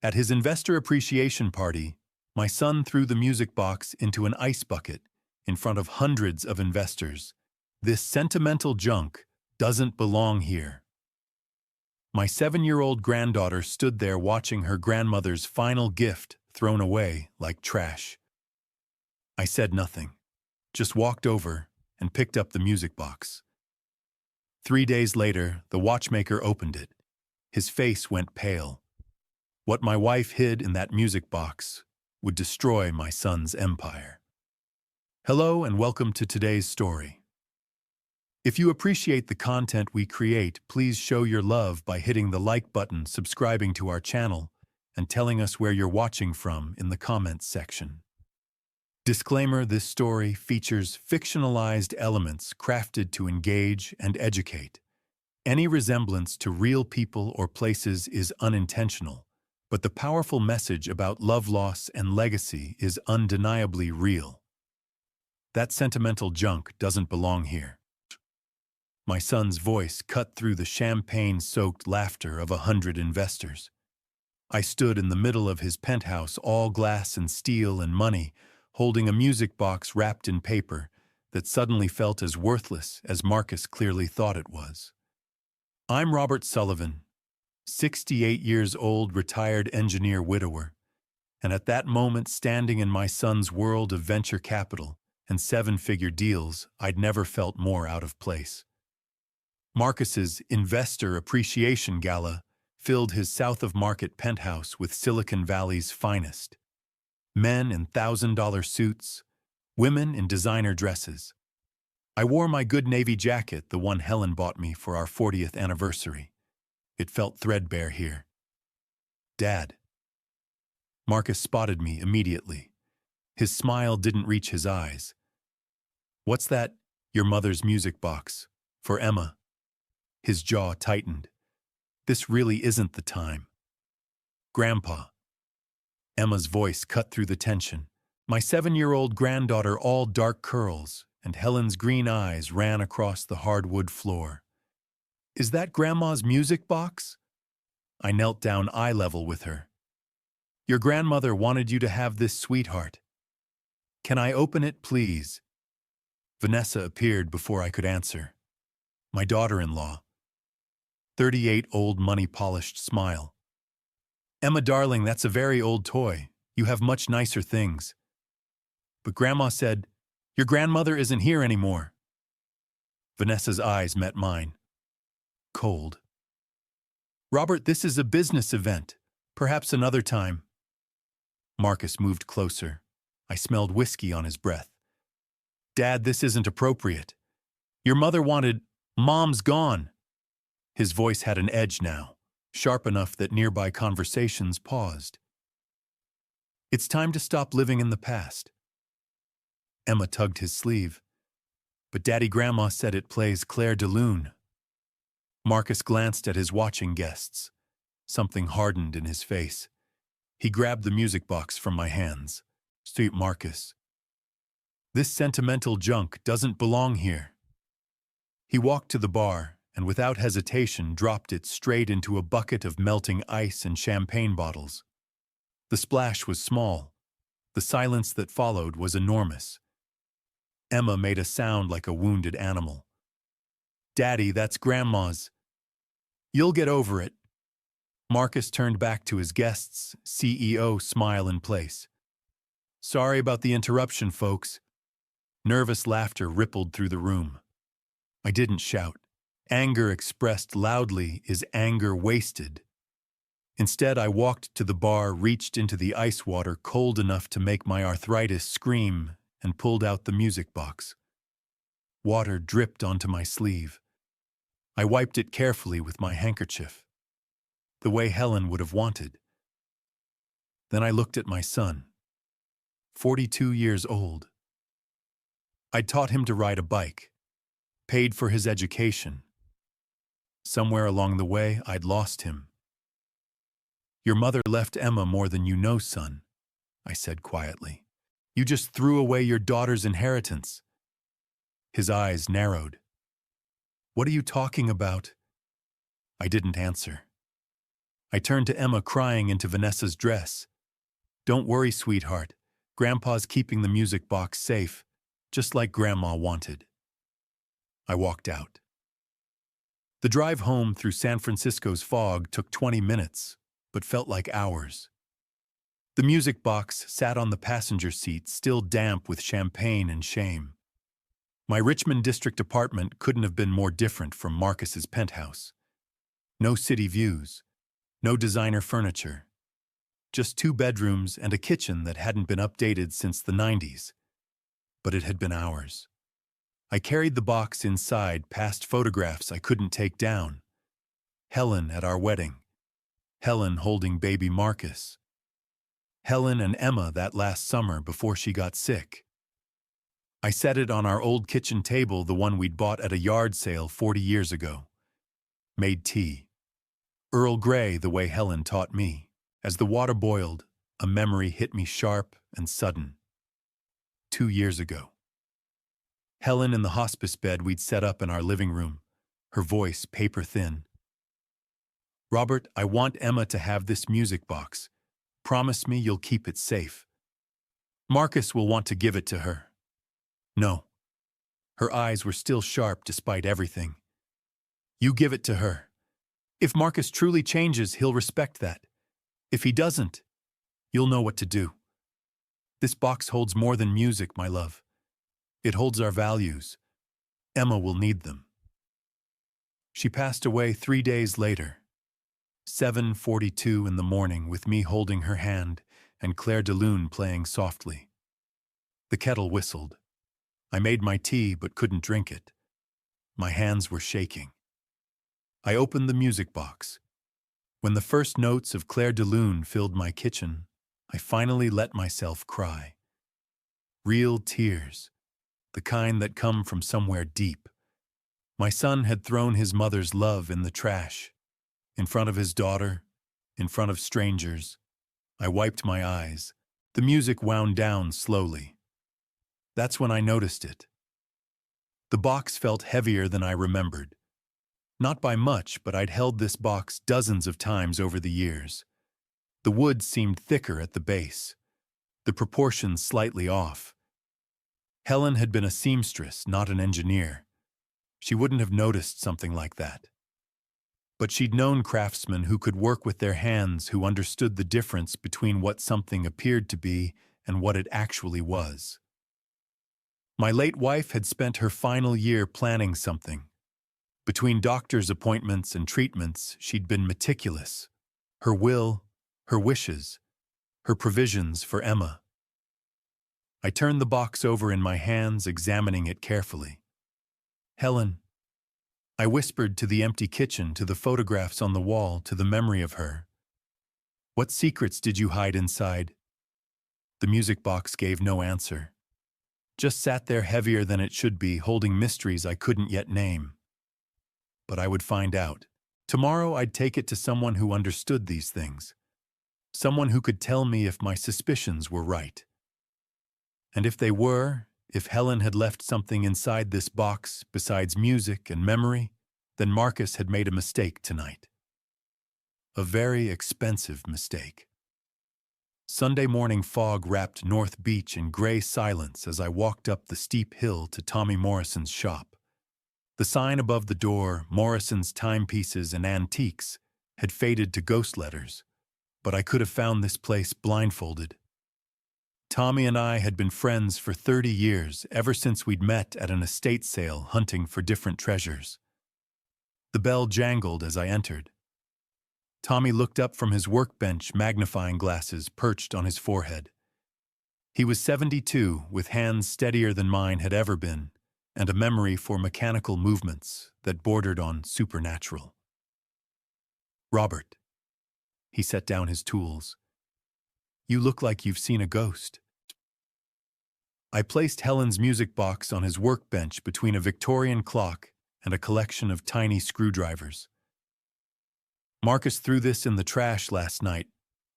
At his investor appreciation party, my son threw the music box into an ice bucket in front of hundreds of investors. This sentimental junk doesn't belong here. My 7-year-old granddaughter stood there watching her grandmother's final gift thrown away like trash. I said nothing, just walked over and picked up the music box. 3 days later, the watchmaker opened it. His face went pale. What my wife hid in that music box would destroy my son's empire. Hello and welcome to today's story. If you appreciate the content we create, please show your love by hitting the like button, subscribing to our channel, and telling us where you're watching from in the comments section. Disclaimer: this story features fictionalized elements crafted to engage and educate. Any resemblance to real people or places is unintentional, but the powerful message about love loss and legacy is undeniably real. That sentimental junk doesn't belong here. My son's voice cut through the champagne-soaked laughter of 100 investors. I stood in the middle of his penthouse, all glass and steel and money, holding a music box wrapped in paper that suddenly felt as worthless as Marcus clearly thought it was. I'm Robert Sullivan, 68 years old, retired engineer widower, and at that moment, standing in my son's world of venture capital and 7-figure deals, I'd never felt more out of place. Marcus's Investor Appreciation Gala filled his south-of-market penthouse with Silicon Valley's finest. Men in $1,000 suits, women in designer dresses. I wore my good navy jacket, the one Helen bought me for our 40th anniversary. It felt threadbare here. Dad. Marcus spotted me immediately. His smile didn't reach his eyes. What's that? Your mother's music box. For Emma. His jaw tightened. This really isn't the time. Grandpa. Emma's voice cut through the tension. My 7-year-old granddaughter, all dark curls, and Helen's green eyes ran across the hardwood floor. Is that Grandma's music box? I knelt down eye level with her. Your grandmother wanted you to have this, sweetheart. Can I open it, please? Vanessa appeared before I could answer. My daughter-in-law. 38, old money-polished smile. Emma, darling, that's a very old toy. You have much nicer things. But Grandma said, your grandmother isn't here anymore. Vanessa's eyes met mine. Cold. Robert, this is a business event. Perhaps another time. Marcus moved closer. I smelled whiskey on his breath. Dad, this isn't appropriate. Your mother wanted... Mom's gone. His voice had an edge now, sharp enough that nearby conversations paused. It's time to stop living in the past. Emma tugged his sleeve. But Daddy, Grandma said it plays Claire de Lune. Marcus glanced at his watching guests. Something hardened in his face. He grabbed the music box from my hands. Sweet Marcus. This sentimental junk doesn't belong here. He walked to the bar and without hesitation dropped it straight into a bucket of melting ice and champagne bottles. The splash was small. The silence that followed was enormous. Emma made a sound like a wounded animal. Daddy, that's Grandma's. You'll get over it. Marcus turned back to his guests, CEO smile in place. Sorry about the interruption, folks. Nervous laughter rippled through the room. I didn't shout. Anger expressed loudly is anger wasted. Instead, I walked to the bar, reached into the ice water cold enough to make my arthritis scream, and pulled out the music box. Water dripped onto my sleeve. I wiped it carefully with my handkerchief, the way Helen would have wanted. Then I looked at my son, 42 years old. I'd taught him to ride a bike, paid for his education. Somewhere along the way, I'd lost him. Your mother left Emma more than you know, son, I said quietly. You just threw away your daughter's inheritance. His eyes narrowed. What are you talking about? I didn't answer. I turned to Emma crying into Vanessa's dress. "Don't worry, sweetheart. Grandpa's keeping the music box safe, just like Grandma wanted." I walked out. The drive home through San Francisco's fog took 20 minutes, but felt like hours. The music box sat on the passenger seat, still damp with champagne and shame. My Richmond district apartment couldn't have been more different from Marcus's penthouse. No city views, no designer furniture. Just 2 bedrooms and a kitchen that hadn't been updated since the 90s. But it had been ours. I carried the box inside past photographs I couldn't take down. Helen at our wedding. Helen holding baby Marcus. Helen and Emma that last summer before she got sick. I set it on our old kitchen table, the one we'd bought at a yard sale 40 years ago. Made tea. Earl Grey the way Helen taught me. As the water boiled, a memory hit me sharp and sudden. 2 years ago. Helen in the hospice bed we'd set up in our living room, her voice paper thin. "Robert, I want Emma to have this music box. Promise me you'll keep it safe. Marcus will want to give it to her." No. Her eyes were still sharp despite everything. "You give it to her. If Marcus truly changes, he'll respect that. If he doesn't, you'll know what to do. This box holds more than music, my love. It holds our values. Emma will need them." She passed away 3 days later. 7:42 in the morning, with me holding her hand and Claire de Lune playing softly. The kettle whistled. I made my tea but couldn't drink it. My hands were shaking. I opened the music box. When the first notes of Claire de Lune filled my kitchen, I finally let myself cry. Real tears, the kind that come from somewhere deep. My son had thrown his mother's love in the trash. In front of his daughter, in front of strangers. I wiped my eyes. The music wound down slowly. That's when I noticed it. The box felt heavier than I remembered. Not by much, but I'd held this box dozens of times over the years. The wood seemed thicker at the base, the proportions slightly off. Helen had been a seamstress, not an engineer. She wouldn't have noticed something like that. But she'd known craftsmen who could work with their hands, who understood the difference between what something appeared to be and what it actually was. My late wife had spent her final year planning something. Between doctor's appointments and treatments, she'd been meticulous. Her will, her wishes, her provisions for Emma. I turned the box over in my hands, examining it carefully. "Helen," I whispered to the empty kitchen, to the photographs on the wall, to the memory of her. "What secrets did you hide inside?" The music box gave no answer. Just sat there heavier than it should be, holding mysteries I couldn't yet name. But I would find out. Tomorrow I'd take it to someone who understood these things. Someone who could tell me if my suspicions were right. And if they were, if Helen had left something inside this box besides music and memory, then Marcus had made a mistake tonight. A very expensive mistake. Sunday morning fog wrapped North Beach in gray silence as I walked up the steep hill to Tommy Morrison's shop. The sign above the door, Morrison's Timepieces and Antiques, had faded to ghost letters, but I could have found this place blindfolded. Tommy and I had been friends for 30 years, ever since we'd met at an estate sale hunting for different treasures. The bell jangled as I entered. Tommy looked up from his workbench, magnifying glasses perched on his forehead. He was 72, with hands steadier than mine had ever been, and a memory for mechanical movements that bordered on supernatural. "Robert." He set down his tools. "You look like you've seen a ghost." I placed Helen's music box on his workbench between a Victorian clock and a collection of tiny screwdrivers. "Marcus threw this in the trash last night,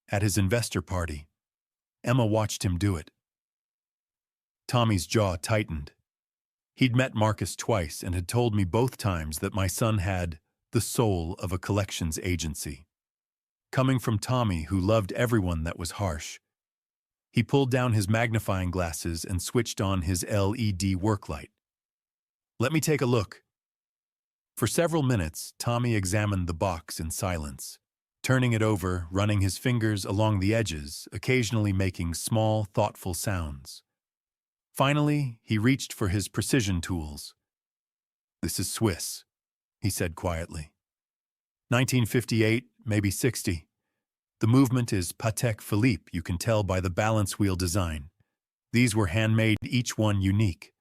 at his investor party. Emma watched him do it." Tommy's jaw tightened. He'd met Marcus twice and had told me both times that my son had the soul of a collections agency. coming from Tommy, who loved everyone that was harsh. He pulled down his magnifying glasses and switched on his LED work light. "Let me take a look." For several minutes, Tommy examined the box in silence, turning it over, running his fingers along the edges, occasionally making small, thoughtful sounds. Finally, he reached for his precision tools. "This is Swiss," he said quietly. 1958, maybe 60. The movement is Patek Philippe, you can tell by the balance wheel design. These were handmade, each one unique.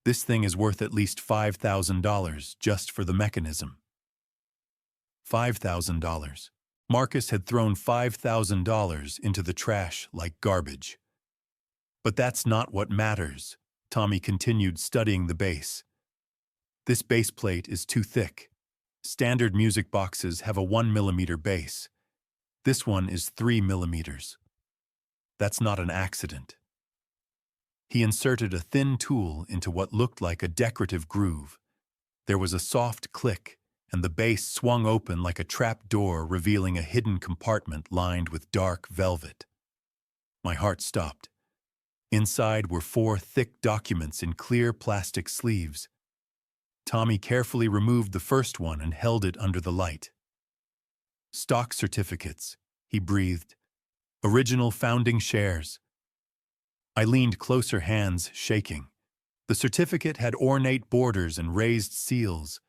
This thing is worth at least $5,000 just for the mechanism. $5,000. Marcus had thrown $5,000 into the trash like garbage. But that's not what matters. Tommy continued studying the base. This base plate is too thick. Standard music boxes have a 1 millimeter base. This one is 3 millimeters. That's not an accident. He inserted a thin tool into what looked like a decorative groove. There was a soft click, and the base swung open like a trap door, revealing a hidden compartment lined with dark velvet. My heart stopped. Inside were 4 thick documents in clear plastic sleeves. Tommy carefully removed the first one and held it under the light. "Stock certificates," he breathed. "Original founding shares." I leaned closer, hands shaking. The certificate had ornate borders and raised seals,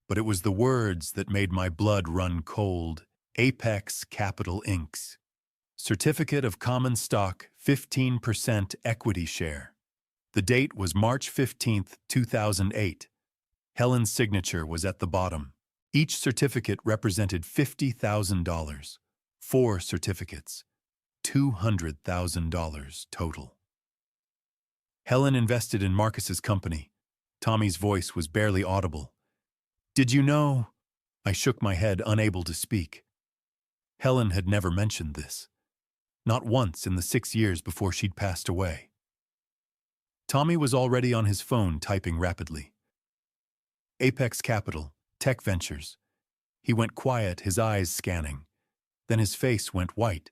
but it was the words that made my blood run cold. Apex Capital Inc. Certificate of Common Stock, 15% equity share. The date was March 15, 2008. Helen's signature was at the bottom. Each certificate represented $50,000. 4 certificates. $200,000 total. Helen invested in Marcus's company. Tommy's voice was barely audible. "Did you know?" I shook my head, unable to speak. Helen had never mentioned this. Not once in the 6 years before she'd passed away. Tommy was already on his phone, typing rapidly. "Apex Capital, Tech Ventures." He went quiet, his eyes scanning. Then his face went white.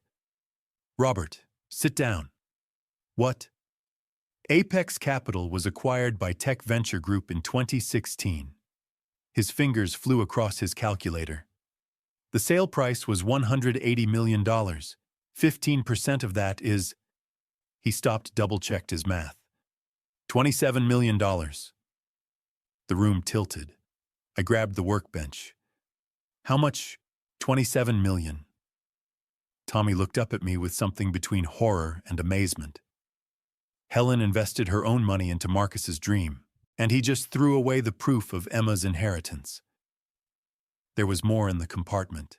"Robert, sit down." "What?" "Apex Capital was acquired by Tech Venture Group in 2016. His fingers flew across his calculator. "The sale price was $180 million. 15% of that is—" He stopped, double-checked his math. $27 million. The room tilted. I grabbed the workbench. "How much?" $27 million. Tommy looked up at me with something between horror and amazement. Helen invested her own money into Marcus's dream, and he just threw away the proof of Emma's inheritance. There was more in the compartment.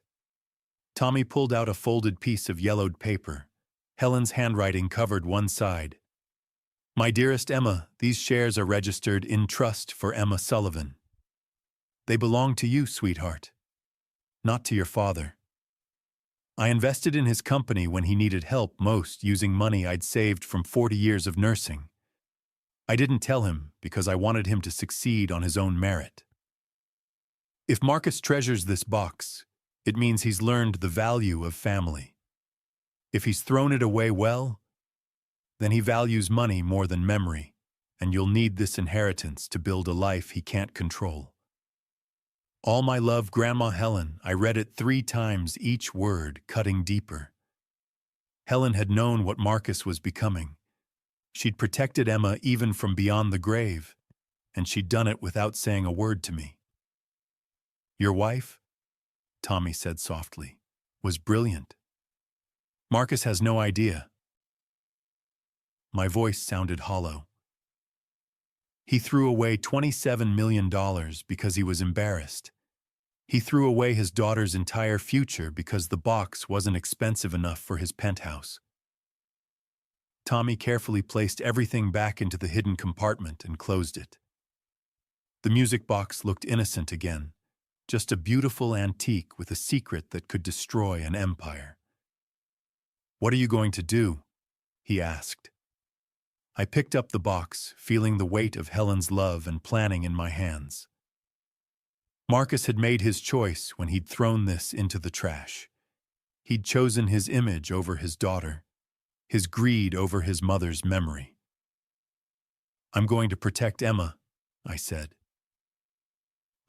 Tommy pulled out a folded piece of yellowed paper. Helen's handwriting covered one side. "My dearest Emma, these shares are registered in trust for Emma Sullivan. They belong to you, sweetheart, not to your father. I invested in his company when he needed help most, using money I'd saved from 40 years of nursing. I didn't tell him because I wanted him to succeed on his own merit. If Marcus treasures this box, it means he's learned the value of family. If he's thrown it away well, then he values money more than memory, and you'll need this inheritance to build a life he can't control. All my love, Grandma Helen." I read it 3 times, each word cutting deeper. Helen had known what Marcus was becoming. She'd protected Emma even from beyond the grave, and she'd done it without saying a word to me. "Your wife," Tommy said softly, "was brilliant. Marcus has no idea." My voice sounded hollow. "He threw away $27 million because he was embarrassed. He threw away his daughter's entire future because the box wasn't expensive enough for his penthouse." Tommy carefully placed everything back into the hidden compartment and closed it. The music box looked innocent again, just a beautiful antique with a secret that could destroy an empire. "What are you going to do?" he asked. I picked up the box, feeling the weight of Helen's love and planning in my hands. Marcus had made his choice when he'd thrown this into the trash. He'd chosen his image over his daughter, his greed over his mother's memory. "I'm going to protect Emma," I said.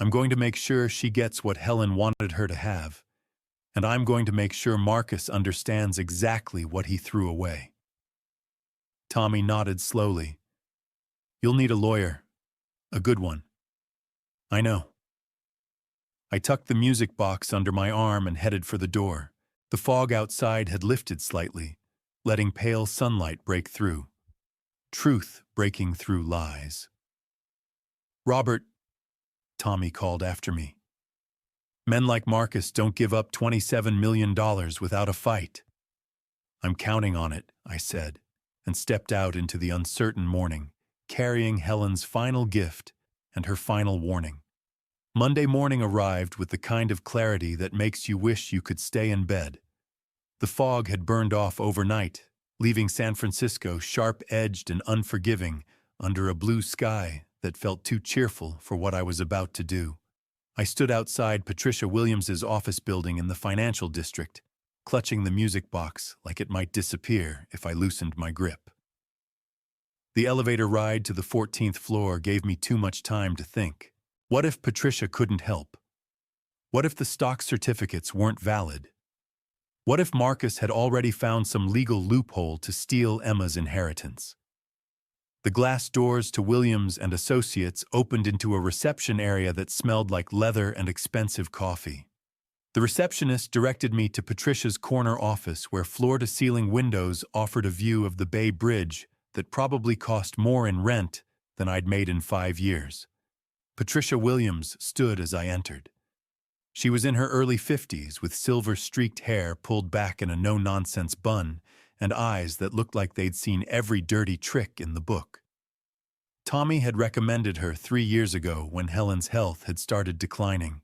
"I'm going to make sure she gets what Helen wanted her to have, and I'm going to make sure Marcus understands exactly what he threw away." Tommy nodded slowly. "You'll need a lawyer. A good one." "I know." I tucked the music box under my arm and headed for the door. The fog outside had lifted slightly, letting pale sunlight break through. Truth breaking through lies. "Robert," Tommy called after me. "Men like Marcus don't give up $27 million without a fight." "I'm counting on it," I said, and stepped out into the uncertain morning, carrying Helen's final gift and her final warning. Monday morning arrived with the kind of clarity that makes you wish you could stay in bed. The fog had burned off overnight, leaving San Francisco sharp-edged and unforgiving under a blue sky that felt too cheerful for what I was about to do. I stood outside Patricia Williams's office building in the financial district, clutching the music box like it might disappear if I loosened my grip. The elevator ride to the 14th floor gave me too much time to think. What if Patricia couldn't help? What if the stock certificates weren't valid? What if Marcus had already found some legal loophole to steal Emma's inheritance? The glass doors to Williams and Associates opened into a reception area that smelled like leather and expensive coffee. The receptionist directed me to Patricia's corner office where floor-to-ceiling windows offered a view of the Bay Bridge that probably cost more in rent than I'd made in 5 years. Patricia Williams stood as I entered. She was in her early 50s with silver-streaked hair pulled back in a no-nonsense bun and eyes that looked like they'd seen every dirty trick in the book. Tommy had recommended her 3 years ago when Helen's health had started declining.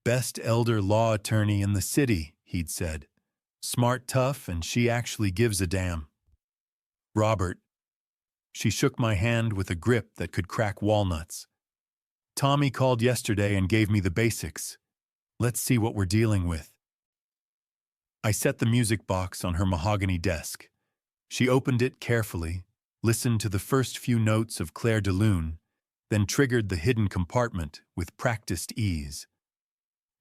"Best elder law attorney in the city," he'd said. "Smart, tough, and she actually gives a damn." "Robert." She shook my hand with a grip that could crack walnuts. "Tommy called yesterday and gave me the basics. Let's see what we're dealing with." I set the music box on her mahogany desk. She opened it carefully, listened to the first few notes of Clair de Lune, then triggered the hidden compartment with practiced ease.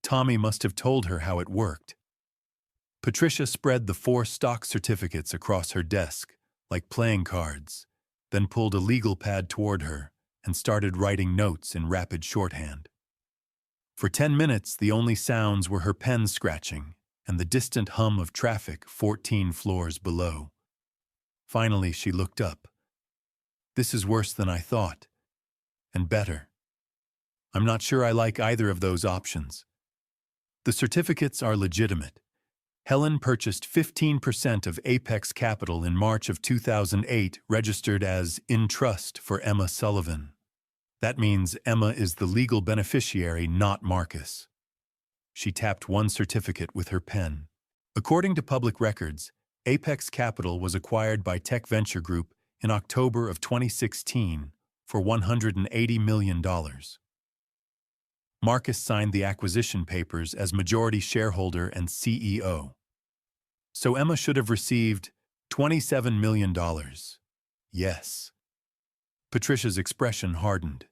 Tommy must have told her how it worked. Patricia spread the 4 stock certificates across her desk, like playing cards, then pulled a legal pad toward her and started writing notes in rapid shorthand. For 10 minutes, the only sounds were her pen scratching and the distant hum of traffic 14 floors below. Finally, she looked up. "This is worse than I thought. And better. I'm not sure I like either of those options. The certificates are legitimate. Helen purchased 15% of Apex Capital in March of 2008, registered as in trust for Emma Sullivan. That means Emma is the legal beneficiary, not Marcus." She tapped one certificate with her pen. According to public records, Apex Capital was acquired by Tech Venture Group in October of 2016 for $180 million. Marcus signed the acquisition papers as majority shareholder and CEO. So Emma should have received $27 million. Yes. Patricia's expression hardened.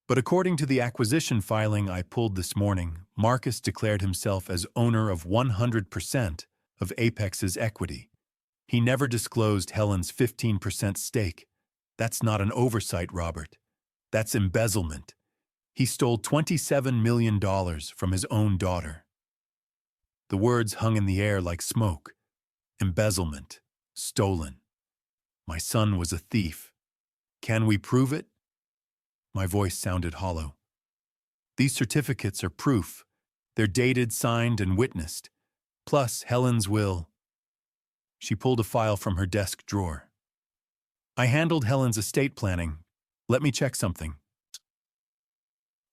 But according to the acquisition filing I pulled this morning, Marcus declared himself as owner of 100% of Apex's equity. He never disclosed Helen's 15% stake. That's not an oversight, Robert. That's embezzlement. He stole $27 million from his own daughter. The words hung in the air like smoke. Embezzlement. Stolen. My son was a thief. Can we prove it? My voice sounded hollow. These certificates are proof. They're dated, signed, and witnessed. Plus, Helen's will. She pulled a file from her desk drawer. I handled Helen's estate planning. Let me check something.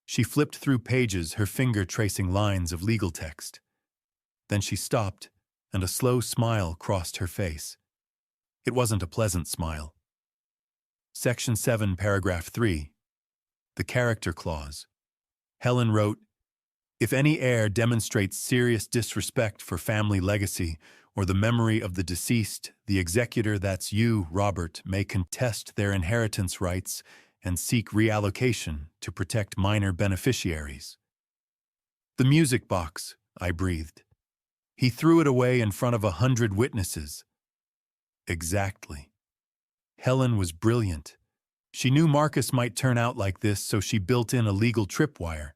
She flipped through pages, her finger tracing lines of legal text. Then she stopped, and a slow smile crossed her face. It wasn't a pleasant smile. Section 7, paragraph 3. The character clause. Helen wrote, If any heir demonstrates serious disrespect for family legacy or the memory of the deceased, the executor, that's you, Robert, may contest their inheritance rights and seek reallocation to protect minor beneficiaries. The music box, I breathed. He threw it away in front of 100 witnesses. Exactly. Helen was brilliant. She knew Marcus might turn out like this, so she built in a legal tripwire.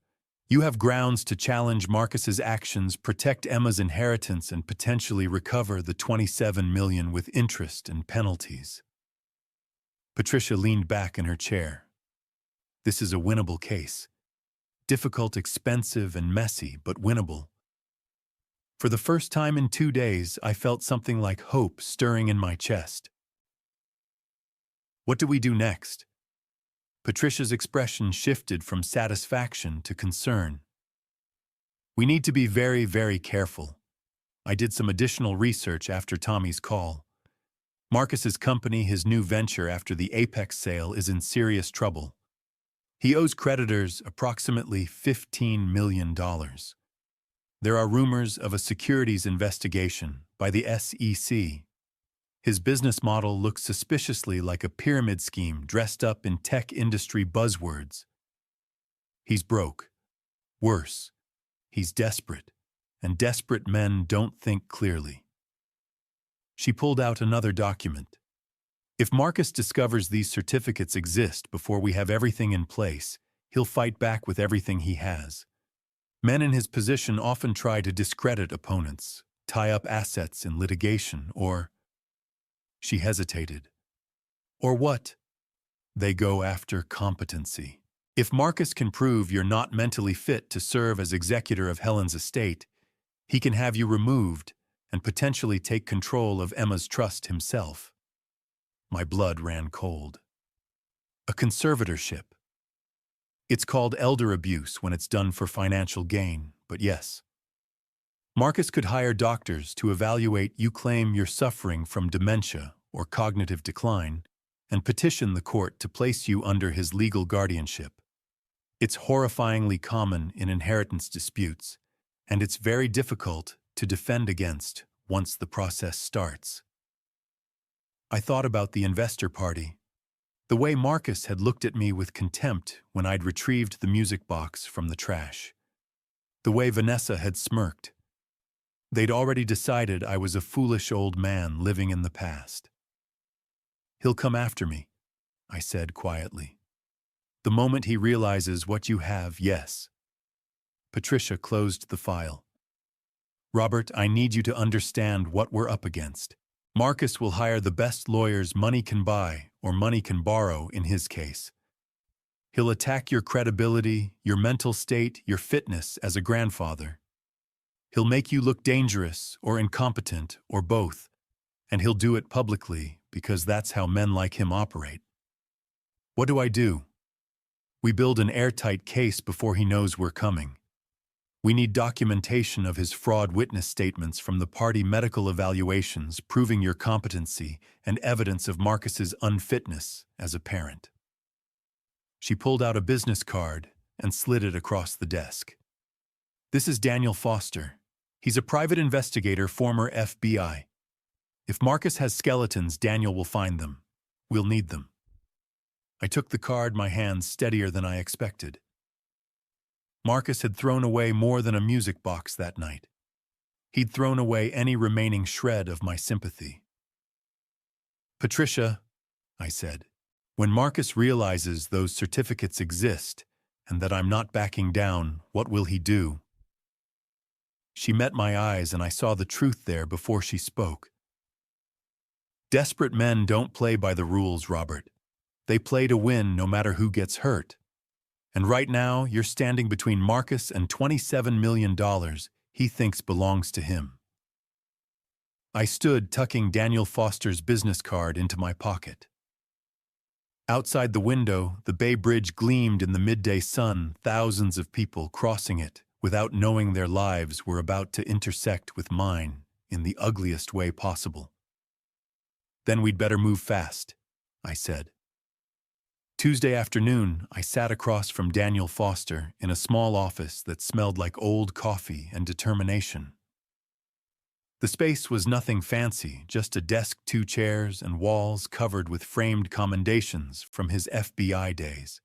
You have grounds to challenge Marcus's actions, protect Emma's inheritance, and potentially recover the $27 million with interest and penalties. Patricia leaned back in her chair. This is a winnable case. Difficult, expensive, and messy, but winnable. For the first time in 2 days, I felt something like hope stirring in my chest. What do we do next? Patricia's expression shifted from satisfaction to concern. We need to be very, very careful. I did some additional research after Tommy's call. Marcus's company, his new venture after the Apex sale, is in serious trouble. He owes creditors approximately $15 million. There are rumors of a securities investigation by the SEC. His business model looks suspiciously like a pyramid scheme dressed up in tech industry buzzwords. He's broke. Worse, he's desperate, and desperate men don't think clearly. She pulled out another document. If Marcus discovers these certificates exist before we have everything in place, he'll fight back with everything he has. Men in his position often try to discredit opponents, tie up assets in litigation, or... She hesitated. Or what? They go after competency. If Marcus can prove you're not mentally fit to serve as executor of Helen's estate, he can have you removed and potentially take control of Emma's trust himself. My blood ran cold. A conservatorship. It's called elder abuse when it's done for financial gain, but yes. Marcus could hire doctors to evaluate you claim you're suffering from dementia or cognitive decline and petition the court to place you under his legal guardianship. It's horrifyingly common in inheritance disputes, and it's very difficult to defend against once the process starts. I thought about the investor party, the way Marcus had looked at me with contempt when I'd retrieved the music box from the trash, the way Vanessa had smirked. They'd already decided I was a foolish old man living in the past. He'll come after me, I said quietly. The moment he realizes what you have, yes. Patricia closed the file. Robert, I need you to understand what we're up against. Marcus will hire the best lawyers money can buy, or money can borrow in his case. He'll attack your credibility, your mental state, your fitness as a grandfather. He'll make you look dangerous or incompetent or both, and he'll do it publicly because that's how men like him operate. What do I do? We build an airtight case before he knows we're coming. We need documentation of his fraud witness statements from the party medical evaluations proving your competency and evidence of Marcus's unfitness as a parent. She pulled out a business card and slid it across the desk. This is Daniel Foster. He's a private investigator, former FBI. If Marcus has skeletons, Daniel will find them. We'll need them. I took the card, my hands steadier than I expected. Marcus had thrown away more than a music box that night. He'd thrown away any remaining shred of my sympathy. Patricia, I said, when Marcus realizes those certificates exist and that I'm not backing down, what will he do? She met my eyes and I saw the truth there before she spoke. Desperate men don't play by the rules, Robert. They play to win no matter who gets hurt. And right now, you're standing between Marcus and $27 million he thinks belongs to him. I stood, tucking Daniel Foster's business card into my pocket. Outside the window, the Bay Bridge gleamed in the midday sun, thousands of people crossing it without knowing their lives were about to intersect with mine in the ugliest way possible. Then we'd better move fast, I said. Tuesday afternoon, I sat across from Daniel Foster in a small office that smelled like old coffee and determination. The space was nothing fancy, just a desk, 2 chairs, and walls covered with framed commendations from his FBI days.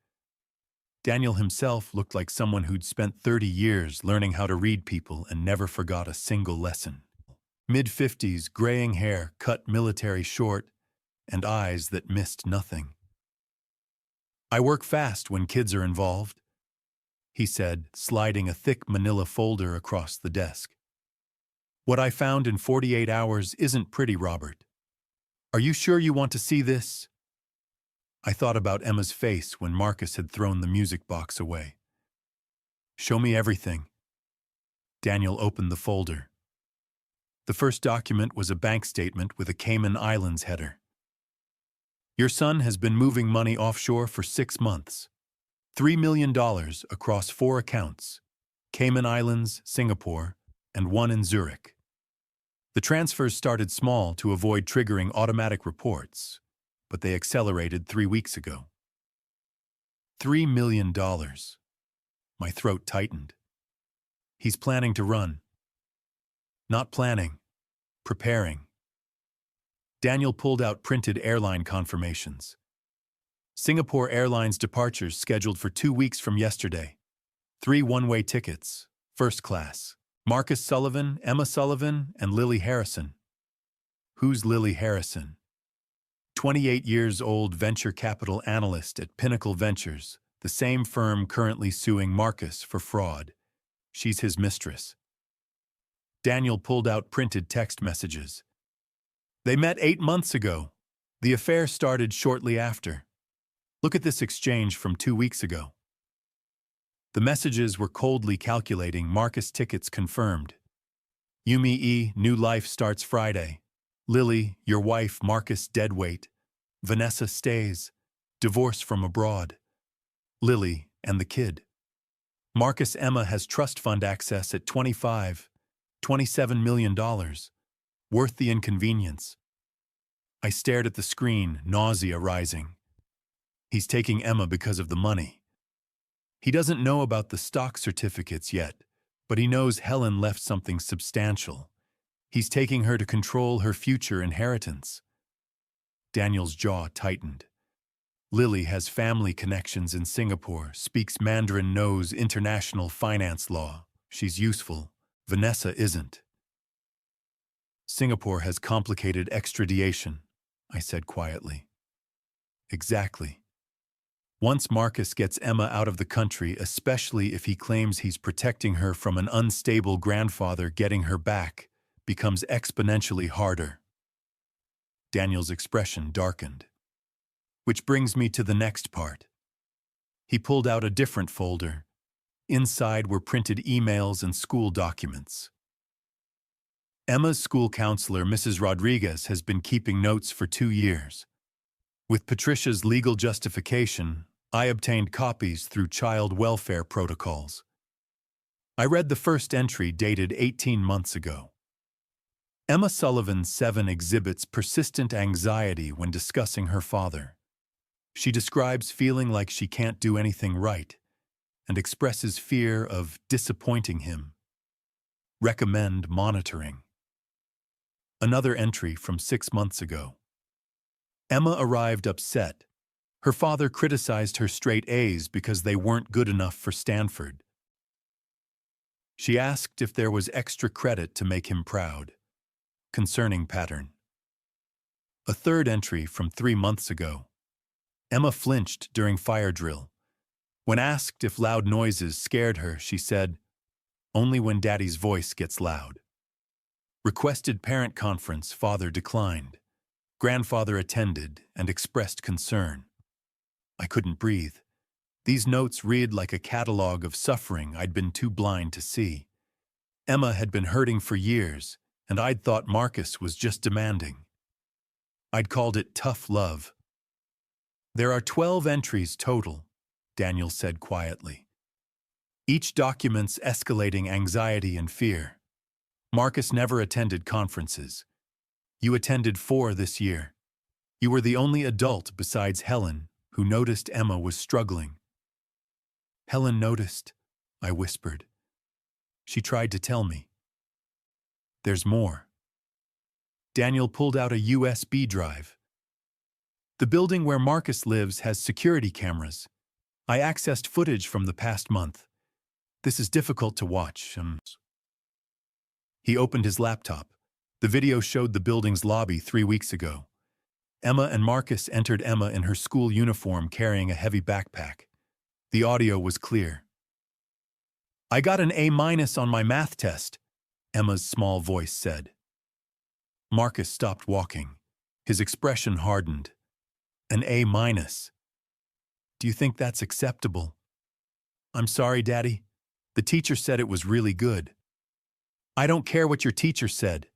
Daniel himself looked like someone who'd spent 30 years learning how to read people and never forgot a single lesson. Mid-50s, graying hair, cut military short, and eyes that missed nothing. "I work fast when kids are involved," he said, sliding a thick manila folder across the desk. "What I found in 48 hours isn't pretty, Robert. Are you sure you want to see this?" I thought about Emma's face when Marcus had thrown the music box away. "Show me everything." Daniel opened the folder. The first document was a bank statement with a Cayman Islands header. "Your son has been moving money offshore for 6 months. $3 million across 4 accounts, Cayman Islands, Singapore, and 1 in Zurich. The transfers started small to avoid triggering automatic reports, but they accelerated 3 weeks ago." $3 million. My throat tightened. He's planning to run. Not planning. Preparing. Daniel pulled out printed airline confirmations. Singapore Airlines departures scheduled for 2 weeks from yesterday. 3 one-way tickets, first class. Marcus Sullivan, Emma Sullivan, and Lily Harrison. Who's Lily Harrison? 28 years old venture capital analyst at Pinnacle Ventures, the same firm currently suing Marcus for fraud. She's his mistress. Daniel pulled out printed text messages. "They met 8 months ago. The affair started shortly after. Look at this exchange from 2 weeks ago." The messages were coldly calculating Marcus tickets confirmed. "Yumi E. New life starts Friday. Lily, your wife, Marcus deadweight. Vanessa stays. Divorce from abroad. Lily and the kid. Marcus Emma has trust fund access at $27 million. Worth the inconvenience." I stared at the screen, nausea rising. He's taking Emma because of the money. He doesn't know about the stock certificates yet, but he knows Helen left something substantial. He's taking her to control her future inheritance. Daniel's jaw tightened. Lily has family connections in Singapore, speaks Mandarin, knows international finance law. She's useful. Vanessa isn't. "Singapore has complicated extradition," I said quietly. "Exactly. Once Marcus gets Emma out of the country, especially if he claims he's protecting her from an unstable grandfather, getting her back becomes exponentially harder." Daniel's expression darkened. "Which brings me to the next part." He pulled out a different folder. Inside were printed emails and school documents. "Emma's school counselor, Mrs. Rodriguez, has been keeping notes for 2 years. With Patricia's legal justification, I obtained copies through child welfare protocols. I read the first entry dated 18 months ago. Emma Sullivan 7 exhibits persistent anxiety when discussing her father. She describes feeling like she can't do anything right and expresses fear of disappointing him. Recommend monitoring." Another entry from 6 months ago. Emma arrived upset. Her father criticized her straight A's because they weren't good enough for Stanford. She asked if there was extra credit to make him proud. Concerning pattern. A third entry from 3 months ago. Emma flinched during fire drill. When asked if loud noises scared her, she said, "Only when Daddy's voice gets loud." Requested parent conference, father declined. Grandfather attended and expressed concern. I couldn't breathe. These notes read like a catalog of suffering I'd been too blind to see. Emma had been hurting for years, and I'd thought Marcus was just demanding. I'd called it tough love. "There are 12 entries total," Daniel said quietly. "Each document's escalating anxiety and fear. Marcus never attended conferences. You attended 4 this year. You were the only adult besides Helen who noticed Emma was struggling. Helen noticed, I whispered. She tried to tell me. There's more. Daniel pulled out a USB drive. The building where Marcus lives has security cameras. I accessed footage from the past month. This is difficult to watch. He opened his laptop. The video showed the building's lobby 3 weeks ago. Emma and Marcus entered Emma in her school uniform carrying a heavy backpack. The audio was clear. I got an A- on my math test, Emma's small voice said. Marcus stopped walking. His expression hardened. An A-. Do you think that's acceptable? I'm sorry, Daddy. The teacher said it was really good. I don't care what your teacher said.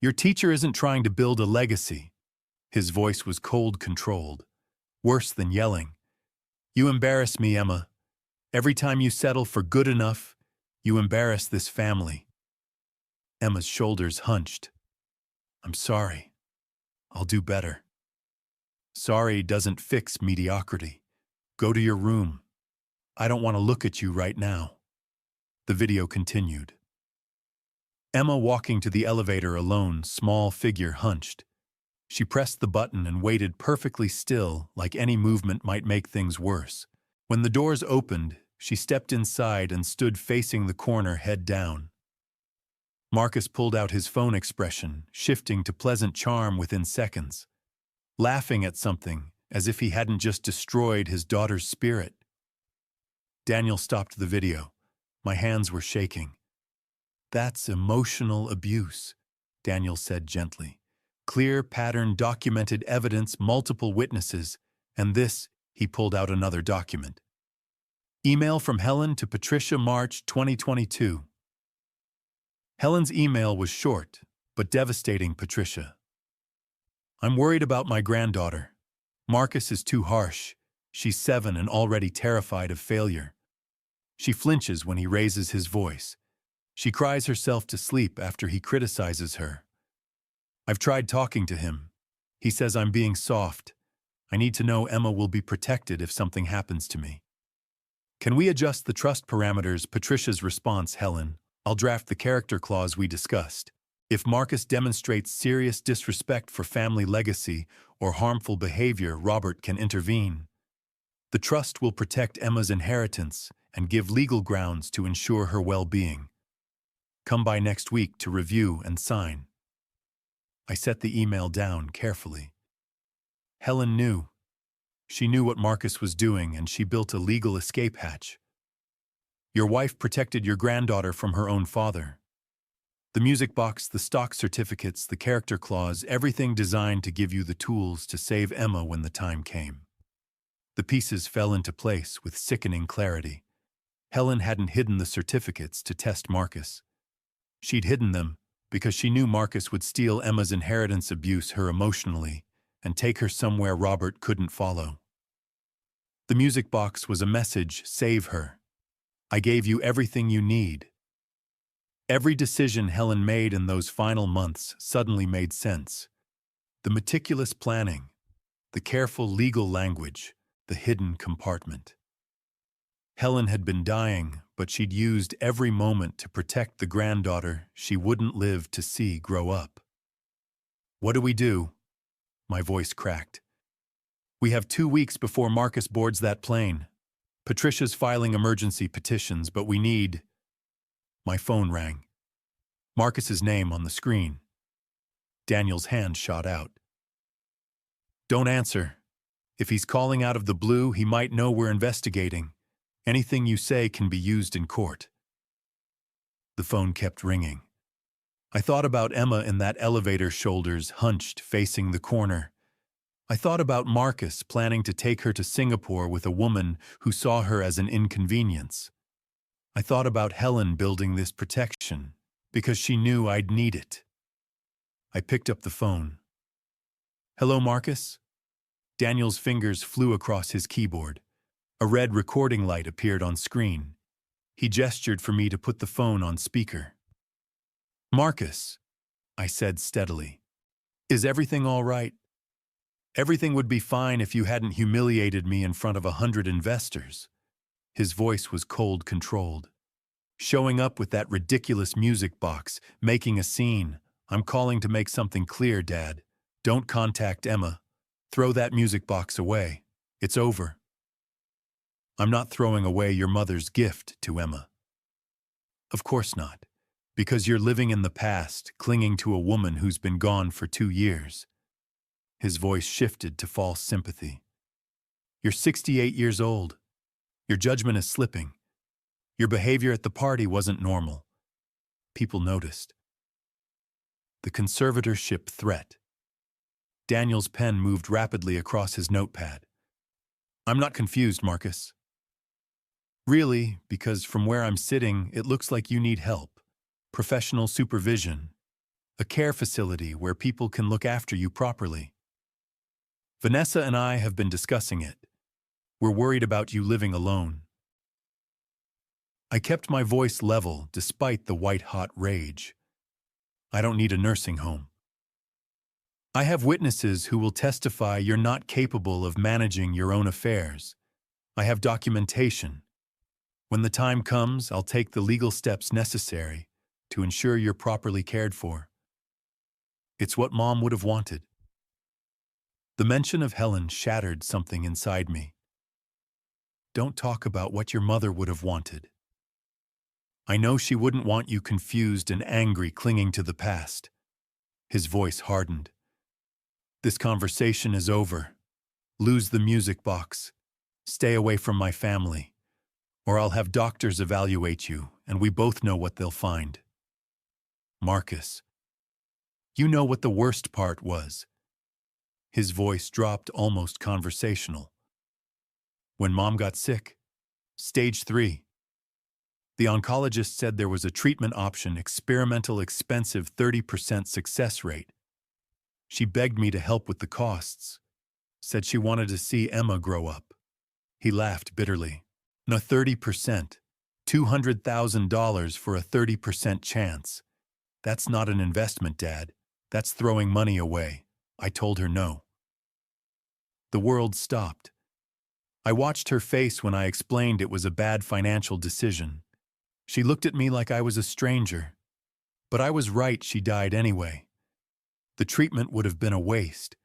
Your teacher isn't trying to build a legacy. His voice was cold, controlled. Worse than yelling. You embarrass me, Emma. Every time you settle for good enough, you embarrass this family. Emma's shoulders hunched. I'm sorry. I'll do better. Sorry doesn't fix mediocrity. Go to your room. I don't want to look at you right now. The video continued. Emma walking to the elevator alone, small figure hunched. She pressed the button and waited perfectly still, like any movement might make things worse. When the doors opened, she stepped inside and stood facing the corner, head down. Marcus pulled out his phone, expression shifting to pleasant charm within seconds, laughing at something as if he hadn't just destroyed his daughter's spirit. Daniel stopped the video. My hands were shaking. That's emotional abuse, Daniel said gently. Clear pattern, documented evidence, multiple witnesses, and this, he pulled out another document. Email from Helen to Patricia, March 2022. Helen's email was short, but devastating. Patricia. I'm worried about my granddaughter. Marcus is too harsh. She's 7 and already terrified of failure. She flinches when he raises his voice. She cries herself to sleep after he criticizes her. I've tried talking to him. He says I'm being soft. I need to know Emma will be protected if something happens to me. Can we adjust the trust parameters? Patricia's response, Helen. I'll draft the character clause we discussed. If Marcus demonstrates serious disrespect for family legacy or harmful behavior, Robert can intervene. The trust will protect Emma's inheritance and give legal grounds to ensure her well-being. Come by next week to review and sign. I set the email down carefully. Helen knew. She knew what Marcus was doing, and she built a legal escape hatch. Your wife protected your granddaughter from her own father. The music box, the stock certificates, the character clause, everything designed to give you the tools to save Emma when the time came. The pieces fell into place with sickening clarity. Helen hadn't hidden the certificates to test Marcus. She'd hidden them because she knew Marcus would steal Emma's inheritance, abuse her emotionally, and take her somewhere Robert couldn't follow. The music box was a message: save her. I gave you everything you need. Every decision Helen made in those final months suddenly made sense. The meticulous planning, the careful legal language, the hidden compartment. Helen had been dying, but she'd used every moment to protect the granddaughter she wouldn't live to see grow up. What do we do? My voice cracked. We have 2 weeks before Marcus boards that plane. Patricia's filing emergency petitions, but we need... My phone rang. Marcus's name on the screen. Daniel's hand shot out. Don't answer. If he's calling out of the blue, he might know we're investigating. Anything you say can be used in court. The phone kept ringing. I thought about Emma in that elevator, shoulders hunched, facing the corner. I thought about Marcus planning to take her to Singapore with a woman who saw her as an inconvenience. I thought about Helen building this protection because she knew I'd need it. I picked up the phone. Hello, Marcus? Daniel's fingers flew across his keyboard. A red recording light appeared on screen. He gestured for me to put the phone on speaker. Marcus, I said steadily, is everything all right? Everything would be fine if you hadn't humiliated me in front of 100 investors. His voice was cold controlled. Showing up with that ridiculous music box, making a scene. I'm calling to make something clear, Dad. Don't contact Emma. Throw that music box away. It's over. I'm not throwing away your mother's gift to Emma. Of course not. Because you're living in the past, clinging to a woman who's been gone for 2 years. His voice shifted to false sympathy. You're 68 years old. Your judgment is slipping. Your behavior at the party wasn't normal. People noticed. The conservatorship threat. Daniel's pen moved rapidly across his notepad. I'm not confused, Marcus. Really, because from where I'm sitting, it looks like you need help. Professional supervision. A care facility where people can look after you properly. Vanessa and I have been discussing it. We're worried about you living alone. I kept my voice level despite the white-hot rage. I don't need a nursing home. I have witnesses who will testify you're not capable of managing your own affairs. I have documentation. When the time comes, I'll take the legal steps necessary to ensure you're properly cared for. It's what Mom would have wanted. The mention of Helen shattered something inside me. Don't talk about what your mother would have wanted. I know she wouldn't want you confused and angry clinging to the past. His voice hardened. This conversation is over. Lose the music box. Stay away from my family. Or I'll have doctors evaluate you, and we both know what they'll find. Marcus, you know what the worst part was. His voice dropped almost conversational. When Mom got sick, stage 3. The oncologist said there was a treatment option, experimental, expensive 30% success rate. She begged me to help with the costs, said she wanted to see Emma grow up. He laughed bitterly. No, 30%. $200,000 for a 30% chance. That's not an investment, Dad. That's throwing money away. I told her no. The world stopped. I watched her face when I explained it was a bad financial decision. She looked at me like I was a stranger. But I was right, she died anyway. The treatment would have been a waste.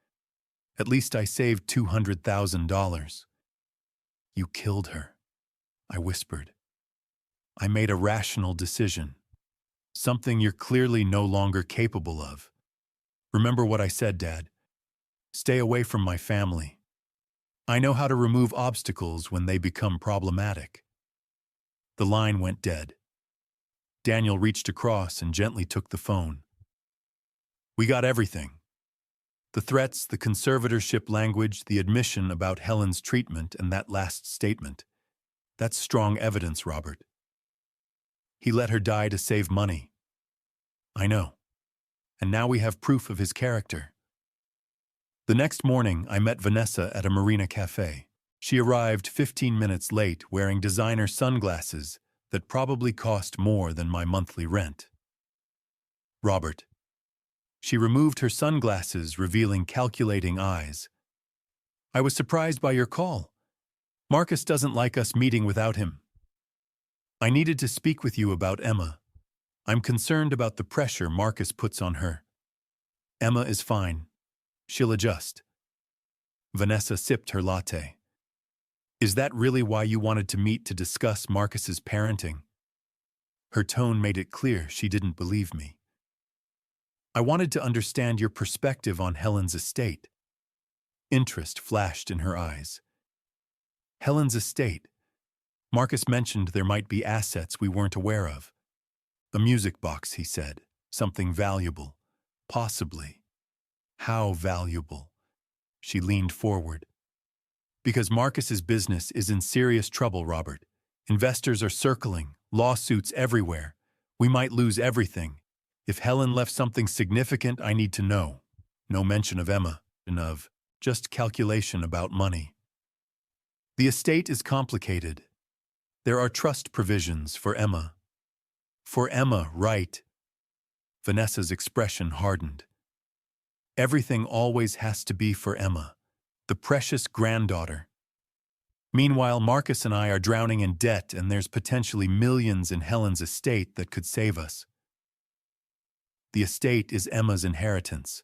At least I saved $200,000. You killed her, I whispered. I made a rational decision. Something you're clearly no longer capable of. Remember what I said, Dad. Stay away from my family. I know how to remove obstacles when they become problematic. The line went dead. Daniel reached across and gently took the phone. We got everything. The threats, the conservatorship language, the admission about Helen's treatment, and that last statement. That's strong evidence, Robert. He let her die to save money. I know. And now we have proof of his character. The next morning, I met Vanessa at a marina cafe. She arrived 15 minutes late wearing designer sunglasses that probably cost more than my monthly rent. Robert. She removed her sunglasses, revealing calculating eyes. I was surprised by your call. Marcus doesn't like us meeting without him. I needed to speak with you about Emma. I'm concerned about the pressure Marcus puts on her. Emma is fine. She'll adjust. Vanessa sipped her latte. Is that really why you wanted to meet to discuss Marcus's parenting? Her tone made it clear she didn't believe me. I wanted to understand your perspective on Helen's estate. Interest flashed in her eyes. Helen's estate. Marcus mentioned there might be assets we weren't aware of. A music box, he said. Something valuable. Possibly. How valuable? She leaned forward. Because Marcus's business is in serious trouble, Robert. Investors are circling, lawsuits everywhere. We might lose everything. If Helen left something significant, I need to know. No mention of Emma, and of just calculation about money. The estate is complicated. There are trust provisions for Emma. For Emma, right? Vanessa's expression hardened. Everything always has to be for Emma. The precious granddaughter. Meanwhile, Marcus and I are drowning in debt, and there's potentially millions in Helen's estate that could save us. The estate is Emma's inheritance.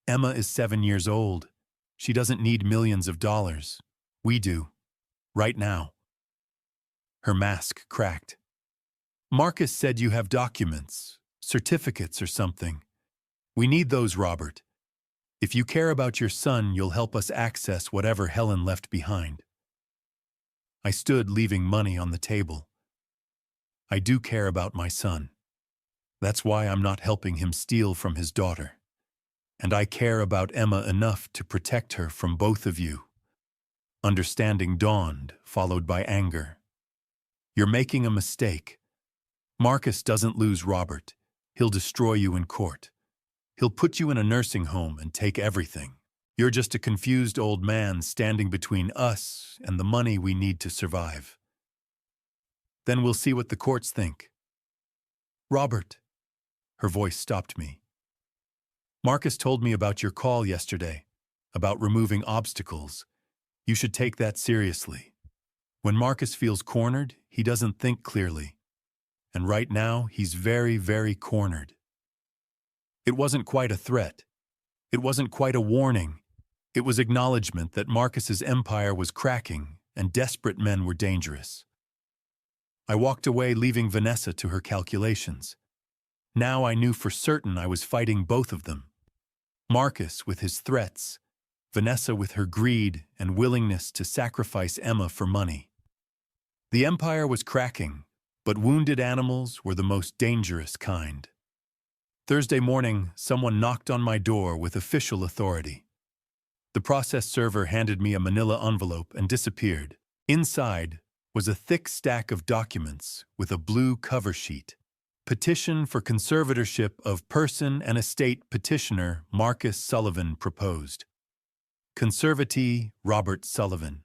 Emma is 7 years old. She doesn't need millions of dollars. We do. Right now. Her mask cracked. Marcus said you have documents, certificates or something. We need those, Robert. If you care about your son, you'll help us access whatever Helen left behind. I stood, leaving money on the table. I do care about my son. That's why I'm not helping him steal from his daughter. And I care about Emma enough to protect her from both of you. Understanding dawned, followed by anger. You're making a mistake. Marcus doesn't lose Robert. He'll destroy you in court. He'll put you in a nursing home and take everything. You're just a confused old man standing between us and the money we need to survive. Then we'll see what the courts think. Robert. Her voice stopped me. Marcus told me about your call yesterday, about removing obstacles. You should take that seriously. When Marcus feels cornered, he doesn't think clearly. And right now, he's very, very cornered. It wasn't quite a threat. It wasn't quite a warning. It was acknowledgement that Marcus's empire was cracking and desperate men were dangerous. I walked away, leaving Vanessa to her calculations. Now I knew for certain I was fighting both of them. Marcus with his threats, Vanessa with her greed and willingness to sacrifice Emma for money. The empire was cracking, but wounded animals were the most dangerous kind. Thursday morning, someone knocked on my door with official authority. The process server handed me a manila envelope and disappeared. Inside was a thick stack of documents with a blue cover sheet. Petition for conservatorship of person and estate petitioner Marcus Sullivan proposed. Conservatee Robert Sullivan.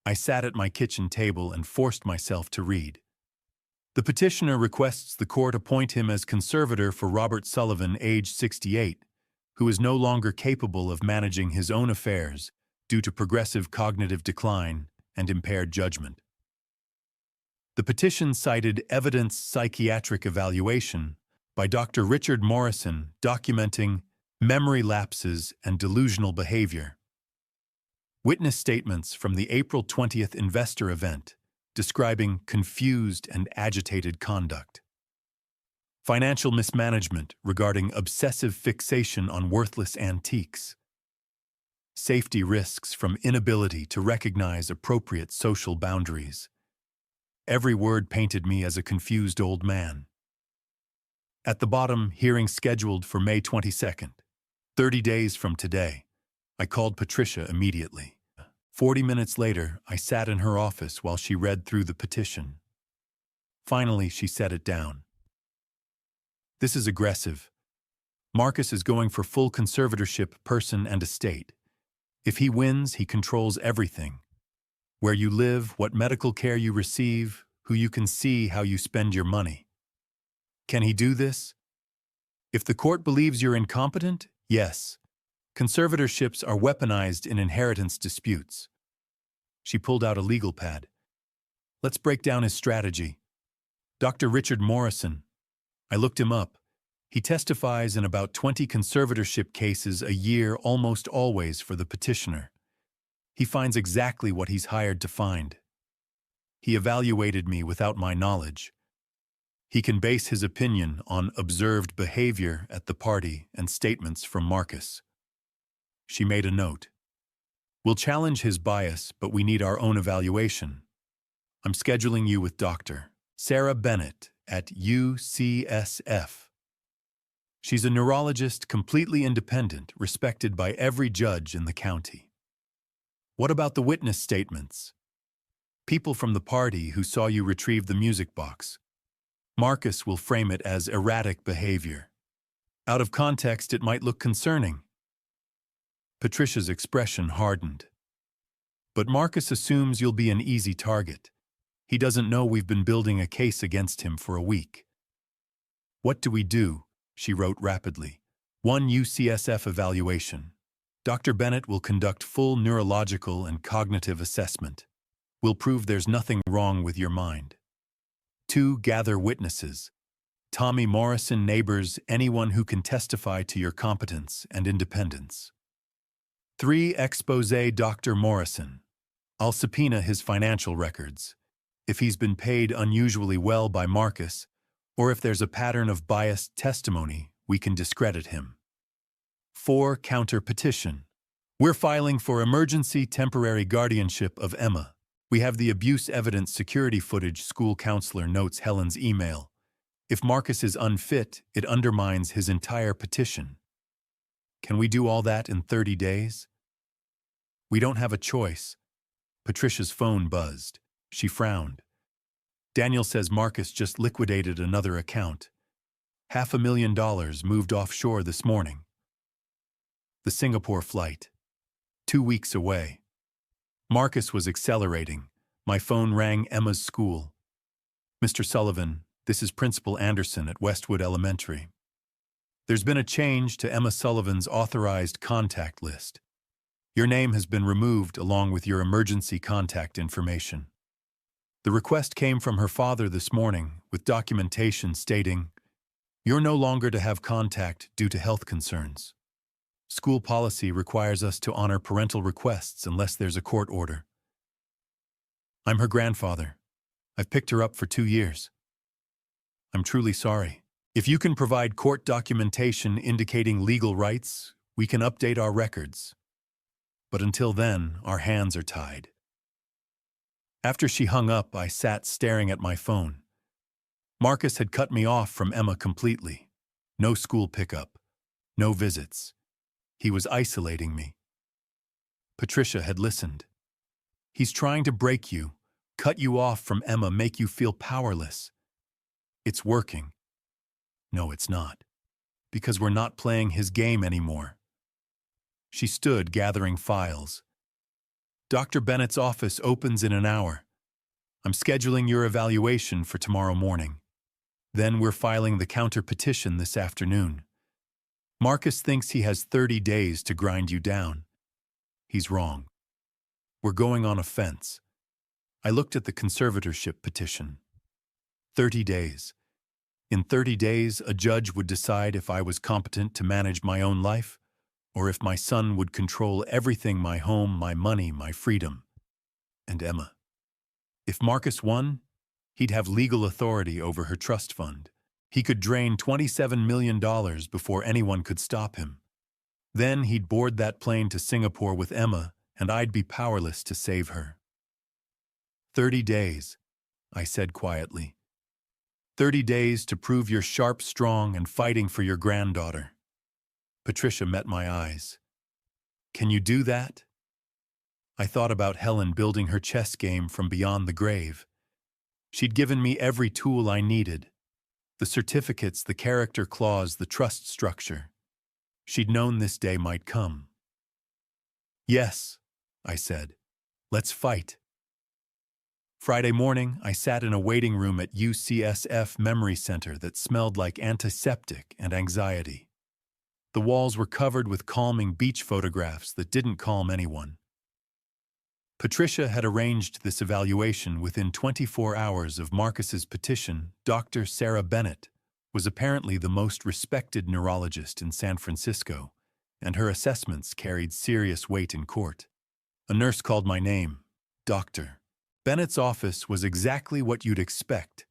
I sat at my kitchen table and forced myself to read. The petitioner requests the court appoint him as conservator for Robert Sullivan, age 68, who is no longer capable of managing his own affairs due to progressive cognitive decline and impaired judgment. The petition cited evidence psychiatric evaluation by Dr. Richard Morrison documenting memory lapses and delusional behavior. Witness statements from the April 20th investor event describing confused and agitated conduct. Financial mismanagement regarding obsessive fixation on worthless antiques. Safety risks from inability to recognize appropriate social boundaries. Every word painted me as a confused old man. At the bottom, hearing scheduled for May 22nd, 30 days from today. I called Patricia immediately. 40 minutes later, I sat in her office while she read through the petition. Finally, she set it down. This is aggressive. Marcus is going for full conservatorship, person and estate. If he wins, he controls everything. Where you live, what medical care you receive, who you can see, how you spend your money. Can he do this? If the court believes you're incompetent, yes. Conservatorships are weaponized in inheritance disputes. She pulled out a legal pad. Let's break down his strategy. Dr. Richard Morrison. I looked him up. He testifies in about 20 conservatorship cases a year, almost always for the petitioner. He finds exactly what he's hired to find. He evaluated me without my knowledge. He can base his opinion on observed behavior at the party and statements from Marcus. She made a note. We'll challenge his bias, but we need our own evaluation. I'm scheduling you with Dr. Sarah Bennett at UCSF. She's a neurologist, completely independent, respected by every judge in the county. What about the witness statements? People from the party who saw you retrieve the music box. Marcus will frame it as erratic behavior. Out of context, it might look concerning. Patricia's expression hardened. But Marcus assumes you'll be an easy target. He doesn't know we've been building a case against him for a week. What do we do? She wrote rapidly. 1 UCSF evaluation. Dr. Bennett will conduct full neurological and cognitive assessment. We'll prove there's nothing wrong with your mind. 2. Gather witnesses. Tommy Morrison, neighbors, anyone who can testify to your competence and independence. 3. Expose Dr. Morrison. I'll subpoena his financial records. If he's been paid unusually well by Marcus, or if there's a pattern of biased testimony, we can discredit him. 4. Counter petition. We're filing for emergency temporary guardianship of Emma. We have the abuse evidence security footage. School counselor notes Helen's email. If Marcus is unfit, it undermines his entire petition. Can we do all that in 30 days? We don't have a choice. Patricia's phone buzzed. She frowned. Daniel says Marcus just liquidated another account. $500,000 moved offshore this morning. The Singapore flight. 2 weeks away. Marcus was accelerating. My phone rang. Emma's school. Mr. Sullivan, this is Principal Anderson at Westwood Elementary. There's been a change to Emma Sullivan's authorized contact list. Your name has been removed along with your emergency contact information. The request came from her father this morning with documentation stating, "You're no longer to have contact due to health concerns. School policy requires us to honor parental requests unless there's a court order. I'm her grandfather. I've picked her up for 2 years. I'm truly sorry. If you can provide court documentation indicating legal rights, we can update our records. But until then, our hands are tied." After she hung up, I sat staring at my phone. Marcus had cut me off from Emma completely. No school pickup. No visits. He was isolating me. Patricia had listened. He's trying to break you, cut you off from Emma, make you feel powerless. It's working. No, it's not. Because we're not playing his game anymore. She stood gathering files. Dr. Bennett's office opens in an hour. I'm scheduling your evaluation for tomorrow morning. Then we're filing the counter petition this afternoon. Marcus thinks he has 30 days to grind you down. He's wrong. We're going on a fence. I looked at the conservatorship petition. 30 days. In 30 days, a judge would decide if I was competent to manage my own life, or if my son would control everything: my home, my money, my freedom. And Emma. If Marcus won, he'd have legal authority over her trust fund. He could drain $27 million before anyone could stop him. Then he'd board that plane to Singapore with Emma, and I'd be powerless to save her. 30 days, I said quietly. 30 days to prove you're sharp, strong, and fighting for your granddaughter. Patricia met my eyes. Can you do that? I thought about Helen building her chess game from beyond the grave. She'd given me every tool I needed. The certificates, the character clause, the trust structure. She'd known this day might come. Yes, I said. Let's fight. Friday morning, I sat in a waiting room at UCSF Memory Center that smelled like antiseptic and anxiety. The walls were covered with calming beach photographs that didn't calm anyone. Patricia had arranged this evaluation within 24 hours of Marcus's petition. Dr. Sarah Bennett was apparently the most respected neurologist in San Francisco, and her assessments carried serious weight in court. A nurse called my name, Doctor. Bennett's office was exactly what you'd expect.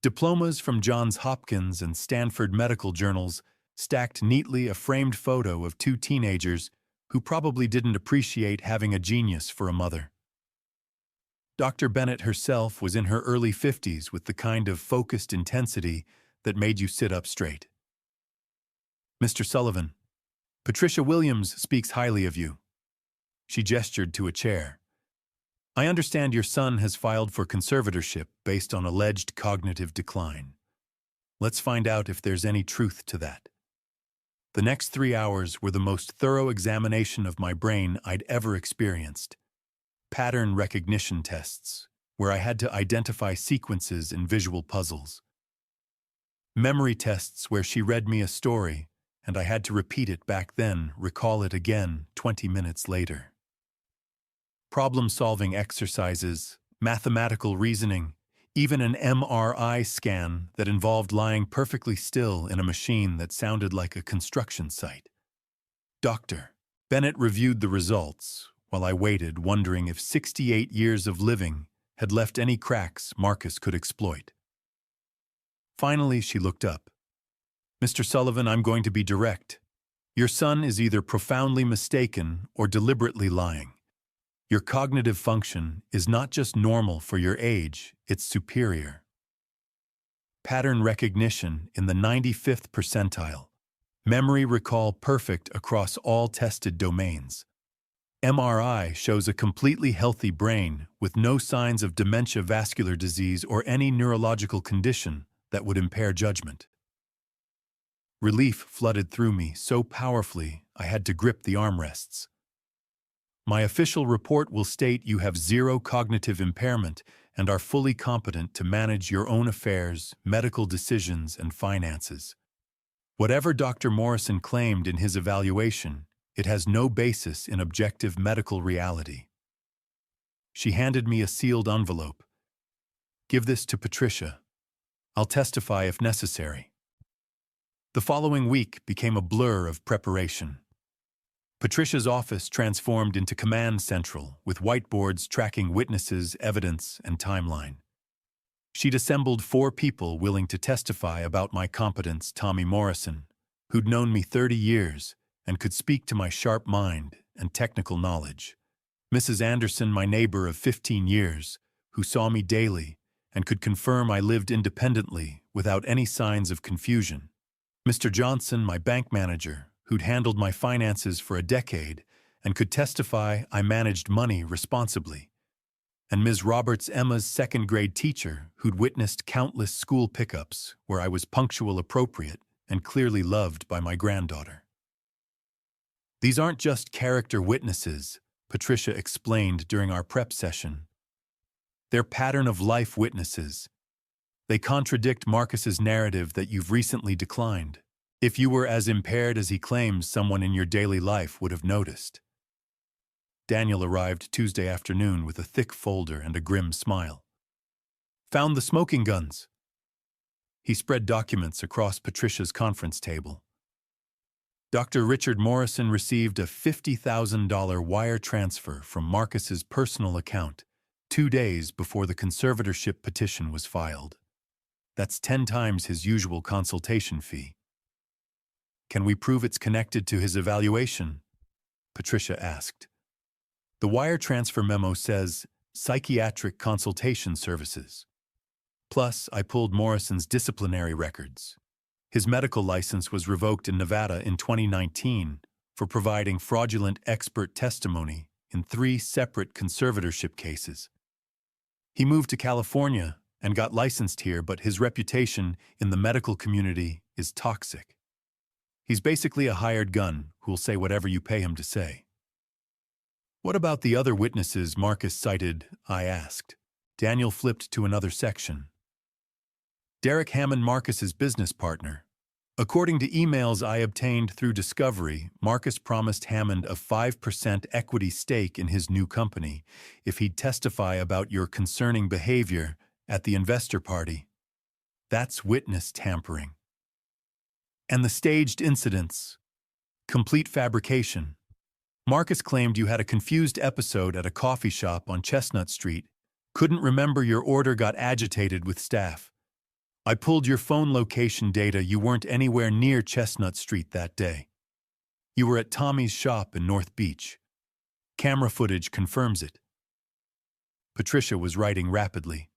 Diplomas from Johns Hopkins and Stanford medical journals stacked neatly, a framed photo of 2 teenagers who probably didn't appreciate having a genius for a mother. Dr. Bennett herself was in her early 50s with the kind of focused intensity that made you sit up straight. Mr. Sullivan, Patricia Williams speaks highly of you. She gestured to a chair. I understand your son has filed for conservatorship based on alleged cognitive decline. Let's find out if there's any truth to that. The next 3 hours were the most thorough examination of my brain I'd ever experienced. Pattern recognition tests, where I had to identify sequences in visual puzzles. Memory tests where she read me a story and I had to repeat it back then, recall it again 20 minutes later. Problem-solving exercises, mathematical reasoning, even an MRI scan that involved lying perfectly still in a machine that sounded like a construction site. Doctor. Bennett reviewed the results, while I waited, wondering if 68 years of living had left any cracks Marcus could exploit. Finally, she looked up. Mr. Sullivan, I'm going to be direct. Your son is either profoundly mistaken or deliberately lying. Your cognitive function is not just normal for your age, it's superior. Pattern recognition in the 95th percentile. Memory recall perfect across all tested domains. MRI shows a completely healthy brain with no signs of dementia, vascular disease, or any neurological condition that would impair judgment. Relief flooded through me so powerfully I had to grip the armrests. My official report will state you have zero cognitive impairment and are fully competent to manage your own affairs, medical decisions, and finances. Whatever Dr. Morrison claimed in his evaluation, it has no basis in objective medical reality. She handed me a sealed envelope. Give this to Patricia. I'll testify if necessary. The following week became a blur of preparation. Patricia's office transformed into command central, with whiteboards tracking witnesses, evidence, and timeline. She'd assembled 4 people willing to testify about my competence: Tommy Morrison, who'd known me 30 years and could speak to my sharp mind and technical knowledge; Mrs. Anderson, my neighbor of 15 years, who saw me daily and could confirm I lived independently without any signs of confusion; Mr. Johnson, my bank manager, who'd handled my finances for a decade and could testify I managed money responsibly; and Ms. Roberts, Emma's second-grade teacher, who'd witnessed countless school pickups where I was punctual, appropriate, and clearly loved by my granddaughter. These aren't just character witnesses, Patricia explained during our prep session. They're pattern-of-life witnesses. They contradict Marcus's narrative that you've recently declined. If you were as impaired as he claims, someone in your daily life would have noticed. Daniel arrived Tuesday afternoon with a thick folder and a grim smile. Found the smoking guns. He spread documents across Patricia's conference table. Dr. Richard Morrison received a $50,000 wire transfer from Marcus's personal account 2 days before the conservatorship petition was filed. That's 10 times his usual consultation fee. Can we prove it's connected to his evaluation? Patricia asked. The wire transfer memo says psychiatric consultation services. Plus, I pulled Morrison's disciplinary records. His medical license was revoked in Nevada in 2019 for providing fraudulent expert testimony in 3 separate conservatorship cases. He moved to California and got licensed here, but his reputation in the medical community is toxic. He's basically a hired gun who'll say whatever you pay him to say. What about the other witnesses Marcus cited? I asked. Daniel flipped to another section. Derek Hammond, Marcus's business partner. According to emails I obtained through discovery, Marcus promised Hammond a 5% equity stake in his new company if he'd testify about your concerning behavior at the investor party. That's witness tampering. And the staged incidents. Complete fabrication. Marcus claimed you had a confused episode at a coffee shop on Chestnut Street, couldn't remember your order, got agitated with staff. I pulled your phone location data. You weren't anywhere near Chestnut Street that day. You were at Tommy's shop in North Beach. Camera footage confirms it. Patricia was writing rapidly.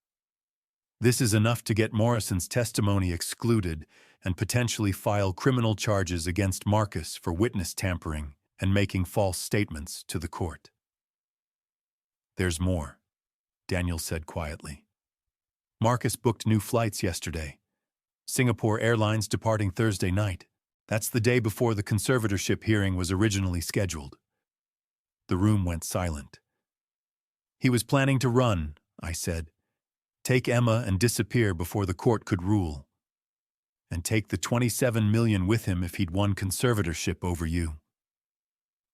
This is enough to get Morrison's testimony excluded and potentially file criminal charges against Marcus for witness tampering and making false statements to the court. There's more, Daniel said quietly. Marcus booked new flights yesterday. Singapore Airlines departing Thursday night. That's the day before the conservatorship hearing was originally scheduled. The room went silent. He was planning to run, I said. Take Emma and disappear before the court could rule. and take the 27 million with him if he'd won conservatorship over you.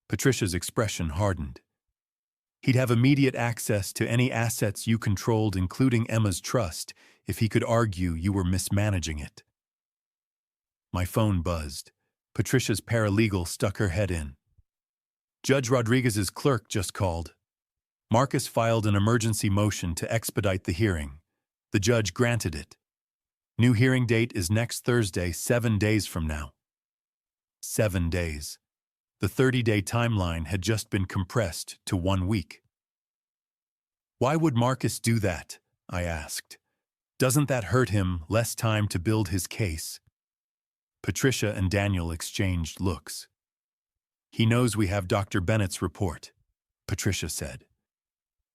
Patricia's expression hardened. He'd have immediate access to any assets you controlled, including Emma's trust, if he could argue you were mismanaging it. My phone buzzed. Patricia's paralegal stuck her head in. Judge Rodriguez's clerk just called. Marcus filed an emergency motion to expedite the hearing. The judge granted it. New hearing date is next Thursday, 7 days from now. 7 days. The 30-day timeline had just been compressed to 1 week. Why would Marcus do that? I asked. Doesn't that hurt him less time to build his case? Patricia and Daniel exchanged looks. He knows we have Dr. Bennett's report, Patricia said.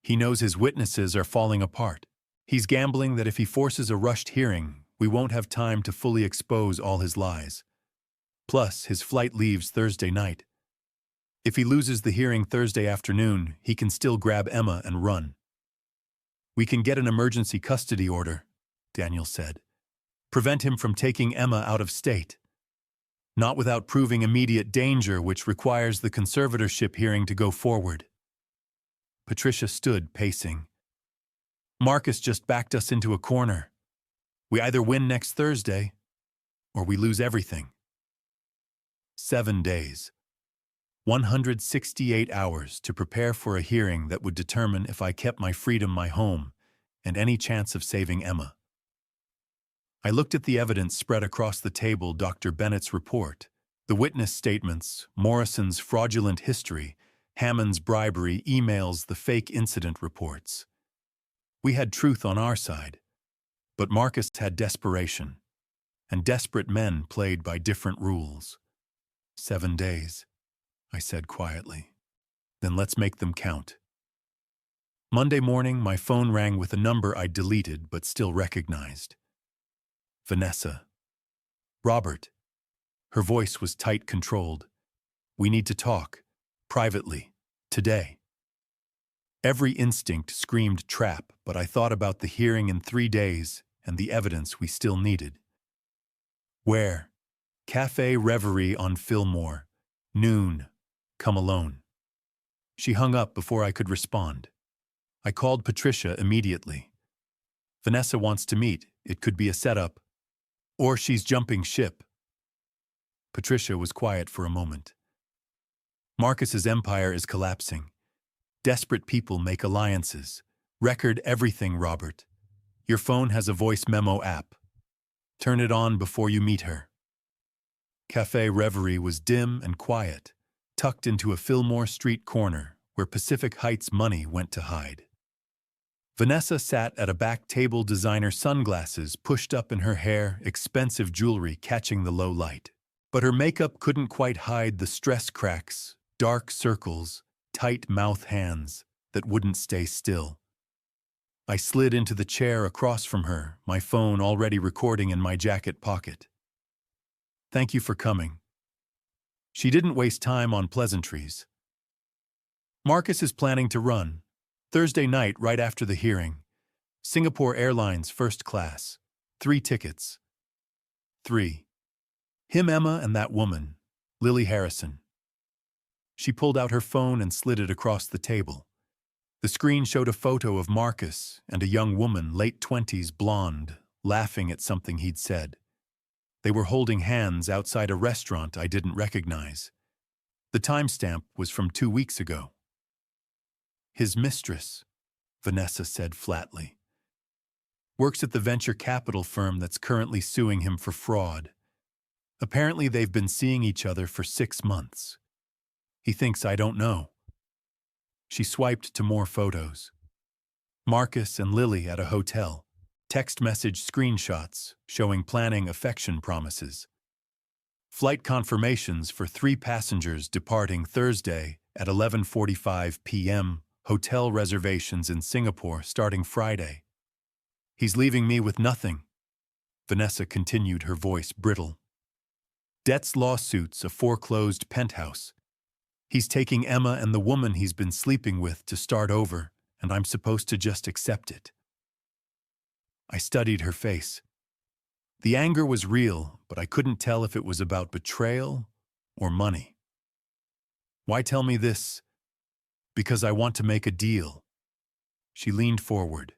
He knows his witnesses are falling apart. He's gambling that if he forces a rushed hearing, we won't have time to fully expose all his lies. Plus, his flight leaves Thursday night. If he loses the hearing Thursday afternoon, he can still grab Emma and run. We can get an emergency custody order, Daniel said. Prevent him from taking Emma out of state. Not without proving immediate danger, which requires the conservatorship hearing to go forward. Patricia stood, pacing. Marcus just backed us into a corner. We either win next Thursday, or we lose everything. 7 days. 168 hours to prepare for a hearing that would determine if I kept my freedom, my home, and any chance of saving Emma. I looked at the evidence spread across the table, Dr. Bennett's report, the witness statements, Morrison's fraudulent history, Hammond's bribery, emails, the fake incident reports. We had truth on our side, but Marcus had desperation, and desperate men played by different rules. 7 days, I said quietly. Then let's make them count. Monday morning, my phone rang with a number I'd deleted but still recognized. Vanessa. Robert. Her voice was tight, controlled. We need to talk. Privately. Today. Every instinct screamed trap, but I thought about the hearing in 3 days and the evidence we still needed. Where? Cafe Reverie on Fillmore. Noon. Come alone. She hung up before I could respond. I called Patricia immediately. Vanessa wants to meet. It could be a setup. Or she's jumping ship. Patricia was quiet for a moment. Marcus's empire is collapsing. Desperate people make alliances. Record everything, Robert. Your phone has a voice memo app. Turn it on before you meet her. Cafe Reverie was dim and quiet, tucked into a Fillmore Street corner where Pacific Heights money went to hide. Vanessa sat at a back table, designer sunglasses pushed up in her hair, expensive jewelry catching the low light. But her makeup couldn't quite hide the stress cracks, dark circles, tight mouth hands that wouldn't stay still. I slid into the chair across from her, my phone already recording in my jacket pocket. Thank you for coming. She didn't waste time on pleasantries. Marcus is planning to run. Thursday night, right after the hearing. Singapore Airlines first class. 3 tickets. 3. Him, Emma, and that woman, Lily Harrison. She pulled out her phone and slid it across the table. The screen showed a photo of Marcus and a young woman, late 20s, blonde, laughing at something he'd said. They were holding hands outside a restaurant I didn't recognize. The timestamp was from 2 weeks ago. His mistress, Vanessa said flatly. Works at the venture capital firm that's currently suing him for fraud. Apparently they've been seeing each other for 6 months. He thinks I don't know. She swiped to more photos. Marcus and Lily at a hotel. Text message screenshots showing planning affection promises. Flight confirmations for 3 passengers departing Thursday at 11:45 p.m. Hotel reservations in Singapore starting Friday. He's leaving me with nothing. Vanessa continued, her voice brittle. Debts, lawsuits, a foreclosed penthouse. He's taking Emma and the woman he's been sleeping with to start over, and I'm supposed to just accept it. I studied her face. The anger was real, but I couldn't tell if it was about betrayal or money. Why tell me this? Because I want to make a deal. She leaned forward.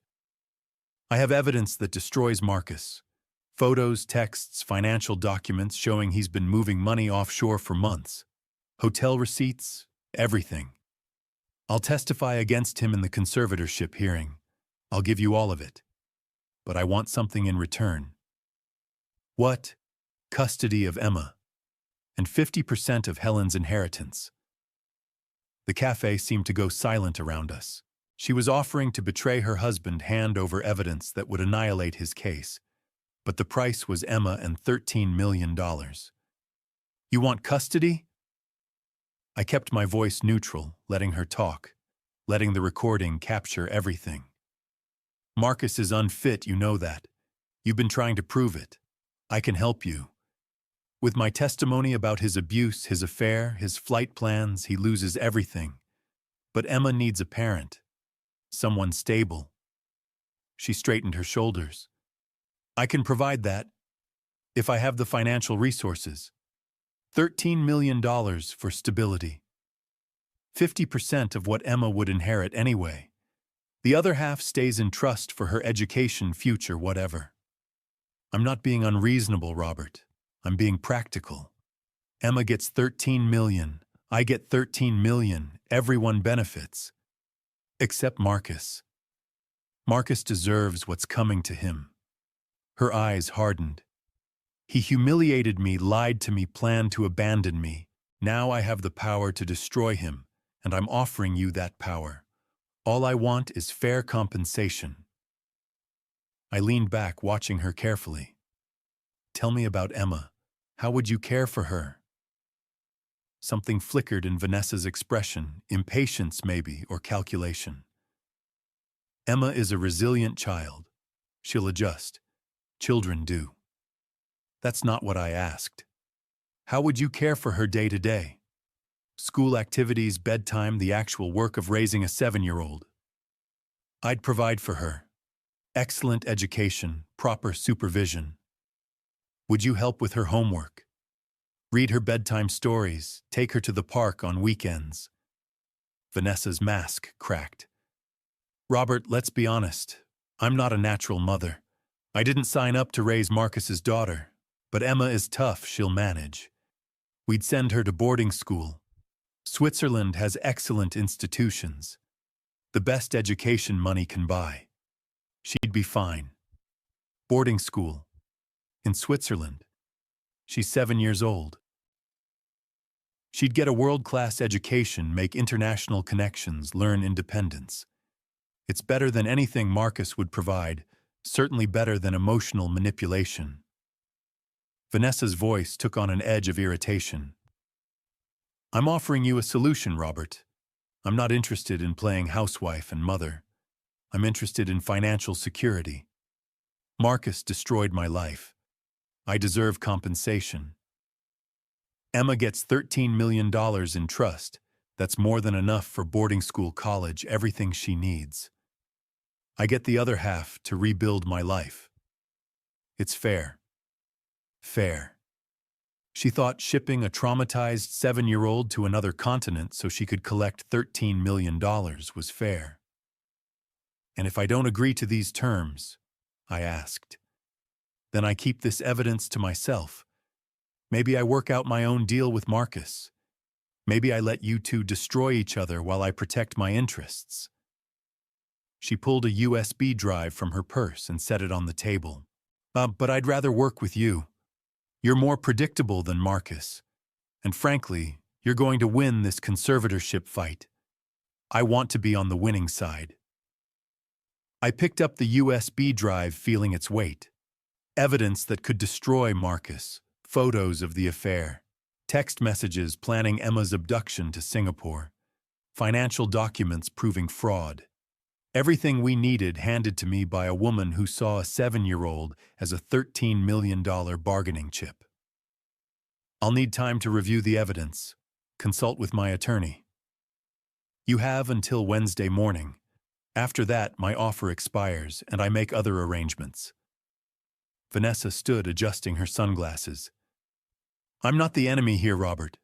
I have evidence that destroys Marcus. Photos, texts, financial documents showing he's been moving money offshore for months. Hotel receipts, everything. I'll testify against him in the conservatorship hearing. I'll give you all of it. But I want something in return. What? Custody of Emma. And 50% of Helen's inheritance. The cafe seemed to go silent around us. She was offering to betray her husband, hand over evidence that would annihilate his case. But the price was Emma and $13 million. You want custody? I kept my voice neutral, letting her talk, letting the recording capture everything. Marcus is unfit, you know that. You've been trying to prove it. I can help you. With my testimony about his abuse, his affair, his flight plans, he loses everything. But Emma needs a parent. Someone stable. She straightened her shoulders. I can provide that, if I have the financial resources. $13 million for stability. 50% of what Emma would inherit anyway. The other half stays in trust for her education, future, whatever. I'm not being unreasonable, Robert. I'm being practical. Emma gets $13 million. I get $13 million. Everyone benefits. Except Marcus. Marcus deserves what's coming to him. Her eyes hardened. He humiliated me, lied to me, planned to abandon me. Now I have the power to destroy him, and I'm offering you that power. All I want is fair compensation. I leaned back, watching her carefully. Tell me about Emma. How would you care for her? Something flickered in Vanessa's expression, impatience maybe, or calculation. Emma is a resilient child. She'll adjust. Children do. That's not what I asked. How would you care for her day to day? School activities, bedtime, the actual work of raising a 7-year-old. I'd provide for her. Excellent education, proper supervision. Would you help with her homework? Read her bedtime stories, take her to the park on weekends. Vanessa's mask cracked. Robert, let's be honest. I'm not a natural mother. I didn't sign up to raise Marcus's daughter, but Emma is tough, she'll manage. We'd send her to boarding school. Switzerland has excellent institutions. The best education money can buy. She'd be fine. Boarding school. In Switzerland. She's 7 years old. She'd get a world-class education, make international connections, learn independence. It's better than anything Marcus would provide, certainly better than emotional manipulation. Vanessa's voice took on an edge of irritation. I'm offering you a solution, Robert. I'm not interested in playing housewife and mother. I'm interested in financial security. Marcus destroyed my life. I deserve compensation. Emma gets $13 million in trust. That's more than enough for boarding school, college, everything she needs. I get the other half to rebuild my life. It's fair. Fair. She thought shipping a traumatized 7-year-old to another continent so she could collect $13 million was fair. And if I don't agree to these terms, I asked, then I keep this evidence to myself. Maybe I work out my own deal with Marcus. Maybe I let you two destroy each other while I protect my interests. She pulled a USB drive from her purse and set it on the table. But I'd rather work with you. You're more predictable than Marcus. And frankly, you're going to win this conservatorship fight. I want to be on the winning side. I picked up the USB drive, feeling its weight. Evidence that could destroy Marcus. Photos of the affair. Text messages planning Emma's abduction to Singapore. Financial documents proving fraud. Everything we needed handed to me by a woman who saw a 7-year-old as a $13 million bargaining chip. I'll need time to review the evidence. Consult with my attorney. You have until Wednesday morning. After that, my offer expires and I make other arrangements. Vanessa stood adjusting her sunglasses. I'm not the enemy here, Robert.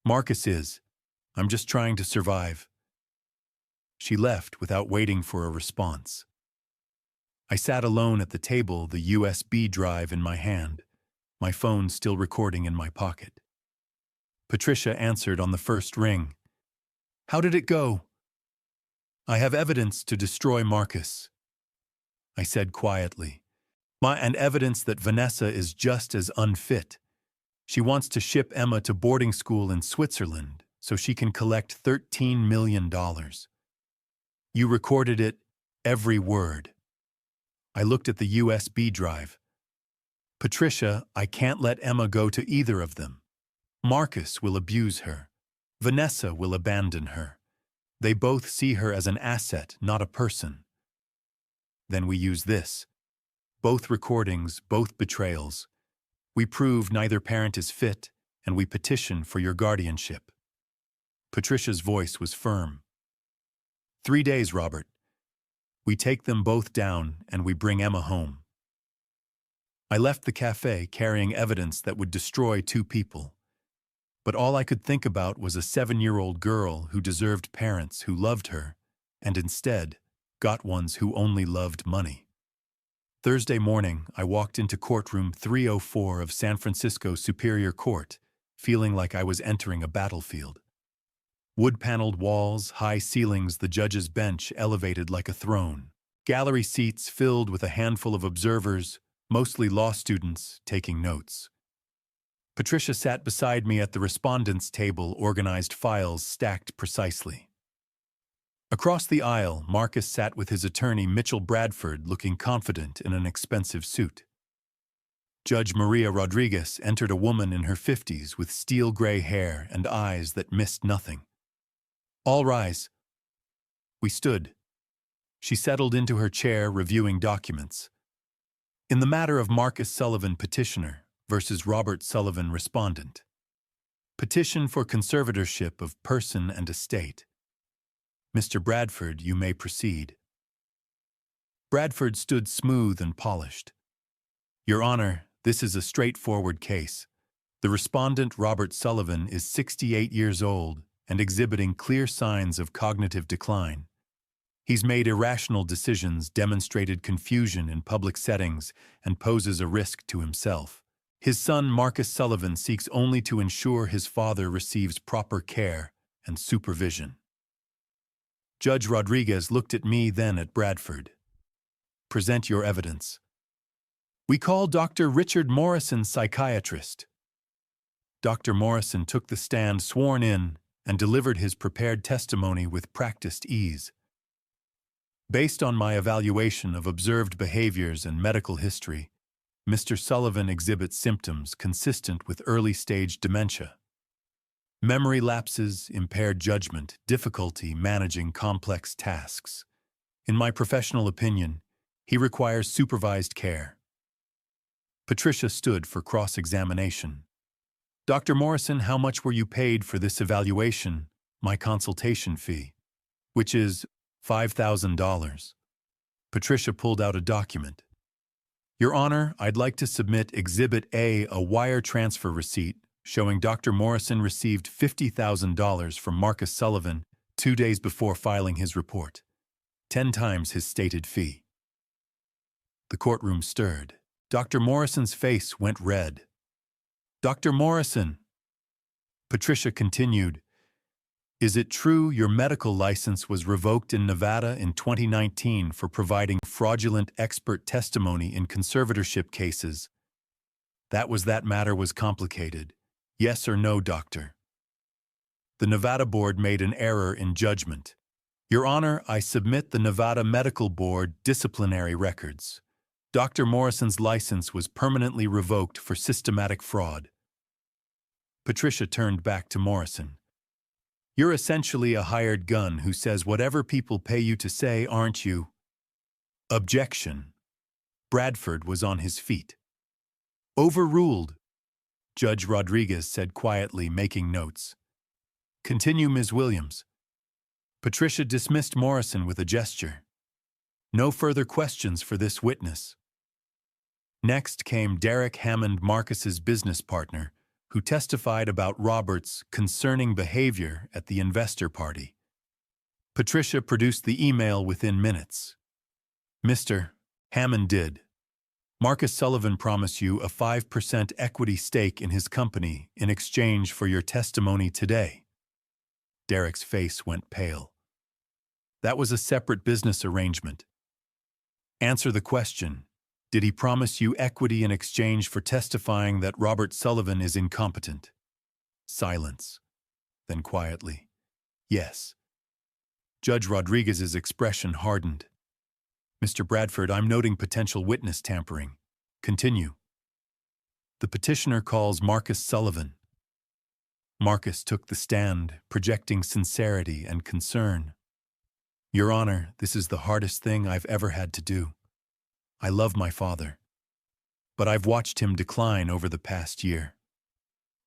Marcus is. I'm just trying to survive. She left without waiting for a response. I sat alone at the table, the USB drive in my hand, my phone still recording in my pocket. Patricia answered on the first ring. How did it go? I have evidence to destroy Marcus, I said quietly. And evidence that Vanessa is just as unfit. She wants to ship Emma to boarding school in Switzerland so she can collect $13 million. You recorded it, every word. I looked at the USB drive. Patricia, I can't let Emma go to either of them. Marcus will abuse her. Vanessa will abandon her. They both see her as an asset, not a person. Then we use this. Both recordings, both betrayals. We prove neither parent is fit, and we petition for your guardianship. Patricia's voice was firm. 3 days, Robert. We take them both down, and we bring Emma home. I left the cafe carrying evidence that would destroy 2 people. But all I could think about was a 7-year-old girl who deserved parents who loved her, and instead got ones who only loved money. Thursday morning, I walked into courtroom 304 of San Francisco Superior Court, feeling like I was entering a battlefield. Wood-paneled walls, high ceilings, the judge's bench elevated like a throne. Gallery seats filled with a handful of observers, mostly law students, taking notes. Patricia sat beside me at the respondents' table, organized files stacked precisely. Across the aisle, Marcus sat with his attorney Mitchell Bradford, looking confident in an expensive suit. Judge Maria Rodriguez entered, a woman in her 50s with steel gray hair and eyes that missed nothing. All rise. We stood. She settled into her chair, reviewing documents. In the matter of Marcus Sullivan, petitioner, versus Robert Sullivan, respondent. Petition for conservatorship of person and estate. Mr. Bradford, you may proceed. Bradford stood smooth and polished. Your Honor, this is a straightforward case. The respondent, Robert Sullivan, is 68 years old and exhibiting clear signs of cognitive decline. He's made irrational decisions, demonstrated confusion in public settings, and poses a risk to himself. His son, Marcus Sullivan, seeks only to ensure his father receives proper care and supervision. Judge Rodriguez looked at me, then at Bradford. Present your evidence. We call Dr. Richard Morrison, psychiatrist. Dr. Morrison took the stand, sworn in, and delivered his prepared testimony with practiced ease. Based on my evaluation of observed behaviors and medical history, Mr. Sullivan exhibits symptoms consistent with early-stage dementia. Memory lapses, impaired judgment, difficulty managing complex tasks. In my professional opinion, he requires supervised care. Patricia stood for cross-examination. Dr. Morrison, how much were you paid for this evaluation, my consultation fee, which is $5,000? Patricia pulled out a document. Your Honor, I'd like to submit Exhibit A, a wire transfer receipt showing Dr. Morrison received $50,000 from Marcus Sullivan 2 days before filing his report, 10 times his stated fee. The courtroom stirred. Dr. Morrison's face went red. Dr. Morrison, Patricia continued, is it true your medical license was revoked in Nevada in 2019 for providing fraudulent expert testimony in conservatorship cases? That matter was complicated. Yes or no, doctor? The Nevada board made an error in judgment. Your Honor, I submit the Nevada Medical Board disciplinary records. Dr. Morrison's license was permanently revoked for systematic fraud. Patricia turned back to Morrison. You're essentially a hired gun who says whatever people pay you to say, aren't you? Objection. Bradford was on his feet. Overruled, Judge Rodriguez said quietly, making notes. Continue, Ms. Williams. Patricia dismissed Morrison with a gesture. No further questions for this witness. Next came Derek Hammond, Marcus's business partner, who testified about Robert's concerning behavior at the investor party. Patricia produced the email within minutes. Mr. Hammond did. Marcus Sullivan promised you a 5% equity stake in his company in exchange for your testimony today. Derek's face went pale. That was a separate business arrangement. Answer the question. Did he promise you equity in exchange for testifying that Robert Sullivan is incompetent? Silence. Then quietly, yes. Judge Rodriguez's expression hardened. Mr. Bradford, I'm noting potential witness tampering. Continue. The petitioner calls Marcus Sullivan. Marcus took the stand, projecting sincerity and concern. Your Honor, this is the hardest thing I've ever had to do. I love my father, but I've watched him decline over the past year.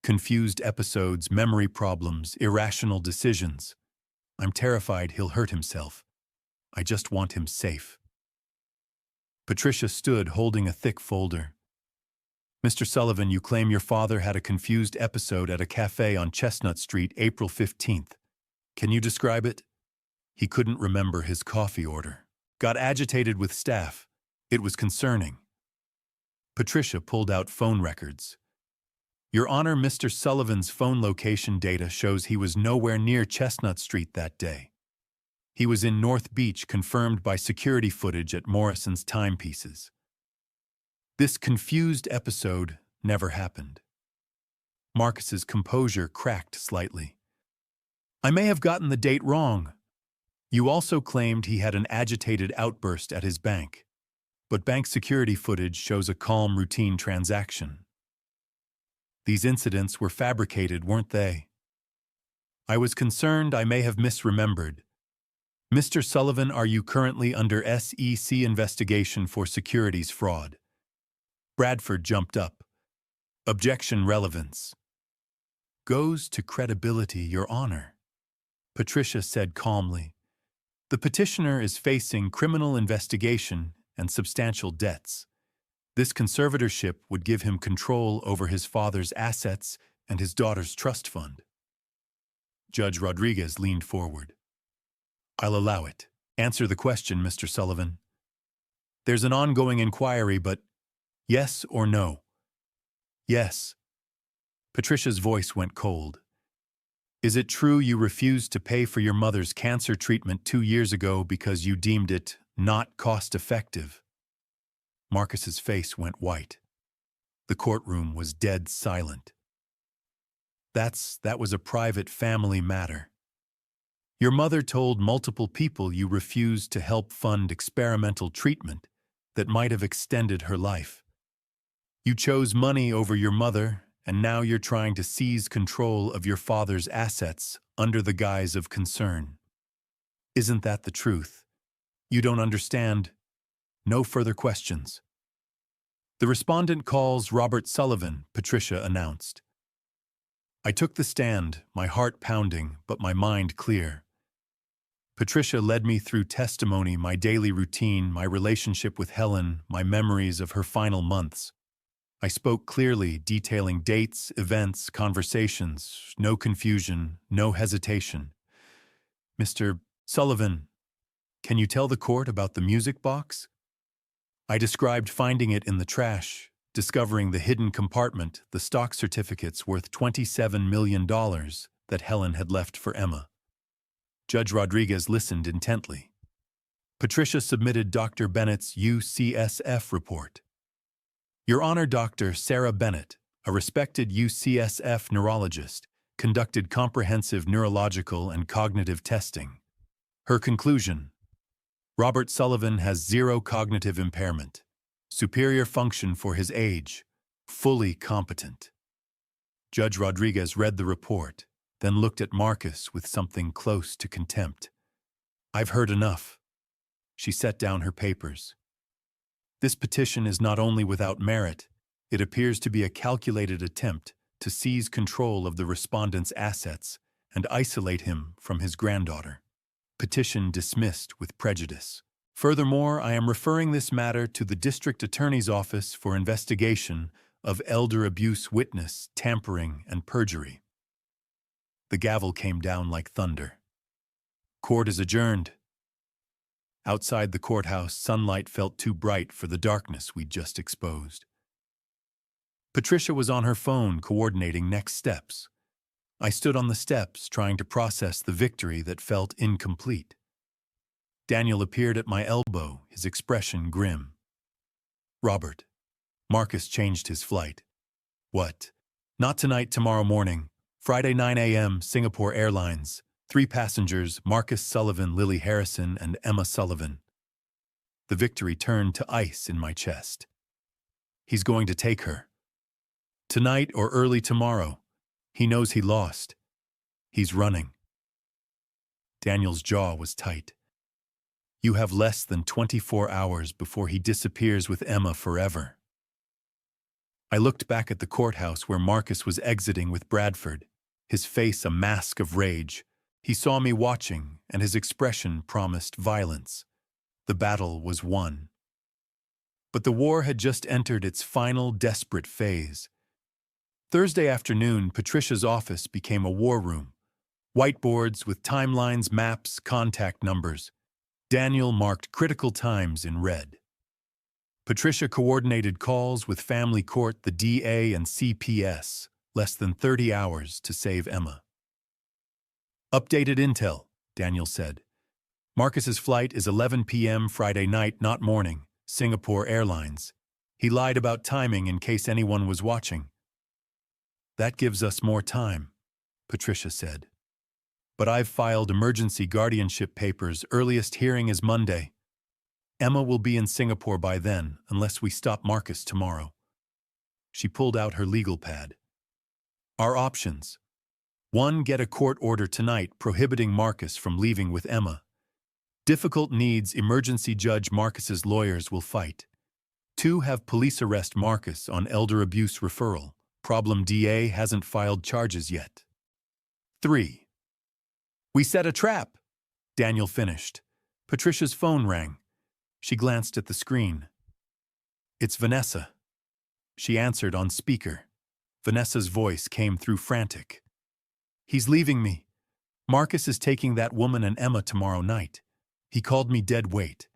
Confused episodes, memory problems, irrational decisions. I'm terrified he'll hurt himself. I just want him safe. Patricia stood holding a thick folder. Mr. Sullivan, you claim your father had a confused episode at a cafe on Chestnut Street, April 15th. Can you describe it? He couldn't remember his coffee order. Got agitated with staff. It was concerning. Patricia pulled out phone records. Your Honor, Mr. Sullivan's phone location data shows he was nowhere near Chestnut Street that day. He was in North Beach, confirmed by security footage at Morrison's timepieces. This confused episode never happened. Marcus's composure cracked slightly. I may have gotten the date wrong. You also claimed he had an agitated outburst at his bank, but bank security footage shows a calm, routine transaction. These incidents were fabricated, weren't they? I was concerned I may have misremembered. Mr. Sullivan, are you currently under SEC investigation for securities fraud? Bradford jumped up. Objection relevance. Goes to credibility, Your Honor. Patricia said calmly. The petitioner is facing criminal investigation and substantial debts. This conservatorship would give him control over his father's assets and his daughter's trust fund. Judge Rodriguez leaned forward. I'll allow it. Answer the question, Mr. Sullivan. There's an ongoing inquiry, but yes or no? Yes. Patricia's voice went cold. Is it true you refused to pay for your mother's cancer treatment 2 years ago because you deemed it not cost-effective? Marcus's face went white. The courtroom was dead silent. That was a private family matter. Your mother told multiple people you refused to help fund experimental treatment that might have extended her life. You chose money over your mother, and now you're trying to seize control of your father's assets under the guise of concern. Isn't that the truth? You don't understand. No further questions. The respondent calls Robert Sullivan, Patricia announced. I took the stand, my heart pounding, but my mind clear. Patricia led me through testimony, my daily routine, my relationship with Helen, my memories of her final months. I spoke clearly, detailing dates, events, conversations, no confusion, no hesitation. Mr. Sullivan, can you tell the court about the music box? I described finding it in the trash, discovering the hidden compartment, the stock certificates worth $27 million that Helen had left for Emma. Judge Rodriguez listened intently. Patricia submitted Dr. Bennett's UCSF report. Your Honor, Dr. Sarah Bennett, a respected UCSF neurologist, conducted comprehensive neurological and cognitive testing. Her conclusion: Robert Sullivan has 0 cognitive impairment, superior function for his age, fully competent. Judge Rodriguez read the report, then looked at Marcus with something close to contempt. I've heard enough. She set down her papers. This petition is not only without merit, it appears to be a calculated attempt to seize control of the respondent's assets and isolate him from his granddaughter. Petition dismissed with prejudice. Furthermore, I am referring this matter to the District Attorney's Office for investigation of elder abuse, witness, tampering, and perjury. The gavel came down like thunder. Court is adjourned. Outside the courthouse, sunlight felt too bright for the darkness we'd just exposed. Patricia was on her phone coordinating next steps. I stood on the steps trying to process the victory that felt incomplete. Daniel appeared at my elbow, his expression grim. "Robert, Marcus changed his flight." "What?" "Not tonight, tomorrow morning. Friday 9 a.m., Singapore Airlines. 3 passengers, Marcus Sullivan, Lily Harrison, and Emma Sullivan." The victory turned to ice in my chest. He's going to take her. Tonight or early tomorrow. He knows he lost. He's running. Daniel's jaw was tight. You have less than 24 hours before he disappears with Emma forever. I looked back at the courthouse where Marcus was exiting with Bradford, his face a mask of rage. He saw me watching, and his expression promised violence. The battle was won. But the war had just entered its final desperate phase. Thursday afternoon, Patricia's office became a war room. Whiteboards with timelines, maps, contact numbers. Daniel marked critical times in red. Patricia coordinated calls with family court, the DA, and CPS, less than 30 hours to save Emma. "Updated intel," Daniel said. "Marcus's flight is 11 p.m. Friday night, not morning, Singapore Airlines. He lied about timing in case anyone was watching." "That gives us more time," Patricia said. "But I've filed emergency guardianship papers. Earliest hearing is Monday. Emma will be in Singapore by then, unless we stop Marcus tomorrow." She pulled out her legal pad. "Our options. 1. Get a court order tonight prohibiting Marcus from leaving with Emma. Difficult needs emergency judge. Marcus's lawyers will fight. 2. Have police arrest Marcus on elder abuse referral. Problem DA hasn't filed charges yet. 3. We set a trap," Daniel finished. Patricia's phone rang. She glanced at the screen. "It's Vanessa." She answered on speaker. Vanessa's voice came through frantic. "He's leaving me. Marcus is taking that woman and Emma tomorrow night. He called me dead weight.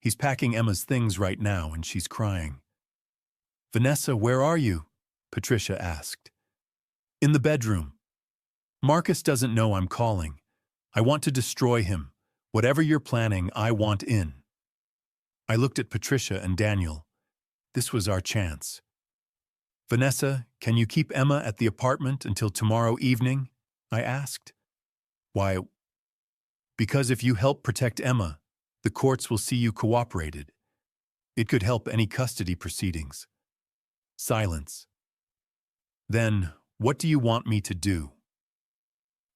He's packing Emma's things right now and she's crying." "Vanessa, where are you?" Patricia asked. "In the bedroom. Marcus doesn't know I'm calling. I want to destroy him. Whatever you're planning, I want in." I looked at Patricia and Daniel. This was our chance. "Vanessa, can you keep Emma at the apartment until tomorrow evening?" I asked. "Why?" "Because if you help protect Emma, the courts will see you cooperated. It could help any custody proceedings." Silence. "Then, what do you want me to do?"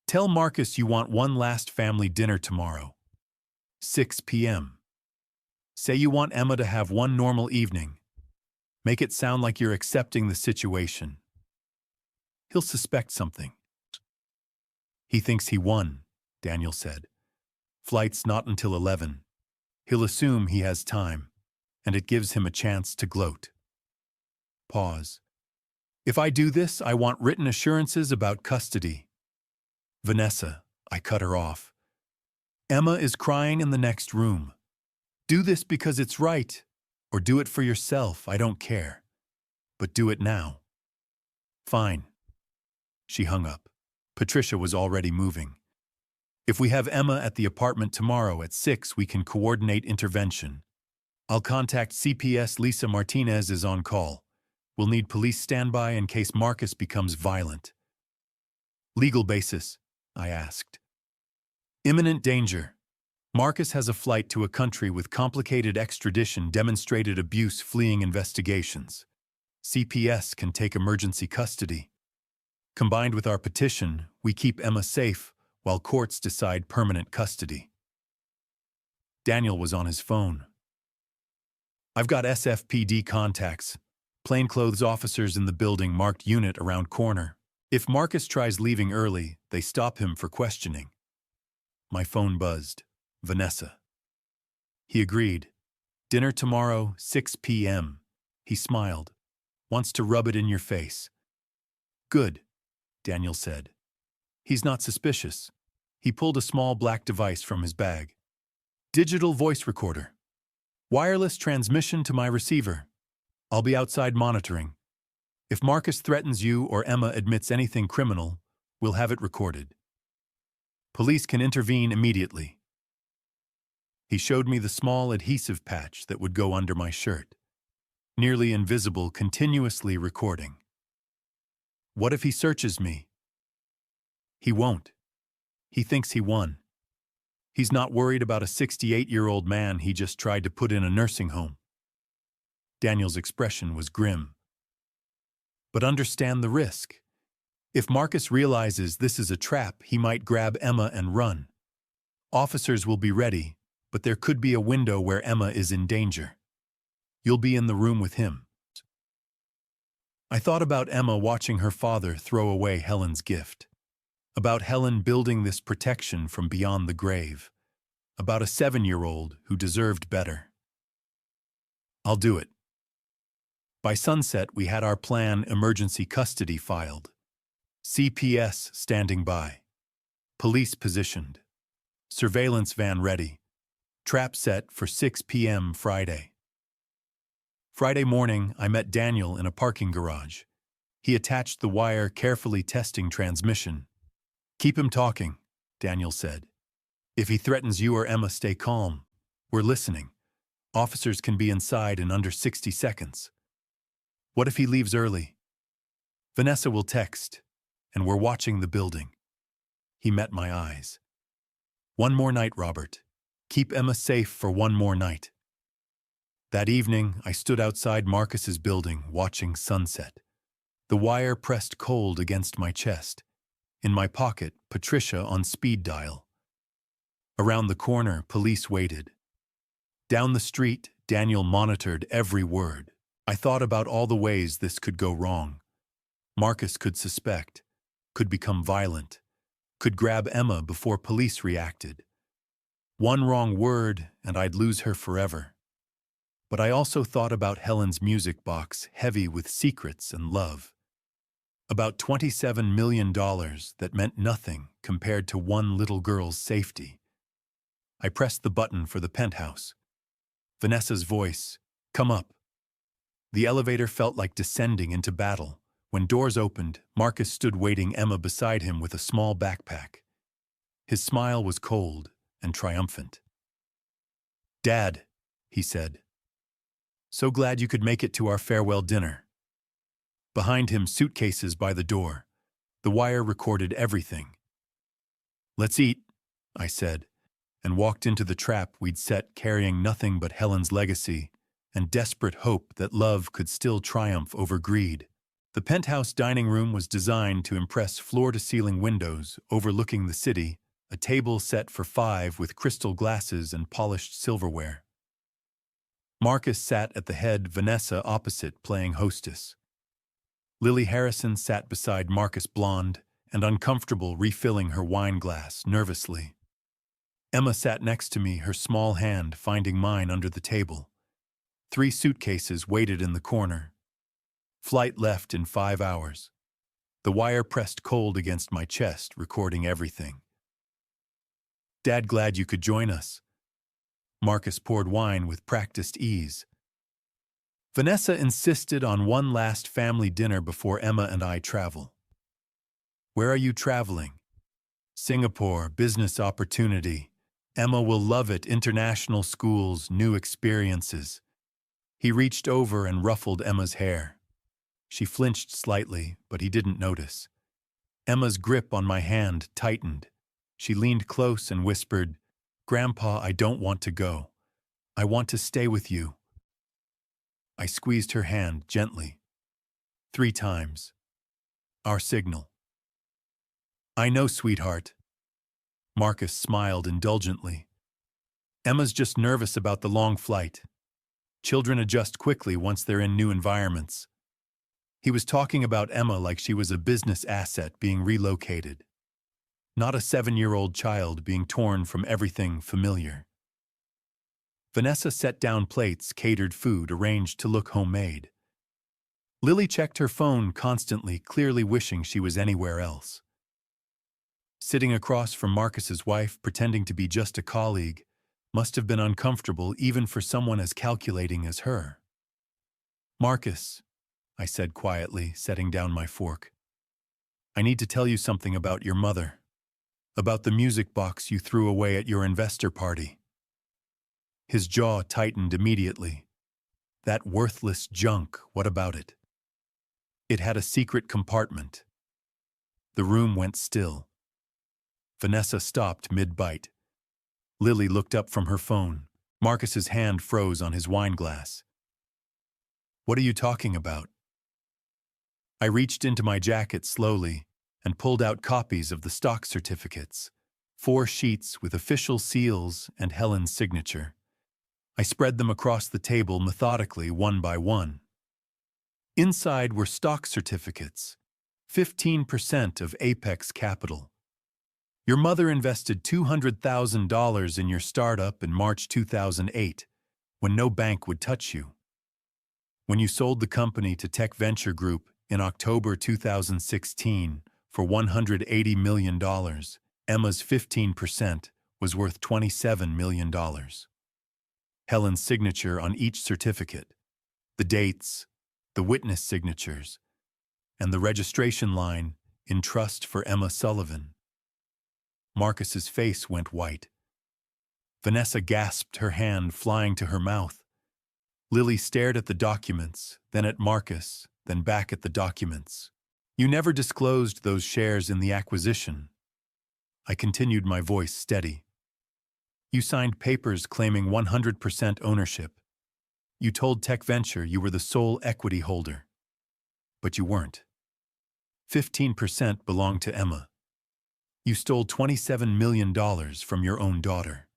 "Tell Marcus you want one last family dinner tomorrow. 6 p.m. Say you want Emma to have one normal evening. Make it sound like you're accepting the situation. He'll suspect something." "He thinks he won," Daniel said. "Flight's not until 11. He'll assume he has time, and it gives him a chance to gloat." Pause. "If I do this, I want written assurances about custody." "Vanessa," I cut her off. "Emma is crying in the next room. Do this because it's right, or do it for yourself, I don't care. But do it now." "Fine." She hung up. Patricia was already moving. "If we have Emma at the apartment tomorrow at 6, we can coordinate intervention. I'll contact CPS. Lisa Martinez is on call. We'll need police standby in case Marcus becomes violent." "Legal basis?" I asked. "Imminent danger. Marcus has a flight to a country with complicated extradition, demonstrated abuse, fleeing investigations. CPS can take emergency custody. Combined with our petition, we keep Emma safe while courts decide permanent custody." Daniel was on his phone. "I've got SFPD contacts. Plainclothes officers in the building marked unit around corner. If Marcus tries leaving early, they stop him for questioning." My phone buzzed. "Vanessa." He agreed. Dinner tomorrow, 6 p.m. He smiled. Wants to rub it in your face. Good, Daniel said. He's not suspicious. He pulled a small black device from his bag. Digital voice recorder. Wireless transmission to my receiver. I'll be outside monitoring. If Marcus threatens you or Emma admits anything criminal, we'll have it recorded. Police can intervene immediately. He showed me the small adhesive patch that would go under my shirt. Nearly invisible, continuously recording. What if he searches me? He won't. He thinks he won. He's not worried about a 68-year-old man he just tried to put in a nursing home. Daniel's expression was grim. But understand the risk. If Marcus realizes this is a trap, he might grab Emma and run. Officers will be ready, but there could be a window where Emma is in danger. You'll be in the room with him. I thought about Emma watching her father throw away Helen's gift. About Helen building this protection from beyond the grave. About a 7-year-old who deserved better. I'll do it. By sunset, we had our plan emergency custody filed. CPS standing by. Police positioned. Surveillance van ready. Trap set for 6 p.m. Friday. Friday morning, I met Daniel in a parking garage. He attached the wire, carefully testing transmission. Keep him talking, Daniel said. If he threatens you or Emma, stay calm. We're listening. Officers can be inside in under 60 seconds. What if he leaves early? Vanessa will text, and we're watching the building. He met my eyes. One more night, Robert. Keep Emma safe for one more night. That evening, I stood outside Marcus's building, watching sunset. The wire pressed cold against my chest. In my pocket, Patricia on speed dial. Around the corner, police waited. Down the street, Daniel monitored every word. I thought about all the ways this could go wrong. Marcus could suspect, could become violent, could grab Emma before police reacted. One wrong word, and I'd lose her forever. But I also thought about Helen's music box, heavy with secrets and love. About $27 million that meant nothing compared to one little girl's safety. I pressed the button for the penthouse. Vanessa's voice, "Come up." The elevator felt like descending into battle. When doors opened, Marcus stood waiting Emma beside him with a small backpack. His smile was cold and triumphant. "Dad," he said. "So glad you could make it to our farewell dinner." Behind him, suitcases by the door. The wire recorded everything. "Let's eat," I said, and walked into the trap we'd set, carrying nothing but Helen's legacy and desperate hope that love could still triumph over greed. The penthouse dining room was designed to impress floor-to-ceiling windows overlooking the city, a table set for 5 with crystal glasses and polished silverware. Marcus sat at the head, Vanessa opposite, playing hostess. Lily Harrison sat beside Marcus, blonde and uncomfortable, refilling her wine glass nervously. Emma sat next to me, her small hand finding mine under the table. 3 suitcases waited in the corner. Flight left in 5 hours. The wire pressed cold against my chest, recording everything. "Dad, glad you could join us." Marcus poured wine with practiced ease. Vanessa insisted on one last family dinner before Emma and I travel. "Where are you traveling?" "Singapore, business opportunity. Emma will love it, international schools, new experiences." He reached over and ruffled Emma's hair. She flinched slightly, but he didn't notice. Emma's grip on my hand tightened. She leaned close and whispered, "Grandpa, I don't want to go. I want to stay with you." I squeezed her hand gently. 3 times. Our signal. "I know, sweetheart." Marcus smiled indulgently. "Emma's just nervous about the long flight. Children adjust quickly once they're in new environments." He was talking about Emma like she was a business asset being relocated, not a 7-year-old child being torn from everything familiar. Vanessa set down plates, catered food arranged to look homemade. Lily checked her phone constantly, clearly wishing she was anywhere else. Sitting across from Marcus's wife, pretending to be just a colleague, must have been uncomfortable even for someone as calculating as her. "Marcus," I said quietly, setting down my fork, "I need to tell you something about your mother. About the music box you threw away at your investor party." His jaw tightened immediately. "That worthless junk, what about it?" "It had a secret compartment." The room went still. Vanessa stopped mid-bite. Lily looked up from her phone. Marcus's hand froze on his wine glass. "What are you talking about?" I reached into my jacket slowly and pulled out copies of the stock certificates, 4 sheets with official seals and Helen's signature. I spread them across the table methodically, one by one. Inside were stock certificates, 15% of Apex Capital. Your mother invested $200,000 in your startup in March 2008, when no bank would touch you. When you sold the company to Tech Venture Group in October 2016 for $180 million, Emma's 15% was worth $27 million. Helen's signature on each certificate, the dates, the witness signatures, and the registration line, "In trust for Emma Sullivan." Marcus's face went white. Vanessa gasped, her hand flying to her mouth. Lily stared at the documents, then at Marcus, then back at the documents. "You never disclosed those shares in the acquisition." I continued, my voice steady. "You signed papers claiming 100% ownership. You told Tech Venture you were the sole equity holder. But you weren't. 15% belonged to Emma. You stole $27 million from your own daughter.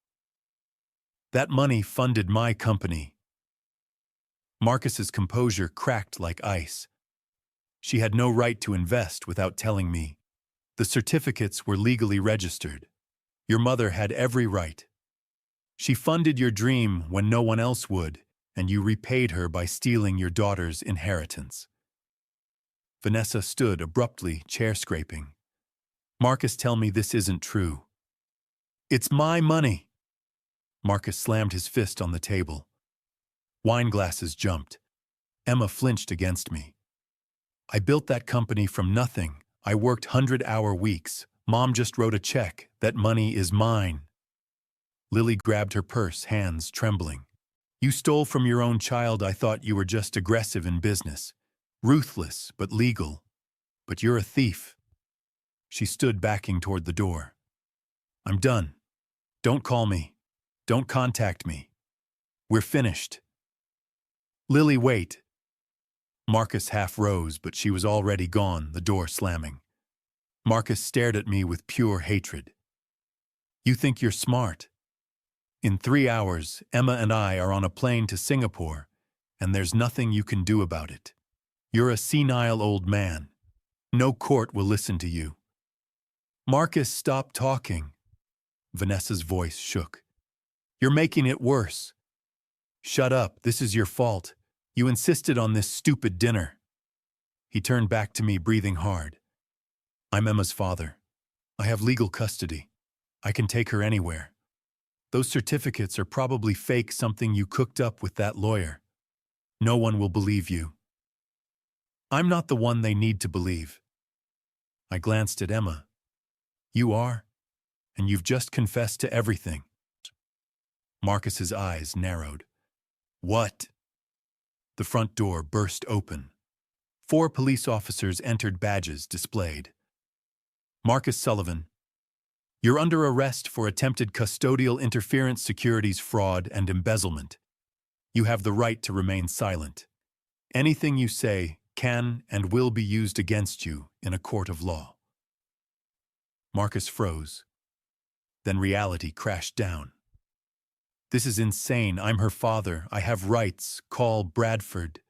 That money funded my company." Marcus's composure cracked like ice. "She had no right to invest without telling me. The certificates were legally registered. Your mother had every right. She funded your dream when no one else would, and you repaid her by stealing your daughter's inheritance." Vanessa stood abruptly, chair scraping. "Marcus, tell me this isn't true." "It's my money." Marcus slammed his fist on the table. Wine glasses jumped. Emma flinched against me. "I built that company from nothing. I worked 100-hour weeks. Mom just wrote a check. That money is mine." Lily grabbed her purse, hands trembling. "You stole from your own child. I thought you were just aggressive in business. Ruthless, but legal. But you're a thief." She stood backing toward the door. "I'm done. Don't call me. Don't contact me. We're finished." "Lily, wait." Marcus half rose, but she was already gone, the door slamming. Marcus stared at me with pure hatred. "You think you're smart? In 3 hours, Emma and I are on a plane to Singapore, and there's nothing you can do about it. You're a senile old man. No court will listen to you." "Marcus, stop talking." Vanessa's voice shook. "You're making it worse." "Shut up, this is your fault. You insisted on this stupid dinner." He turned back to me, breathing hard. "I'm Emma's father. I have legal custody. I can take her anywhere. Those certificates are probably fake, something you cooked up with that lawyer. No one will believe you." "I'm not the one they need to believe." I glanced at Emma. "You are, and you've just confessed to everything." Marcus's eyes narrowed. "What?" The front door burst open. 4 police officers entered, badges displayed. "Marcus Sullivan, you're under arrest for attempted custodial interference, securities fraud, and embezzlement. You have the right to remain silent. Anything you say can and will be used against you in a court of law." Marcus froze. Then reality crashed down. "This is insane. I'm her father. I have rights. Call Bradford."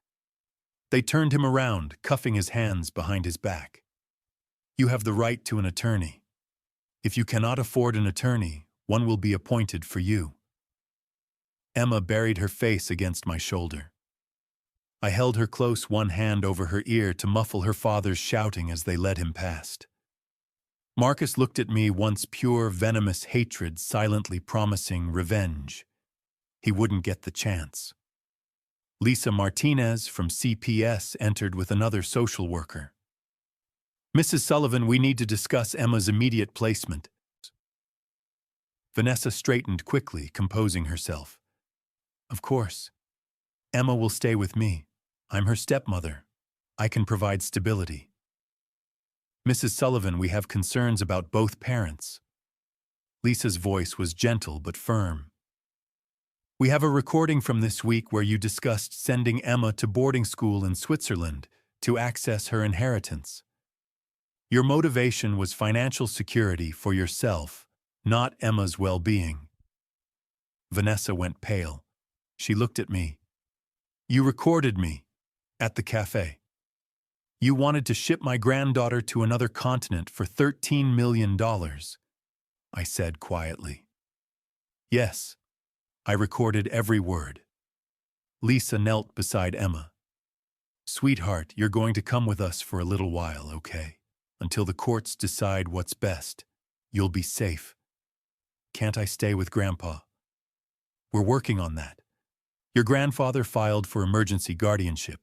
They turned him around, cuffing his hands behind his back. "You have the right to an attorney. If you cannot afford an attorney, one will be appointed for you." Emma buried her face against my shoulder. I held her close, one hand over her ear to muffle her father's shouting as they led him past. Marcus looked at me, once pure, venomous hatred, silently promising revenge. He wouldn't get the chance. Lisa Martinez from CPS entered with another social worker. "Mrs. Sullivan, we need to discuss Emma's immediate placement." Vanessa straightened quickly, composing herself. "Of course. Emma will stay with me. I'm her stepmother. I can provide stability." "Mrs. Sullivan, we have concerns about both parents." Lisa's voice was gentle but firm. "We have a recording from this week where you discussed sending Emma to boarding school in Switzerland to access her inheritance. Your motivation was financial security for yourself, not Emma's well-being." Vanessa went pale. She looked at me. "You recorded me at the cafe. You wanted to ship my granddaughter to another continent for $13 million, I said quietly. "Yes, I recorded every word." Lisa knelt beside Emma. "Sweetheart, you're going to come with us for a little while, okay? Until the courts decide what's best. You'll be safe." "Can't I stay with Grandpa?" "We're working on that. Your grandfather filed for emergency guardianship,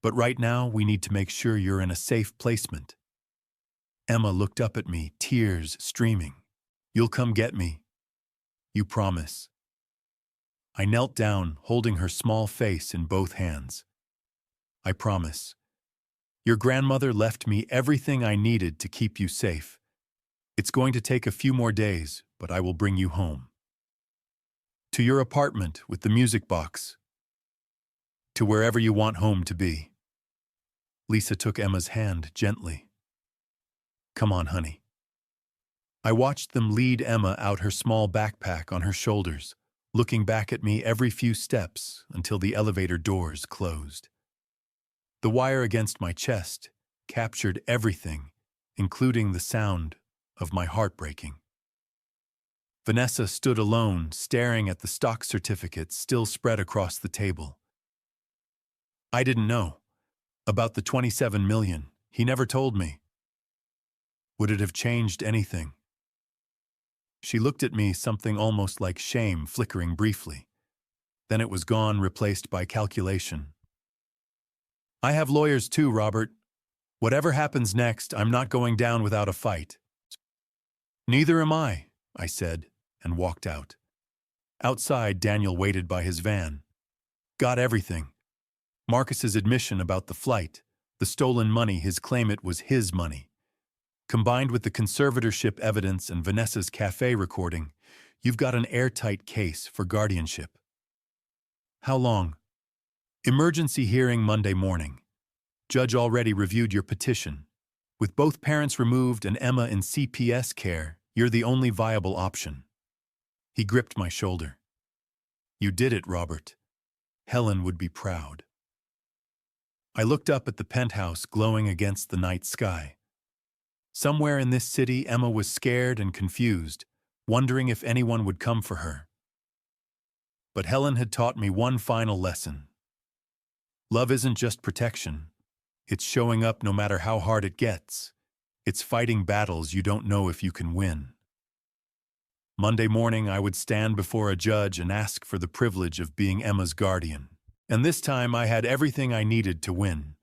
but right now we need to make sure you're in a safe placement." Emma looked up at me, tears streaming. "You'll come get me? You promise?" I knelt down, holding her small face in both hands. "I promise. Your grandmother left me everything I needed to keep you safe. It's going to take a few more days, but I will bring you home. To your apartment with the music box. To wherever you want home to be." Lisa took Emma's hand gently. "Come on, honey." I watched them lead Emma out, her small backpack on her shoulders, looking back at me every few steps until the elevator doors closed. The wire against my chest captured everything, including the sound of my heart breaking. Vanessa stood alone, staring at the stock certificates still spread across the table. "I didn't know about the $27 million. He never told me." "Would it have changed anything?" She looked at me, something almost like shame flickering briefly. Then it was gone, replaced by calculation. "I have lawyers too, Robert. Whatever happens next, I'm not going down without a fight." "Neither am I," I said, and walked out. Outside, Daniel waited by his van. "Got everything. Marcus's admission about the flight, the stolen money, his claim it was his money. Combined with the conservatorship evidence and Vanessa's cafe recording, you've got an airtight case for guardianship." "How long?" "Emergency hearing Monday morning. Judge already reviewed your petition. With both parents removed and Emma in CPS care, you're the only viable option." He gripped my shoulder. "You did it, Robert. Helen would be proud." I looked up at the penthouse glowing against the night sky. Somewhere in this city, Emma was scared and confused, wondering if anyone would come for her. But Helen had taught me one final lesson. Love isn't just protection. It's showing up no matter how hard it gets. It's fighting battles you don't know if you can win. Monday morning, I would stand before a judge and ask for the privilege of being Emma's guardian. And this time, I had everything I needed to win.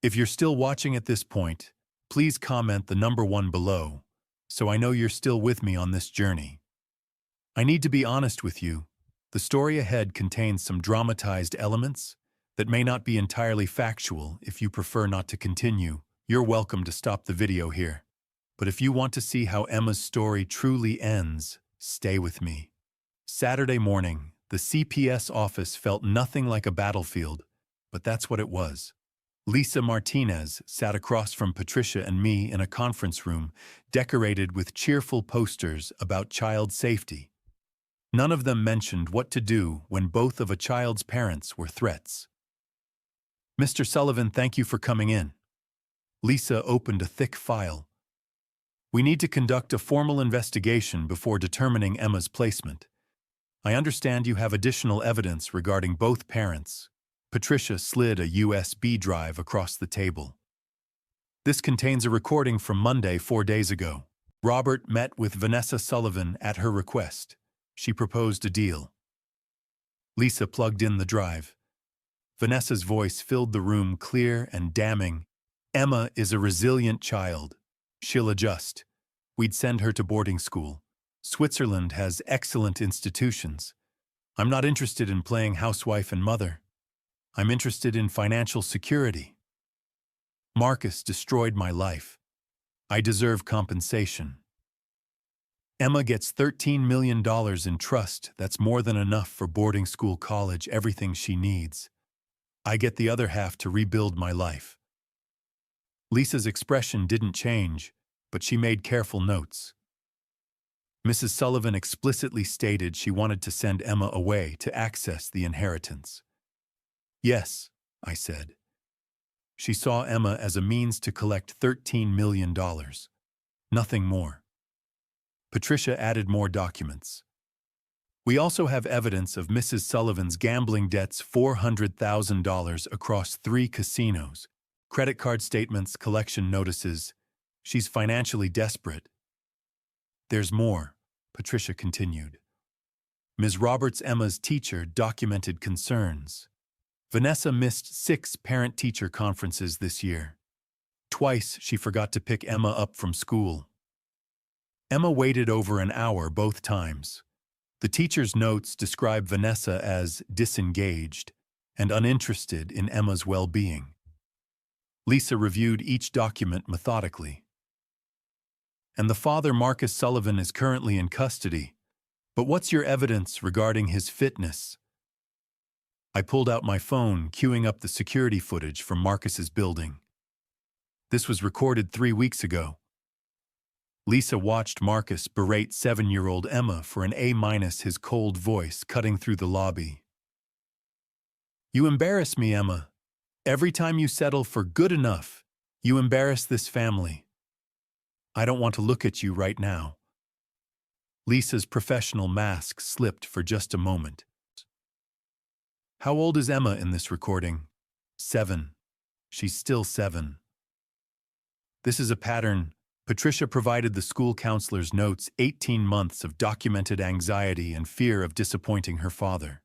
If you're still watching at this point, please comment the number 1 below, so I know you're still with me on this journey. I need to be honest with you. The story ahead contains some dramatized elements that may not be entirely factual. If you prefer not to continue, you're welcome to stop the video here. But if you want to see how Emma's story truly ends, stay with me. Saturday morning, the CPS office felt nothing like a battlefield, but that's what it was. Lisa Martinez sat across from Patricia and me in a conference room decorated with cheerful posters about child safety. None of them mentioned what to do when both of a child's parents were threats. "Mr. Sullivan, thank you for coming in." Lisa opened a thick file. We need to conduct a formal investigation before determining Emma's placement. I understand you have additional evidence regarding both parents. Patricia slid a USB drive across the table. This contains a recording from Monday 4 days ago. Robert met with Vanessa Sullivan at her request. She proposed a deal. Lisa plugged in the drive. Vanessa's voice filled the room, clear and damning. Emma is a resilient child. She'll adjust. We'd send her to boarding school. Switzerland has excellent institutions. I'm not interested in playing housewife and mother. I'm interested in financial security. Marcus destroyed my life. I deserve compensation. Emma gets $13 million in trust. That's more than enough for boarding school, college, everything she needs. I get the other half to rebuild my life. Lisa's expression didn't change, but she made careful notes. Mrs. Sullivan explicitly stated she wanted to send Emma away to access the inheritance. Yes, I said. She saw Emma as a means to collect $13 million. Nothing more. Patricia added more documents. We also have evidence of Mrs. Sullivan's gambling debts, $400,000 across 3 casinos, credit card statements, collection notices. She's financially desperate. There's more, Patricia continued. Ms. Roberts, Emma's teacher, documented concerns. Vanessa missed 6 parent-teacher conferences this year. Twice she forgot to pick Emma up from school. Emma waited over an hour both times. The teacher's notes describe Vanessa as disengaged and uninterested in Emma's well-being. Lisa reviewed each document methodically. And the father, Marcus Sullivan, is currently in custody. But what's your evidence regarding his fitness? I pulled out my phone, queuing up the security footage from Marcus's building. This was recorded 3 weeks ago. Lisa watched Marcus berate 7-year-old Emma for an A-, his cold voice cutting through the lobby. You embarrass me, Emma. Every time you settle for good enough, you embarrass this family. I don't want to look at you right now. Lisa's professional mask slipped for just a moment. How old is Emma in this recording? 7. She's still 7. This is a pattern. Patricia provided the school counselor's notes, 18 months of documented anxiety and fear of disappointing her father.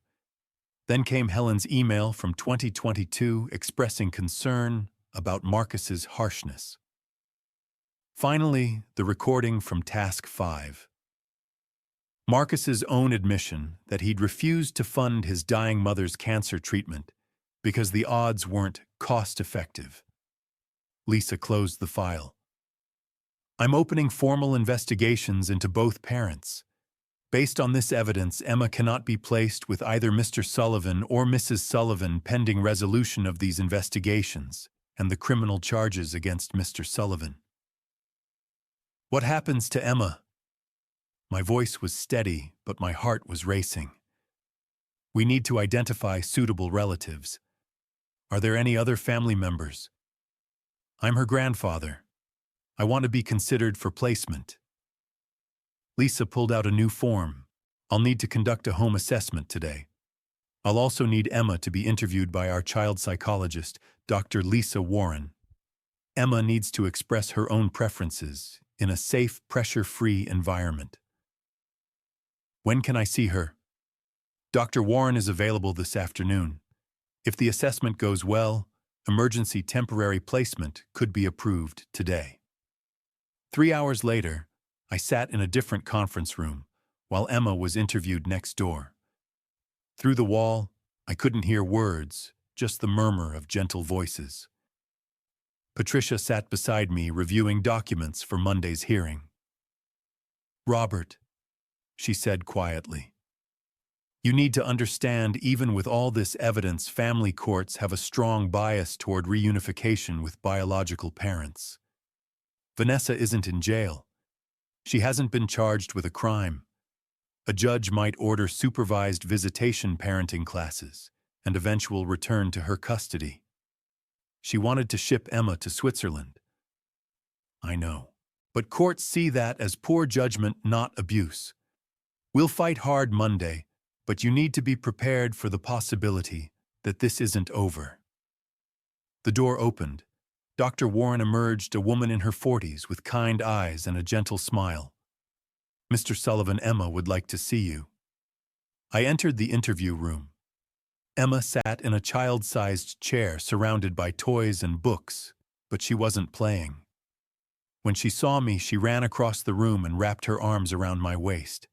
Then came Helen's email from 2022 expressing concern about Marcus's harshness. Finally, the recording from Task 5. Marcus's own admission that he'd refused to fund his dying mother's cancer treatment because the odds weren't cost-effective. Lisa closed the file. I'm opening formal investigations into both parents. Based on this evidence, Emma cannot be placed with either Mr. Sullivan or Mrs. Sullivan pending resolution of these investigations and the criminal charges against Mr. Sullivan. What happens to Emma? My voice was steady, but my heart was racing. We need to identify suitable relatives. Are there any other family members? I'm her grandfather. I want to be considered for placement. Lisa pulled out a new form. I'll need to conduct a home assessment today. I'll also need Emma to be interviewed by our child psychologist, Dr. Lisa Warren. Emma needs to express her own preferences in a safe, pressure-free environment. When can I see her? Dr. Warren is available this afternoon. If the assessment goes well, emergency temporary placement could be approved today. 3 hours later, I sat in a different conference room while Emma was interviewed next door. Through the wall, I couldn't hear words, just the murmur of gentle voices. Patricia sat beside me reviewing documents for Monday's hearing. Robert, she said quietly, you need to understand, even with all this evidence, family courts have a strong bias toward reunification with biological parents. Vanessa isn't in jail. She hasn't been charged with a crime. A judge might order supervised visitation parenting classes and eventual return to her custody. She wanted to ship Emma to Switzerland. I know. But courts see that as poor judgment, not abuse. We'll fight hard Monday, but you need to be prepared for the possibility that this isn't over. The door opened. Dr. Warren emerged, a woman in her 40s with kind eyes and a gentle smile. Mr. Sullivan, Emma would like to see you. I entered the interview room. Emma sat in a child-sized chair surrounded by toys and books, but she wasn't playing. When she saw me, she ran across the room and wrapped her arms around my waist.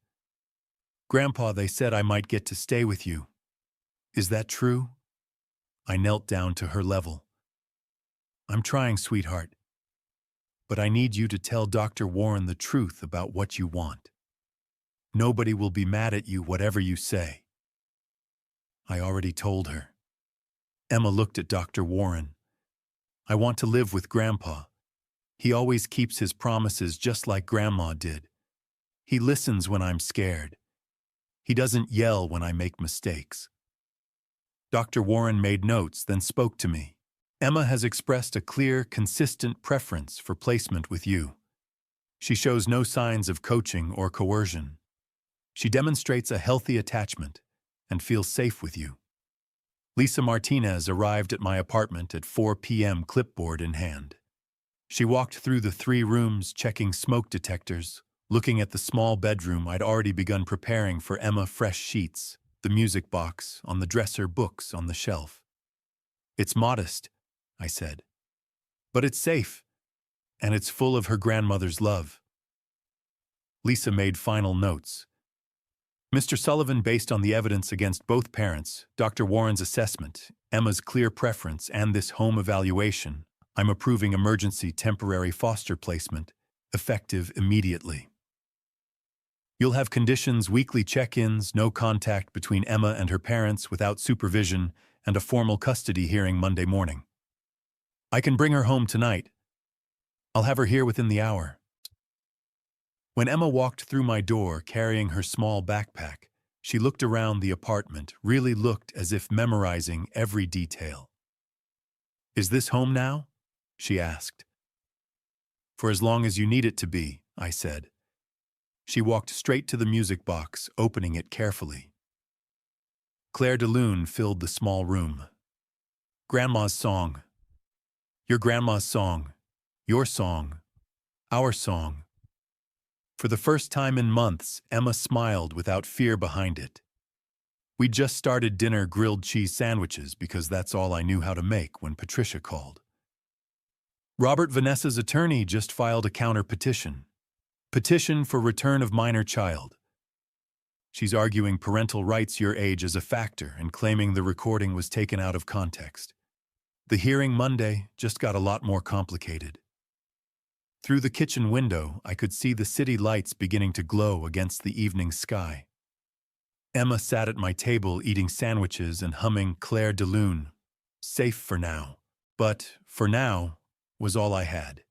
Grandpa, they said I might get to stay with you. Is that true? I knelt down to her level. I'm trying, sweetheart. But I need you to tell Dr. Warren the truth about what you want. Nobody will be mad at you, whatever you say. I already told her. Emma looked at Dr. Warren. I want to live with Grandpa. He always keeps his promises just like Grandma did. He listens when I'm scared. He doesn't yell when I make mistakes. Dr. Warren made notes, then spoke to me. Emma has expressed a clear, consistent preference for placement with you. She shows no signs of coaching or coercion. She demonstrates a healthy attachment and feels safe with you. Lisa Martinez arrived at my apartment at 4 p.m., clipboard in hand. She walked through the 3 rooms, checking smoke detectors, looking at the small bedroom I'd already begun preparing for Emma, fresh sheets, the music box, on the dresser, books on the shelf. It's modest, I said. But it's safe, and it's full of her grandmother's love. Lisa made final notes. Mr. Sullivan, based on the evidence against both parents, Dr. Warren's assessment, Emma's clear preference, and this home evaluation, I'm approving emergency temporary foster placement, effective immediately. You'll have conditions, weekly check-ins, no contact between Emma and her parents without supervision, and a formal custody hearing Monday morning. I can bring her home tonight. I'll have her here within the hour. When Emma walked through my door carrying her small backpack, she looked around the apartment, really looked as if memorizing every detail. Is this home now? She asked. For as long as you need it to be, I said. She walked straight to the music box, opening it carefully. Claire de Lune filled the small room. Grandma's song. Your grandma's song. Your song. Our song. For the first time in months, Emma smiled without fear behind it. We'd just started dinner, grilled cheese sandwiches, because that's all I knew how to make when Patricia called. Robert, Vanessa's attorney, just filed a counter petition. Petition for return of minor child. She's arguing parental rights your age as a factor and claiming the recording was taken out of context. The hearing Monday just got a lot more complicated. Through the kitchen window, I could see the city lights beginning to glow against the evening sky. Emma sat at my table eating sandwiches and humming Claire de Lune. Safe for now. But, for now, was all I had.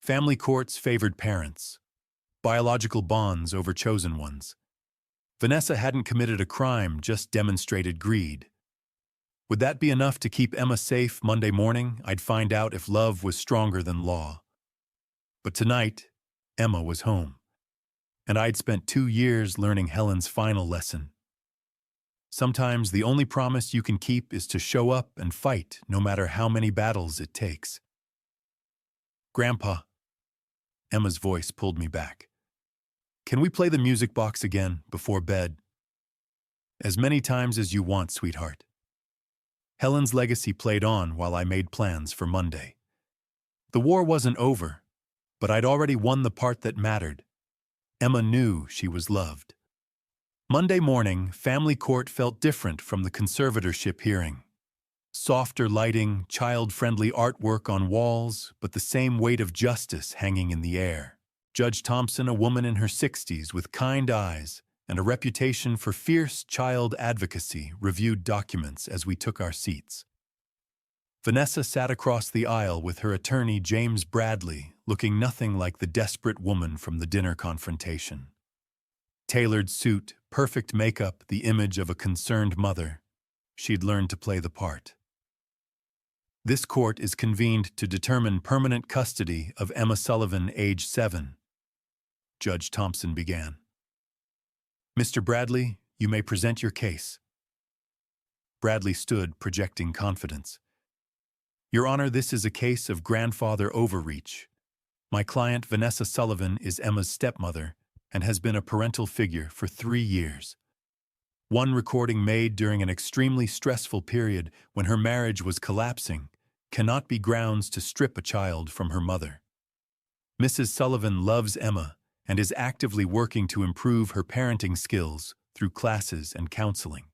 Family courts favored parents. Biological bonds over chosen ones. Vanessa hadn't committed a crime, just demonstrated greed. Would that be enough to keep Emma safe? Monday morning, I'd find out if love was stronger than law. But tonight, Emma was home. And I'd spent 2 years learning Helen's final lesson. Sometimes the only promise you can keep is to show up and fight, no matter how many battles it takes. Grandpa. Emma's voice pulled me back. Can we play the music box again, before bed? As many times as you want, sweetheart. Helen's legacy played on while I made plans for Monday. The war wasn't over, but I'd already won the part that mattered. Emma knew she was loved. Monday morning, family court felt different from the conservatorship hearing. Softer lighting, child-friendly artwork on walls, but the same weight of justice hanging in the air. Judge Thompson, a woman in her 60s with kind eyes and a reputation for fierce child advocacy, reviewed documents as we took our seats. Vanessa sat across the aisle with her attorney, James Bradley, looking nothing like the desperate woman from the dinner confrontation. Tailored suit, perfect makeup, the image of a concerned mother. She'd learned to play the part. This court is convened to determine permanent custody of Emma Sullivan, age 7. Judge Thompson began. Mr. Bradley, you may present your case. Bradley stood, projecting confidence. Your Honor, this is a case of grandfather overreach. My client, Vanessa Sullivan, is Emma's stepmother and has been a parental figure for 3 years. One recording made during an extremely stressful period when her marriage was collapsing cannot be grounds to strip a child from her mother. Mrs. Sullivan loves Emma and is actively working to improve her parenting skills through classes and counseling.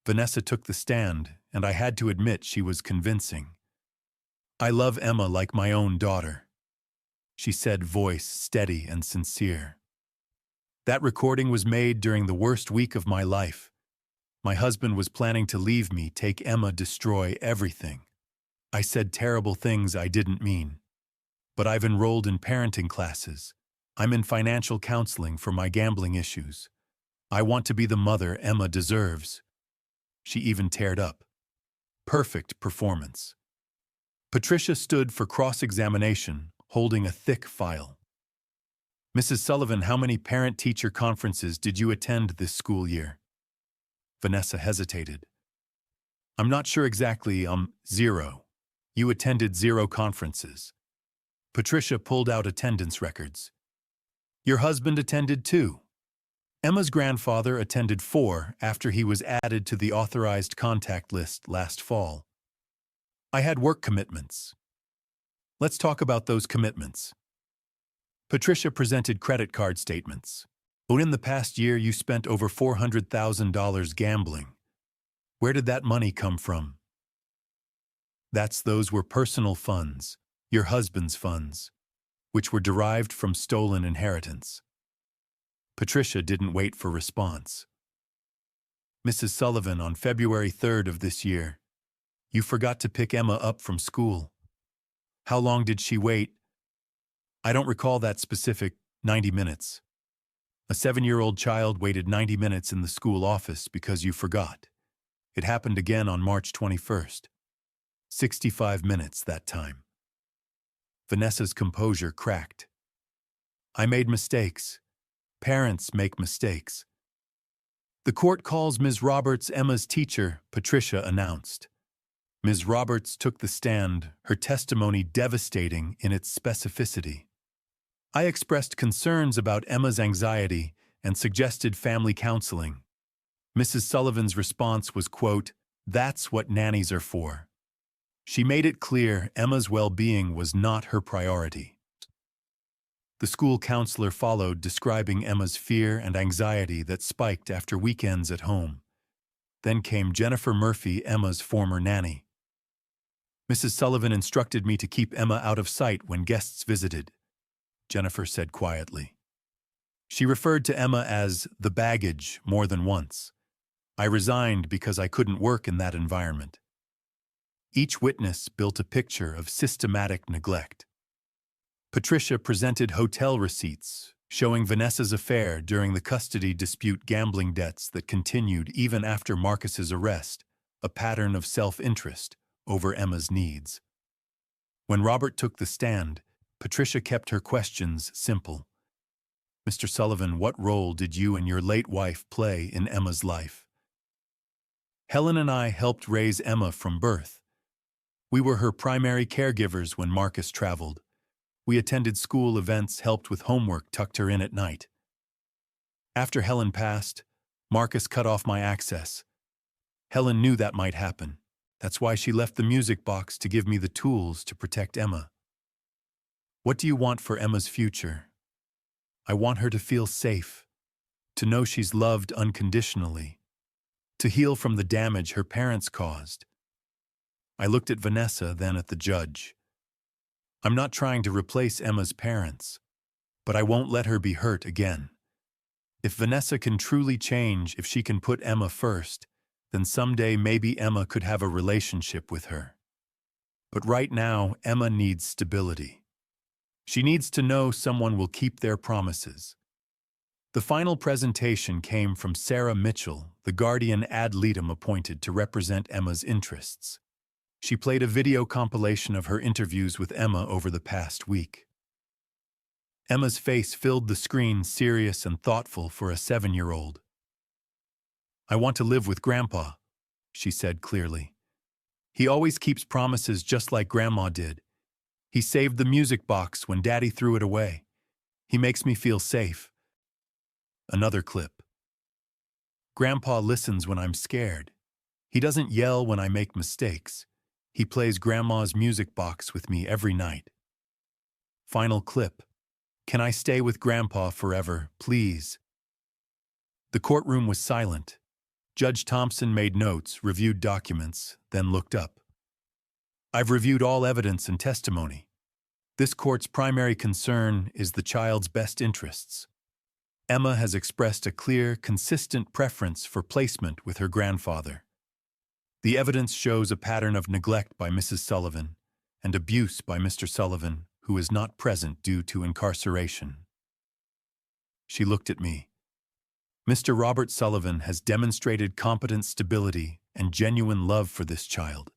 Vanessa took the stand, and I had to admit she was convincing. I love Emma like my own daughter, she said, voice steady and sincere. That recording was made during the worst week of my life. My husband was planning to leave me, take Emma, destroy everything. I said terrible things I didn't mean. But I've enrolled in parenting classes. I'm in financial counseling for my gambling issues. I want to be the mother Emma deserves. She even teared up. Perfect performance. Patricia stood for cross-examination, holding a thick file. Mrs. Sullivan, how many parent-teacher conferences did you attend this school year? Vanessa hesitated. I'm not sure exactly, 0. You attended 0 conferences. Patricia pulled out attendance records. Your husband attended 2. Emma's grandfather attended 4 after he was added to the authorized contact list last fall. I had work commitments. Let's talk about those commitments. Patricia presented credit card statements. In the past year, you spent over $400,000 gambling. Where did that money come from? Those were personal funds, your husband's funds, which were derived from stolen inheritance. Patricia didn't wait for response. Mrs. Sullivan, on February 3rd of this year, you forgot to pick Emma up from school. How long did she wait? I don't recall that specific. 90 minutes. A 7-year-old child waited 90 minutes in the school office because you forgot. It happened again on March 21st. 65 minutes that time. Vanessa's composure cracked. I made mistakes. Parents make mistakes. The court calls Ms. Roberts Emma's teacher, Patricia announced. Ms. Roberts took the stand, her testimony devastating in its specificity. I expressed concerns about Emma's anxiety and suggested family counseling. Mrs. Sullivan's response was, quote, "That's what nannies are for." She made it clear Emma's well-being was not her priority. The school counselor followed, describing Emma's fear and anxiety that spiked after weekends at home. Then came Jennifer Murphy, Emma's former nanny. Mrs. Sullivan instructed me to keep Emma out of sight when guests visited, Jennifer said quietly. She referred to Emma as the baggage more than once. I resigned because I couldn't work in that environment. Each witness built a picture of systematic neglect. Patricia presented hotel receipts showing Vanessa's affair during the custody dispute, gambling debts that continued even after Marcus's arrest, a pattern of self-interest over Emma's needs. When Robert took the stand, Patricia kept her questions simple. Mr. Sullivan, what role did you and your late wife play in Emma's life? Helen and I helped raise Emma from birth. We were her primary caregivers when Marcus traveled. We attended school events, helped with homework, tucked her in at night. After Helen passed, Marcus cut off my access. Helen knew that might happen. That's why she left the music box to give me the tools to protect Emma. What do you want for Emma's future? I want her to feel safe, to know she's loved unconditionally, to heal from the damage her parents caused. I looked at Vanessa, then at the judge. I'm not trying to replace Emma's parents, but I won't let her be hurt again. If Vanessa can truly change, if she can put Emma first, then someday maybe Emma could have a relationship with her. But right now, Emma needs stability. She needs to know someone will keep their promises. The final presentation came from Sarah Mitchell, the guardian ad litem appointed to represent Emma's interests. She played a video compilation of her interviews with Emma over the past week. Emma's face filled the screen, serious and thoughtful for a 7-year-old. "I want to live with Grandpa," she said clearly. "He always keeps promises just like Grandma did. He saved the music box when Daddy threw it away. He makes me feel safe." Another clip. "Grandpa listens when I'm scared. He doesn't yell when I make mistakes. He plays Grandma's music box with me every night." Final clip. "Can I stay with Grandpa forever, please?" The courtroom was silent. Judge Thompson made notes, reviewed documents, then looked up. "I've reviewed all evidence and testimony. This court's primary concern is the child's best interests. Emma has expressed a clear, consistent preference for placement with her grandfather. The evidence shows a pattern of neglect by Mrs. Sullivan and abuse by Mr. Sullivan, who is not present due to incarceration." She looked at me. "Mr. Robert Sullivan has demonstrated competent stability and genuine love for this child.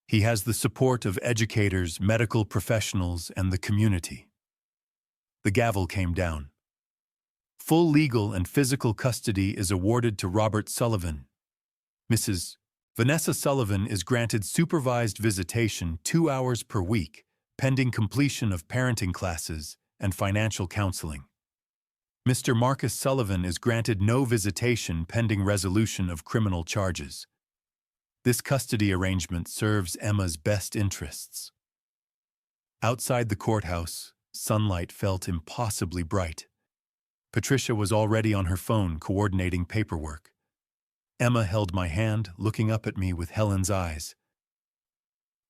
He has the support of educators, medical professionals, and the community." The gavel came down. "Full legal and physical custody is awarded to Robert Sullivan. Mrs. Vanessa Sullivan is granted supervised visitation 2 hours per week, pending completion of parenting classes and financial counseling. Mr. Marcus Sullivan is granted no visitation pending resolution of criminal charges. This custody arrangement serves Emma's best interests." Outside the courthouse, sunlight felt impossibly bright. Patricia was already on her phone coordinating paperwork. Emma held my hand, looking up at me with Helen's eyes.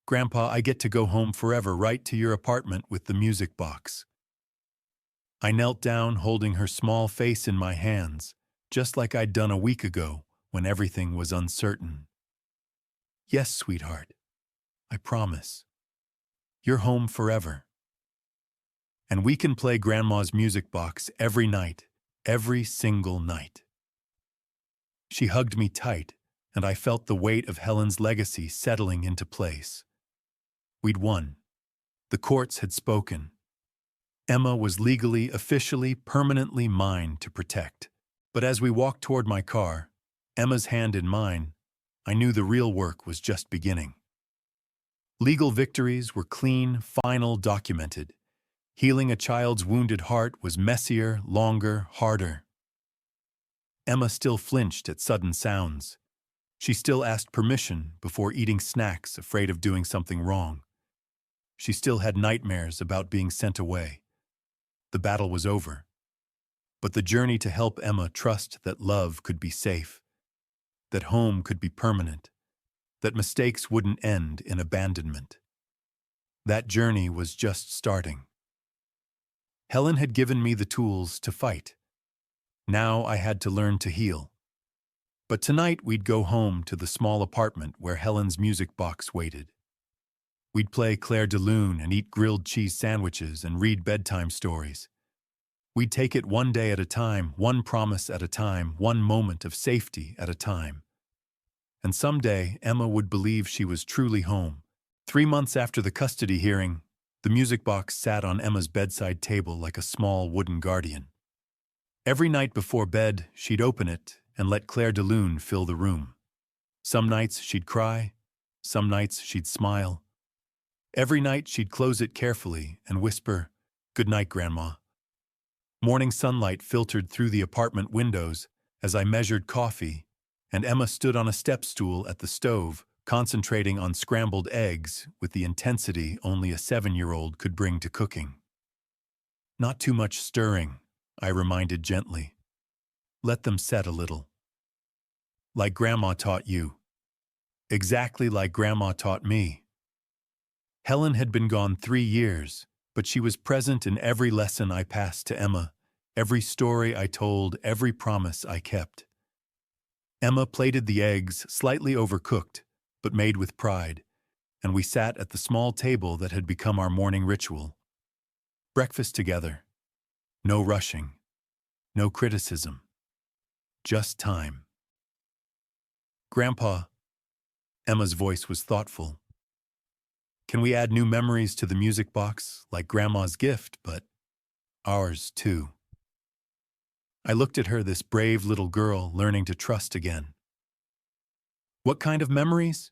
"Grandpa, I get to go home forever, right to your apartment with the music box." I knelt down, holding her small face in my hands, just like I'd done a week ago when everything was uncertain. "Yes, sweetheart. I promise. You're home forever. And we can play Grandma's music box every night, every single night." She hugged me tight, and I felt the weight of Helen's legacy settling into place. We'd won. The courts had spoken. Emma was legally, officially, permanently mine to protect. But as we walked toward my car, Emma's hand in mine, I knew the real work was just beginning. Legal victories were clean, final, documented. Healing a child's wounded heart was messier, longer, harder. Emma still flinched at sudden sounds. She still asked permission before eating snacks, afraid of doing something wrong. She still had nightmares about being sent away. The battle was over. But the journey to help Emma trust that love could be safe, that home could be permanent, that mistakes wouldn't end in abandonment. That journey was just starting. Helen had given me the tools to fight. Now I had to learn to heal. But tonight we'd go home to the small apartment where Helen's music box waited. We'd play Claire de Lune and eat grilled cheese sandwiches and read bedtime stories. We'd take it one day at a time, one promise at a time, one moment of safety at a time. And someday Emma would believe she was truly home. 3 months after the custody hearing, the music box sat on Emma's bedside table like a small wooden guardian. Every night before bed, she'd open it and let Claire de Lune fill the room. Some nights she'd cry, some nights she'd smile. Every night she'd close it carefully and whisper, "Good night, Grandma." Morning sunlight filtered through the apartment windows as I measured coffee, and Emma stood on a step stool at the stove, concentrating on scrambled eggs with the intensity only a 7-year-old could bring to cooking. "Not too much stirring," I reminded gently. "Let them set a little. Like Grandma taught you. Exactly like Grandma taught me." Helen had been gone 3 years, but she was present in every lesson I passed to Emma, every story I told, every promise I kept. Emma plated the eggs, slightly overcooked, but made with pride, and we sat at the small table that had become our morning ritual. Breakfast together. No rushing. No criticism. Just time. "Grandpa," Emma's voice was thoughtful, Can we add new memories to the music box, like Grandma's gift, but ours too? I looked at her, this brave little girl learning to trust again. What kind of memories?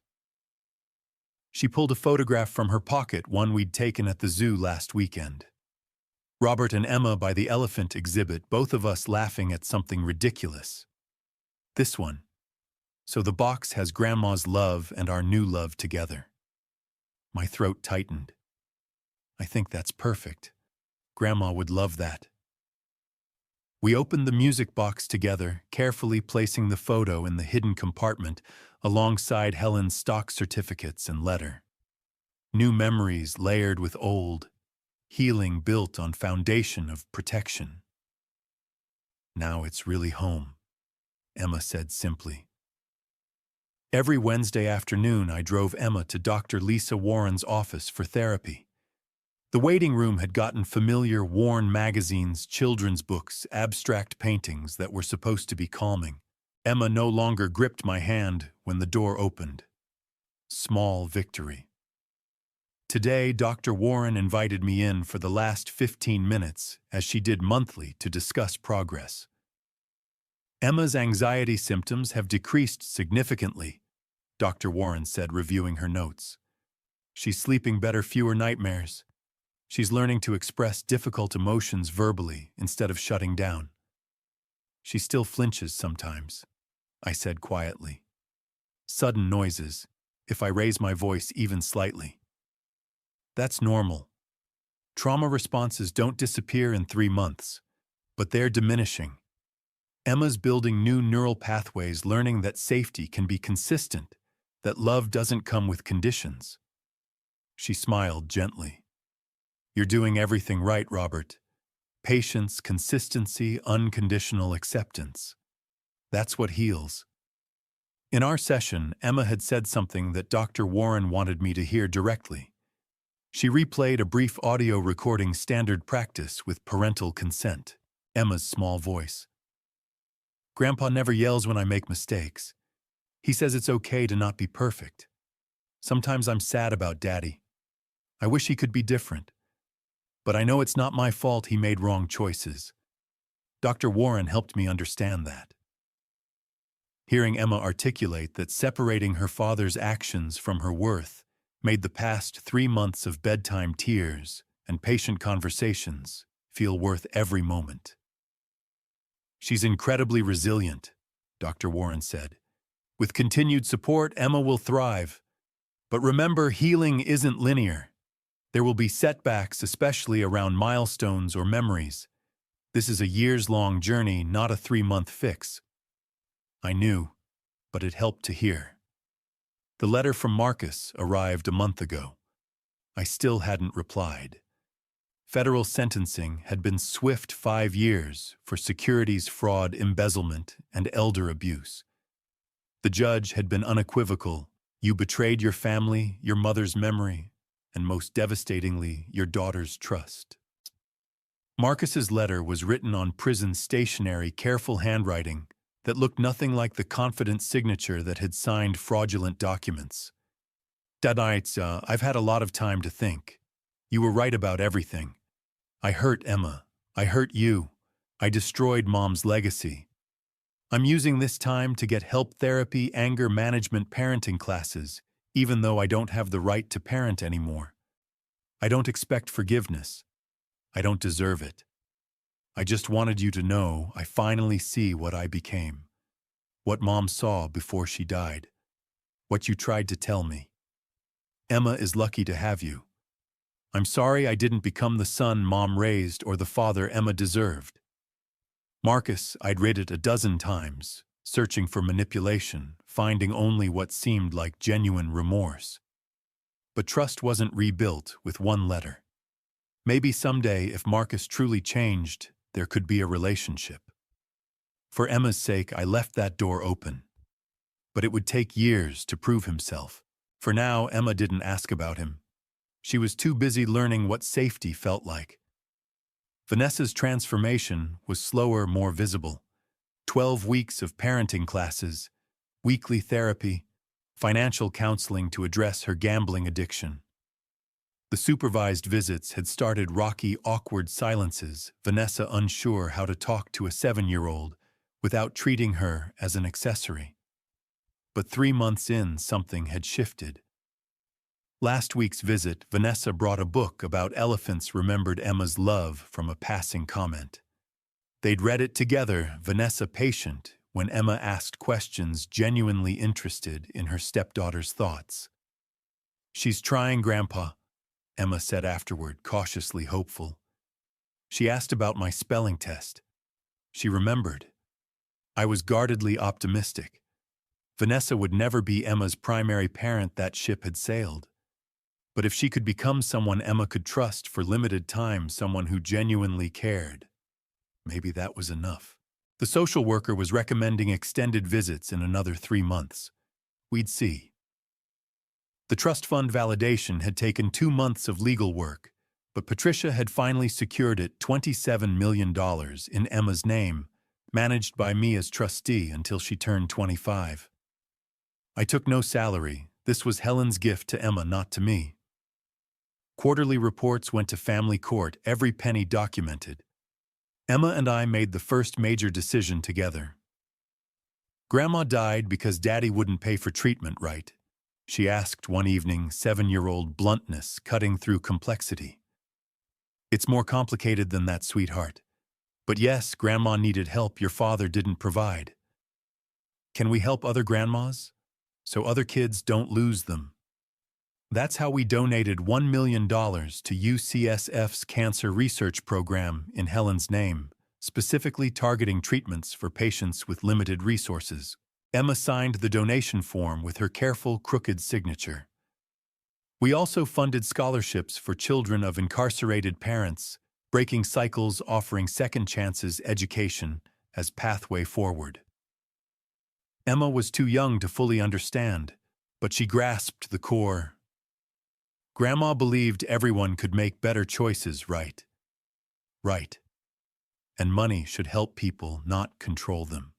She pulled a photograph from her pocket, one we'd taken at the zoo last weekend. Robert and Emma by the elephant exhibit, both of us laughing at something ridiculous. This one. So the box has Grandma's love and our new love together. My throat tightened. I think that's perfect. Grandma would love that. We opened the music box together, carefully placing the photo in the hidden compartment alongside Helen's stock certificates and letter. New memories layered with old, healing built on foundation of protection. Now it's really home, Emma said simply. Every Wednesday afternoon, I drove Emma to Dr. Lisa Warren's office for therapy. The waiting room had gotten familiar, worn magazines, children's books, abstract paintings that were supposed to be calming. Emma no longer gripped my hand when the door opened. Small victory. Today, Dr. Warren invited me in for the last 15 minutes, as she did monthly, to discuss progress. Emma's anxiety symptoms have decreased significantly, Dr. Warren said, reviewing her notes. She's sleeping better, fewer nightmares. She's learning to express difficult emotions verbally instead of shutting down. She still flinches sometimes, I said quietly. Sudden noises, if I raise my voice even slightly. That's normal. Trauma responses don't disappear in 3 months, but they're diminishing. Emma's building new neural pathways, learning that safety can be consistent, that love doesn't come with conditions. She smiled gently. You're doing everything right, Robert. Patience, consistency, unconditional acceptance. That's what heals. In our session, Emma had said something that Dr. Warren wanted me to hear directly. She replayed a brief audio recording, standard practice with parental consent. Emma's small voice. Grandpa never yells when I make mistakes. He says it's okay to not be perfect. Sometimes I'm sad about Daddy. I wish he could be different. But I know it's not my fault he made wrong choices. Dr. Warren helped me understand that. Hearing Emma articulate that separating her father's actions from her worth made the past 3 months of bedtime tears and patient conversations feel worth every moment. She's incredibly resilient, Dr. Warren said. With continued support, Emma will thrive. But remember, healing isn't linear. There will be setbacks, especially around milestones or memories. This is a years-long journey, not a 3-month fix. I knew, but it helped to hear. The letter from Marcus arrived a month ago. I still hadn't replied. Federal sentencing had been swift, 5 years for securities fraud, embezzlement, and elder abuse. The judge had been unequivocal. You betrayed your family, your mother's memory, and most devastatingly, your daughter's trust. Marcus's letter was written on prison stationery, careful handwriting that looked nothing like the confident signature that had signed fraudulent documents. That night, I've had a lot of time to think. You were right about everything. I hurt Emma. I hurt you. I destroyed Mom's legacy. I'm using this time to get help, therapy, anger management, parenting classes, even though I don't have the right to parent anymore. I don't expect forgiveness. I don't deserve it. I just wanted you to know I finally see what I became. What Mom saw before she died. What you tried to tell me. Emma is lucky to have you. I'm sorry I didn't become the son Mom raised or the father Emma deserved. Marcus, I'd read it a dozen times, searching for manipulation, finding only what seemed like genuine remorse. But trust wasn't rebuilt with one letter. Maybe someday, if Marcus truly changed, there could be a relationship. For Emma's sake, I left that door open. But it would take years to prove himself. For now, Emma didn't ask about him. She was too busy learning what safety felt like. Vanessa's transformation was slower, more visible. 12 weeks of parenting classes, weekly therapy, financial counseling to address her gambling addiction. The supervised visits had started rocky, awkward silences, Vanessa unsure how to talk to a 7-year-old without treating her as an accessory. But 3 months in, something had shifted. Last week's visit, Vanessa brought a book about elephants remembered Emma's love from a passing comment. They'd read it together, Vanessa patient, when Emma asked questions genuinely interested in her stepdaughter's thoughts. "She's trying, Grandpa," Emma said afterward, cautiously hopeful. "She asked about my spelling test. She remembered." I was guardedly optimistic. Vanessa would never be Emma's primary parent, that ship had sailed. But if she could become someone Emma could trust for limited time, someone who genuinely cared, maybe that was enough. The social worker was recommending extended visits in another 3 months. We'd see. The trust fund validation had taken 2 months of legal work, but Patricia had finally secured it $27 million in Emma's name, managed by me as trustee until she turned 25. I took no salary. This was Helen's gift to Emma, not to me. Quarterly reports went to family court, every penny documented. Emma and I made the first major decision together. Grandma died because Daddy wouldn't pay for treatment, right? She asked one evening, 7-year-old bluntness cutting through complexity. "It's more complicated than that, sweetheart. But yes, Grandma needed help your father didn't provide. Can we help other grandmas? So other kids don't lose them." That's how we donated $1 million to UCSF's cancer research program in Helen's name, specifically targeting treatments for patients with limited resources. Emma signed the donation form with her careful, crooked signature. We also funded scholarships for children of incarcerated parents, breaking cycles, offering second chances, education as pathway forward. Emma was too young to fully understand, but she grasped the core. Grandma believed everyone could make better choices, right? Right. And money should help people, not control them.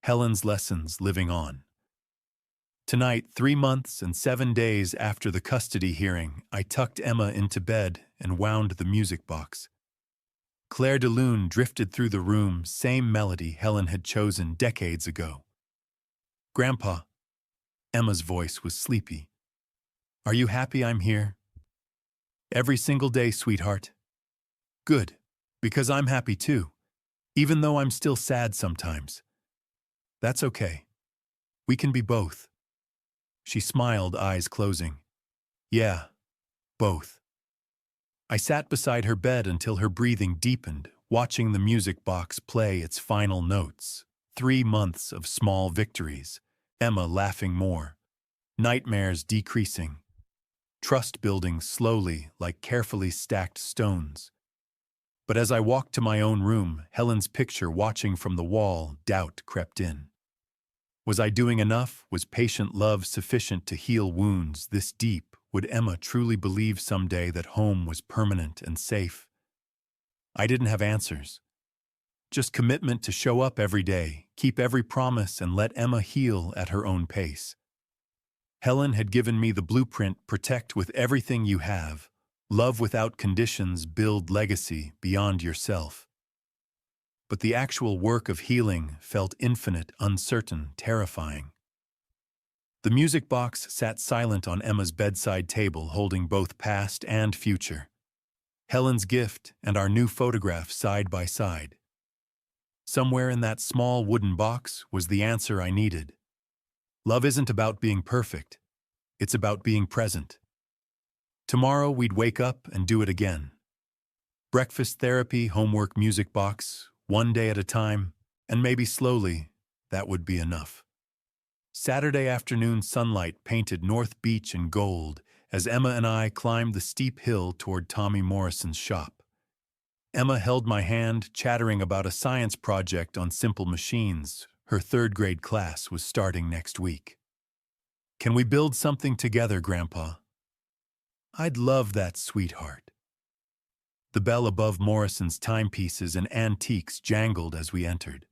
Helen's lessons living on. Tonight, 3 months and 7 days after the custody hearing, I tucked Emma into bed and wound the music box. Claire de Lune drifted through the room, same melody Helen had chosen decades ago. "Grandpa," Emma's voice was sleepy. "Are you happy I'm here?" "Every single day, sweetheart." "Good, because I'm happy too, even though I'm still sad sometimes." "That's okay. We can be both." She smiled, eyes closing. "Yeah, both." I sat beside her bed until her breathing deepened, watching the music box play its final notes. 3 months of small victories. Emma laughing more. Nightmares decreasing. Trust building slowly like carefully stacked stones. But as I walked to my own room, Helen's picture watching from the wall, doubt crept in. Was I doing enough? Was patient love sufficient to heal wounds this deep? Would Emma truly believe someday that home was permanent and safe? I didn't have answers. Just commitment to show up every day, keep every promise, and let Emma heal at her own pace. Helen had given me the blueprint: protect with everything you have, love without conditions, build legacy beyond yourself. But the actual work of healing felt infinite, uncertain, terrifying. The music box sat silent on Emma's bedside table, holding both past and future. Helen's gift and our new photograph side by side. Somewhere in that small wooden box was the answer I needed. Love isn't about being perfect. It's about being present. Tomorrow we'd wake up and do it again. Breakfast, therapy, homework, music box, one day at a time, and maybe slowly, that would be enough. Saturday afternoon sunlight painted North Beach in gold as Emma and I climbed the steep hill toward Tommy Morrison's shop. Emma held my hand, chattering about a science project on simple machines. Her 3rd grade class was starting next week. "Can we build something together, Grandpa?" "I'd love that, sweetheart." The bell above Morrison's timepieces and antiques jangled as we entered.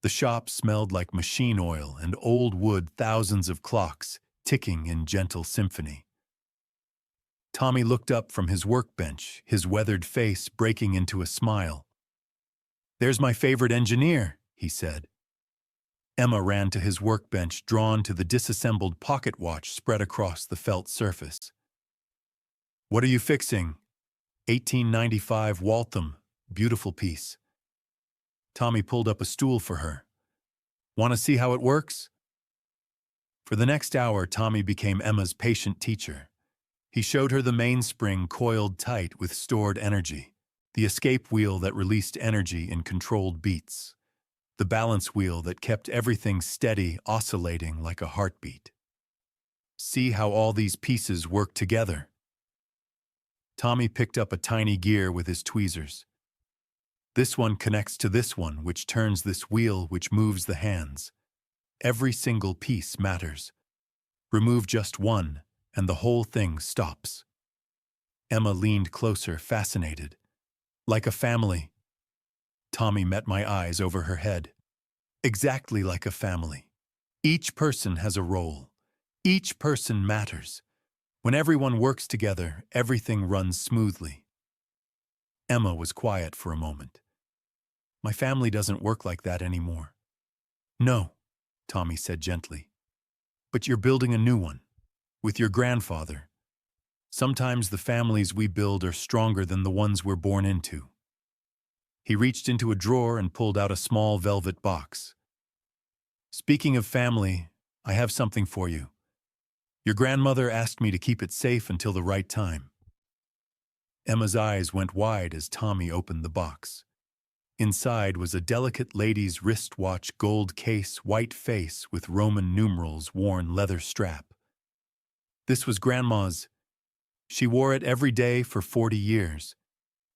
The shop smelled like machine oil and old wood, thousands of clocks ticking in gentle symphony. Tommy looked up from his workbench, his weathered face breaking into a smile. "There's my favorite engineer," he said. Emma ran to his workbench, drawn to the disassembled pocket watch spread across the felt surface. "What are you fixing?" 1895 Waltham, beautiful piece. Tommy pulled up a stool for her. "Want to see how it works?" For the next hour, Tommy became Emma's patient teacher. He showed her the mainspring coiled tight with stored energy, the escape wheel that released energy in controlled beats, the balance wheel that kept everything steady, oscillating like a heartbeat. "See how all these pieces work together." Tommy picked up a tiny gear with his tweezers. "This one connects to this one, which turns this wheel, which moves the hands. Every single piece matters. Remove just one, and the whole thing stops." Emma leaned closer, fascinated. "Like a family." Tommy met my eyes over her head. "Exactly like a family. Each person has a role. Each person matters. When everyone works together, everything runs smoothly." Emma was quiet for a moment. "My family doesn't work like that anymore." "No," Tommy said gently. "But you're building a new one, with your grandfather. Sometimes the families we build are stronger than the ones we're born into." He reached into a drawer and pulled out a small velvet box. "Speaking of family, I have something for you. Your grandmother asked me to keep it safe until the right time." Emma's eyes went wide as Tommy opened the box. Inside was a delicate lady's wristwatch, gold case, white face with Roman numerals, worn leather strap. "This was Grandma's. She wore it every day for 40 years.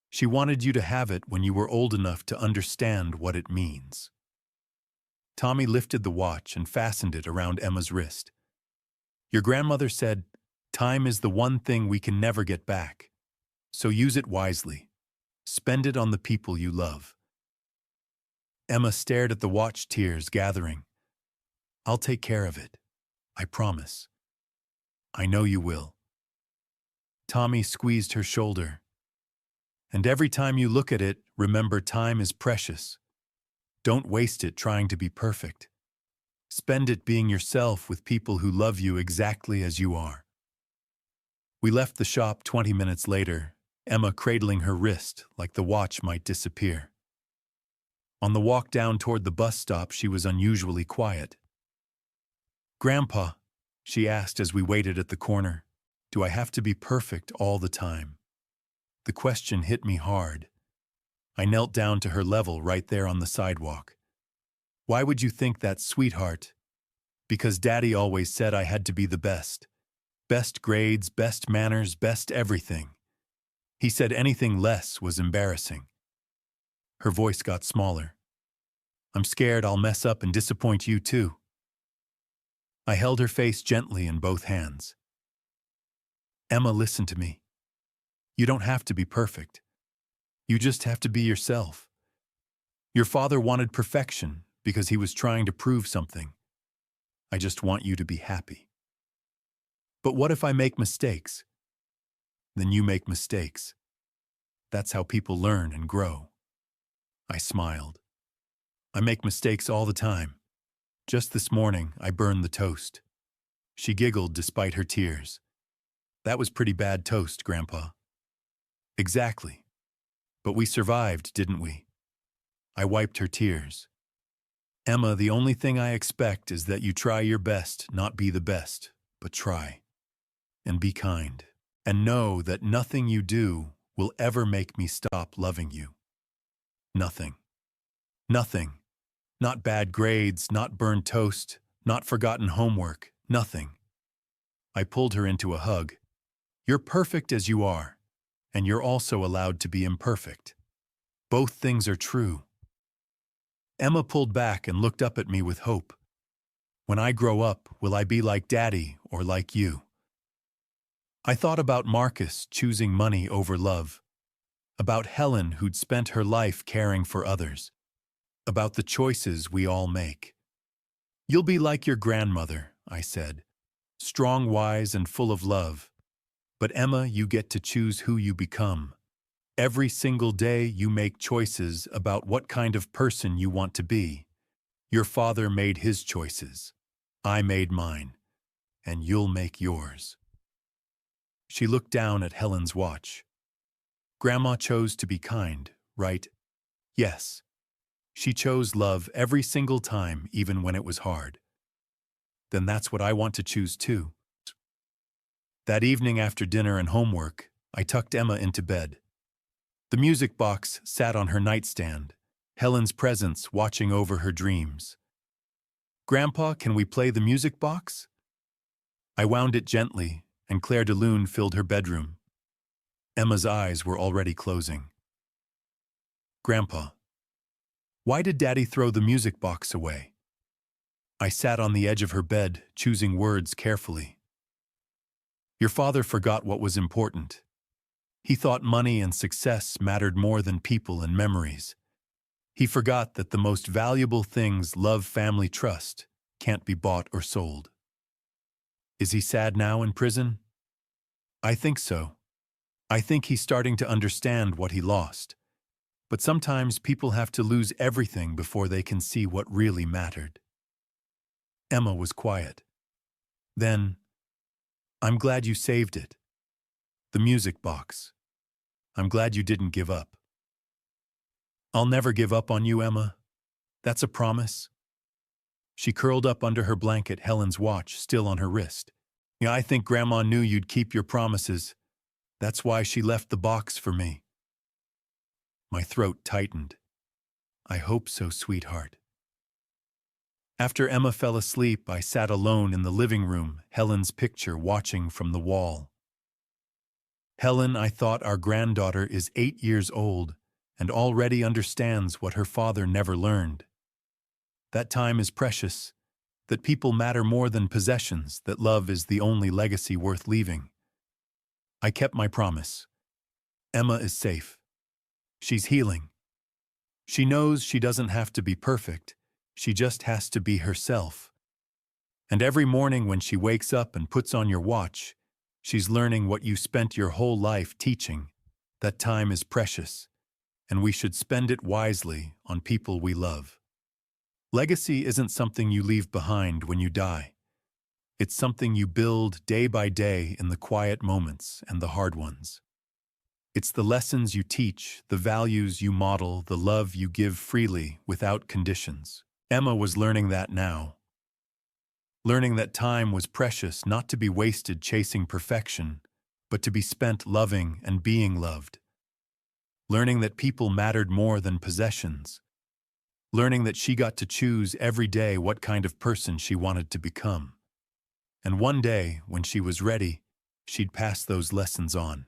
She wanted you to have it when you were old enough to understand what it means." Tommy lifted the watch and fastened it around Emma's wrist. "Your grandmother said, 'Time is the one thing we can never get back. So use it wisely. Spend it on the people you love.'" Emma stared at the watch, tears gathering. "I'll take care of it. I promise." "I know you will." Tommy squeezed her shoulder. "And every time you look at it, remember time is precious. Don't waste it trying to be perfect. Spend it being yourself with people who love you exactly as you are." We left the shop 20 minutes later, Emma cradling her wrist like the watch might disappear. On the walk down toward the bus stop, she was unusually quiet. "Grandpa," she asked as we waited at the corner, "do I have to be perfect all the time?" The question hit me hard. I knelt down to her level right there on the sidewalk. "Why would you think that, sweetheart?" "Because Daddy always said I had to be the best. Best grades, best manners, best everything. He said anything less was embarrassing." Her voice got smaller. "I'm scared I'll mess up and disappoint you too." I held her face gently in both hands. "Emma, listen to me. You don't have to be perfect. You just have to be yourself. Your father wanted perfection because he was trying to prove something. I just want you to be happy. But what if I make mistakes?" "Then you make mistakes. That's how people learn and grow." I smiled. "I make mistakes all the time. Just this morning, I burned the toast." She giggled despite her tears. "That was pretty bad toast, Grandpa." "Exactly. But we survived, didn't we?" I wiped her tears. "Emma, the only thing I expect is that you try your best, not be the best, but try. And be kind. And know that nothing you do will ever make me stop loving you. Nothing. Nothing. Not bad grades, not burned toast, not forgotten homework, nothing." I pulled her into a hug. "You're perfect as you are, and you're also allowed to be imperfect. Both things are true." Emma pulled back and looked up at me with hope. "When I grow up, will I be like Daddy or like you?" I thought about Marcus choosing money over love, about Helen who'd spent her life caring for others, about the choices we all make. "You'll be like your grandmother," I said, "strong, wise, and full of love. But Emma, you get to choose who you become. Every single day you make choices about what kind of person you want to be. Your father made his choices. I made mine. And you'll make yours. She looked down at Helen's watch. Grandma chose to be kind, right? Yes. She chose love every single time, even when it was hard. Then that's what I want to choose too. That evening after dinner and homework, I tucked Emma into bed. The music box sat on her nightstand, Helen's presence watching over her dreams. Grandpa, can we play the music box? I wound it gently, and Claire de Lune filled her bedroom. Emma's eyes were already closing. Grandpa, why did Daddy throw the music box away? I sat on the edge of her bed, choosing words carefully. Your father forgot what was important. He thought money and success mattered more than people and memories. He forgot that the most valuable things, love, family, trust, can't be bought or sold. Is he sad now in prison? I think so. I think he's starting to understand what he lost. But sometimes people have to lose everything before they can see what really mattered. Emma was quiet. Then, I'm glad you saved it. The music box. I'm glad you didn't give up. I'll never give up on you, Emma. That's a promise. She curled up under her blanket, Helen's watch still on her wrist. Yeah, I think Grandma knew you'd keep your promises. That's why she left the box for me. My throat tightened. I hope so, sweetheart. After Emma fell asleep, I sat alone in the living room, Helen's picture watching from the wall. Helen, I thought, our granddaughter is 8 years old and already understands what her father never learned. That time is precious, that people matter more than possessions, that love is the only legacy worth leaving. I kept my promise. Emma is safe. She's healing. She knows she doesn't have to be perfect. She just has to be herself. And every morning when she wakes up and puts on your watch, she's learning what you spent your whole life teaching. That time is precious, and we should spend it wisely on people we love. Legacy isn't something you leave behind when you die. It's something you build day by day in the quiet moments and the hard ones. It's the lessons you teach, the values you model, the love you give freely without conditions. Emma was learning that now. Learning that time was precious, not to be wasted chasing perfection, but to be spent loving and being loved. Learning that people mattered more than possessions. Learning that she got to choose every day what kind of person she wanted to become. And one day, when she was ready, she'd pass those lessons on.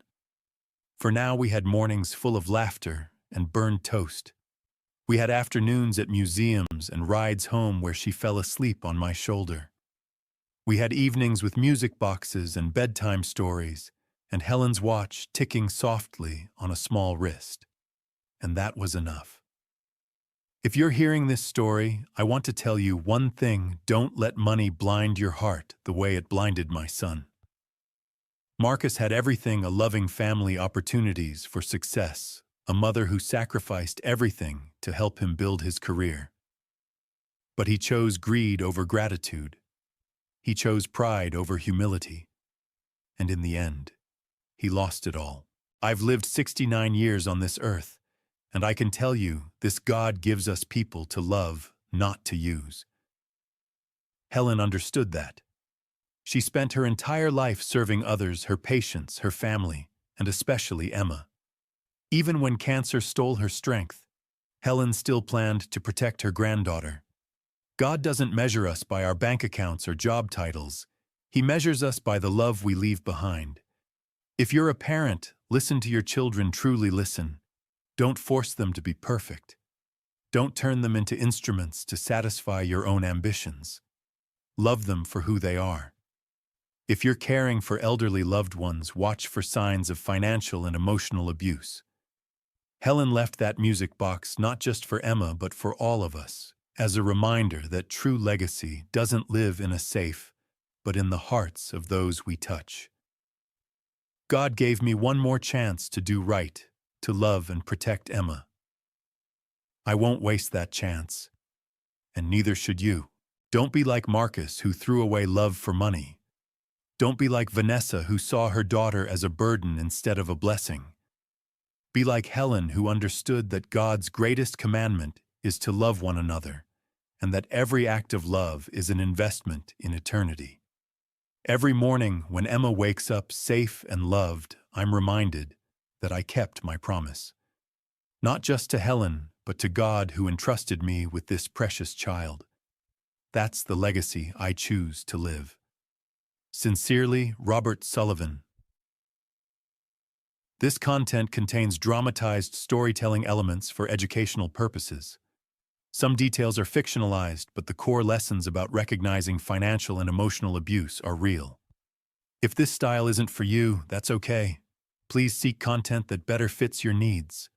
For now we had mornings full of laughter and burned toast. We had afternoons at museums and rides home where she fell asleep on my shoulder. We had evenings with music boxes and bedtime stories, and Helen's watch ticking softly on a small wrist. And that was enough. If you're hearing this story, I want to tell you one thing: don't let money blind your heart the way it blinded my son. Marcus had everything: a loving family, opportunities for success, a mother who sacrificed everything to help him build his career. But he chose greed over gratitude. He chose pride over humility. And in the end, he lost it all. I've lived 69 years on this earth, and I can tell you, this God gives us people to love, not to use. Helen understood that. She spent her entire life serving others, her patients, her family, and especially Emma. Even when cancer stole her strength, Helen still planned to protect her granddaughter. God doesn't measure us by our bank accounts or job titles. He measures us by the love we leave behind. If you're a parent, listen to your children, truly listen. Don't force them to be perfect. Don't turn them into instruments to satisfy your own ambitions. Love them for who they are. If you're caring for elderly loved ones, watch for signs of financial and emotional abuse. Helen left that music box not just for Emma, but for all of us, as a reminder that true legacy doesn't live in a safe, but in the hearts of those we touch. God gave me one more chance to do right, to love and protect Emma. I won't waste that chance. And neither should you. Don't be like Marcus, who threw away love for money. Don't be like Vanessa, who saw her daughter as a burden instead of a blessing. Be like Helen, who understood that God's greatest commandment is to love one another, and that every act of love is an investment in eternity. Every morning when Emma wakes up safe and loved, I'm reminded that I kept my promise. Not just to Helen, but to God, who entrusted me with this precious child. That's the legacy I choose to live. Sincerely, Robert Sullivan. This content contains dramatized storytelling elements for educational purposes. Some details are fictionalized, but the core lessons about recognizing financial and emotional abuse are real. If this style isn't for you, that's okay. Please seek content that better fits your needs.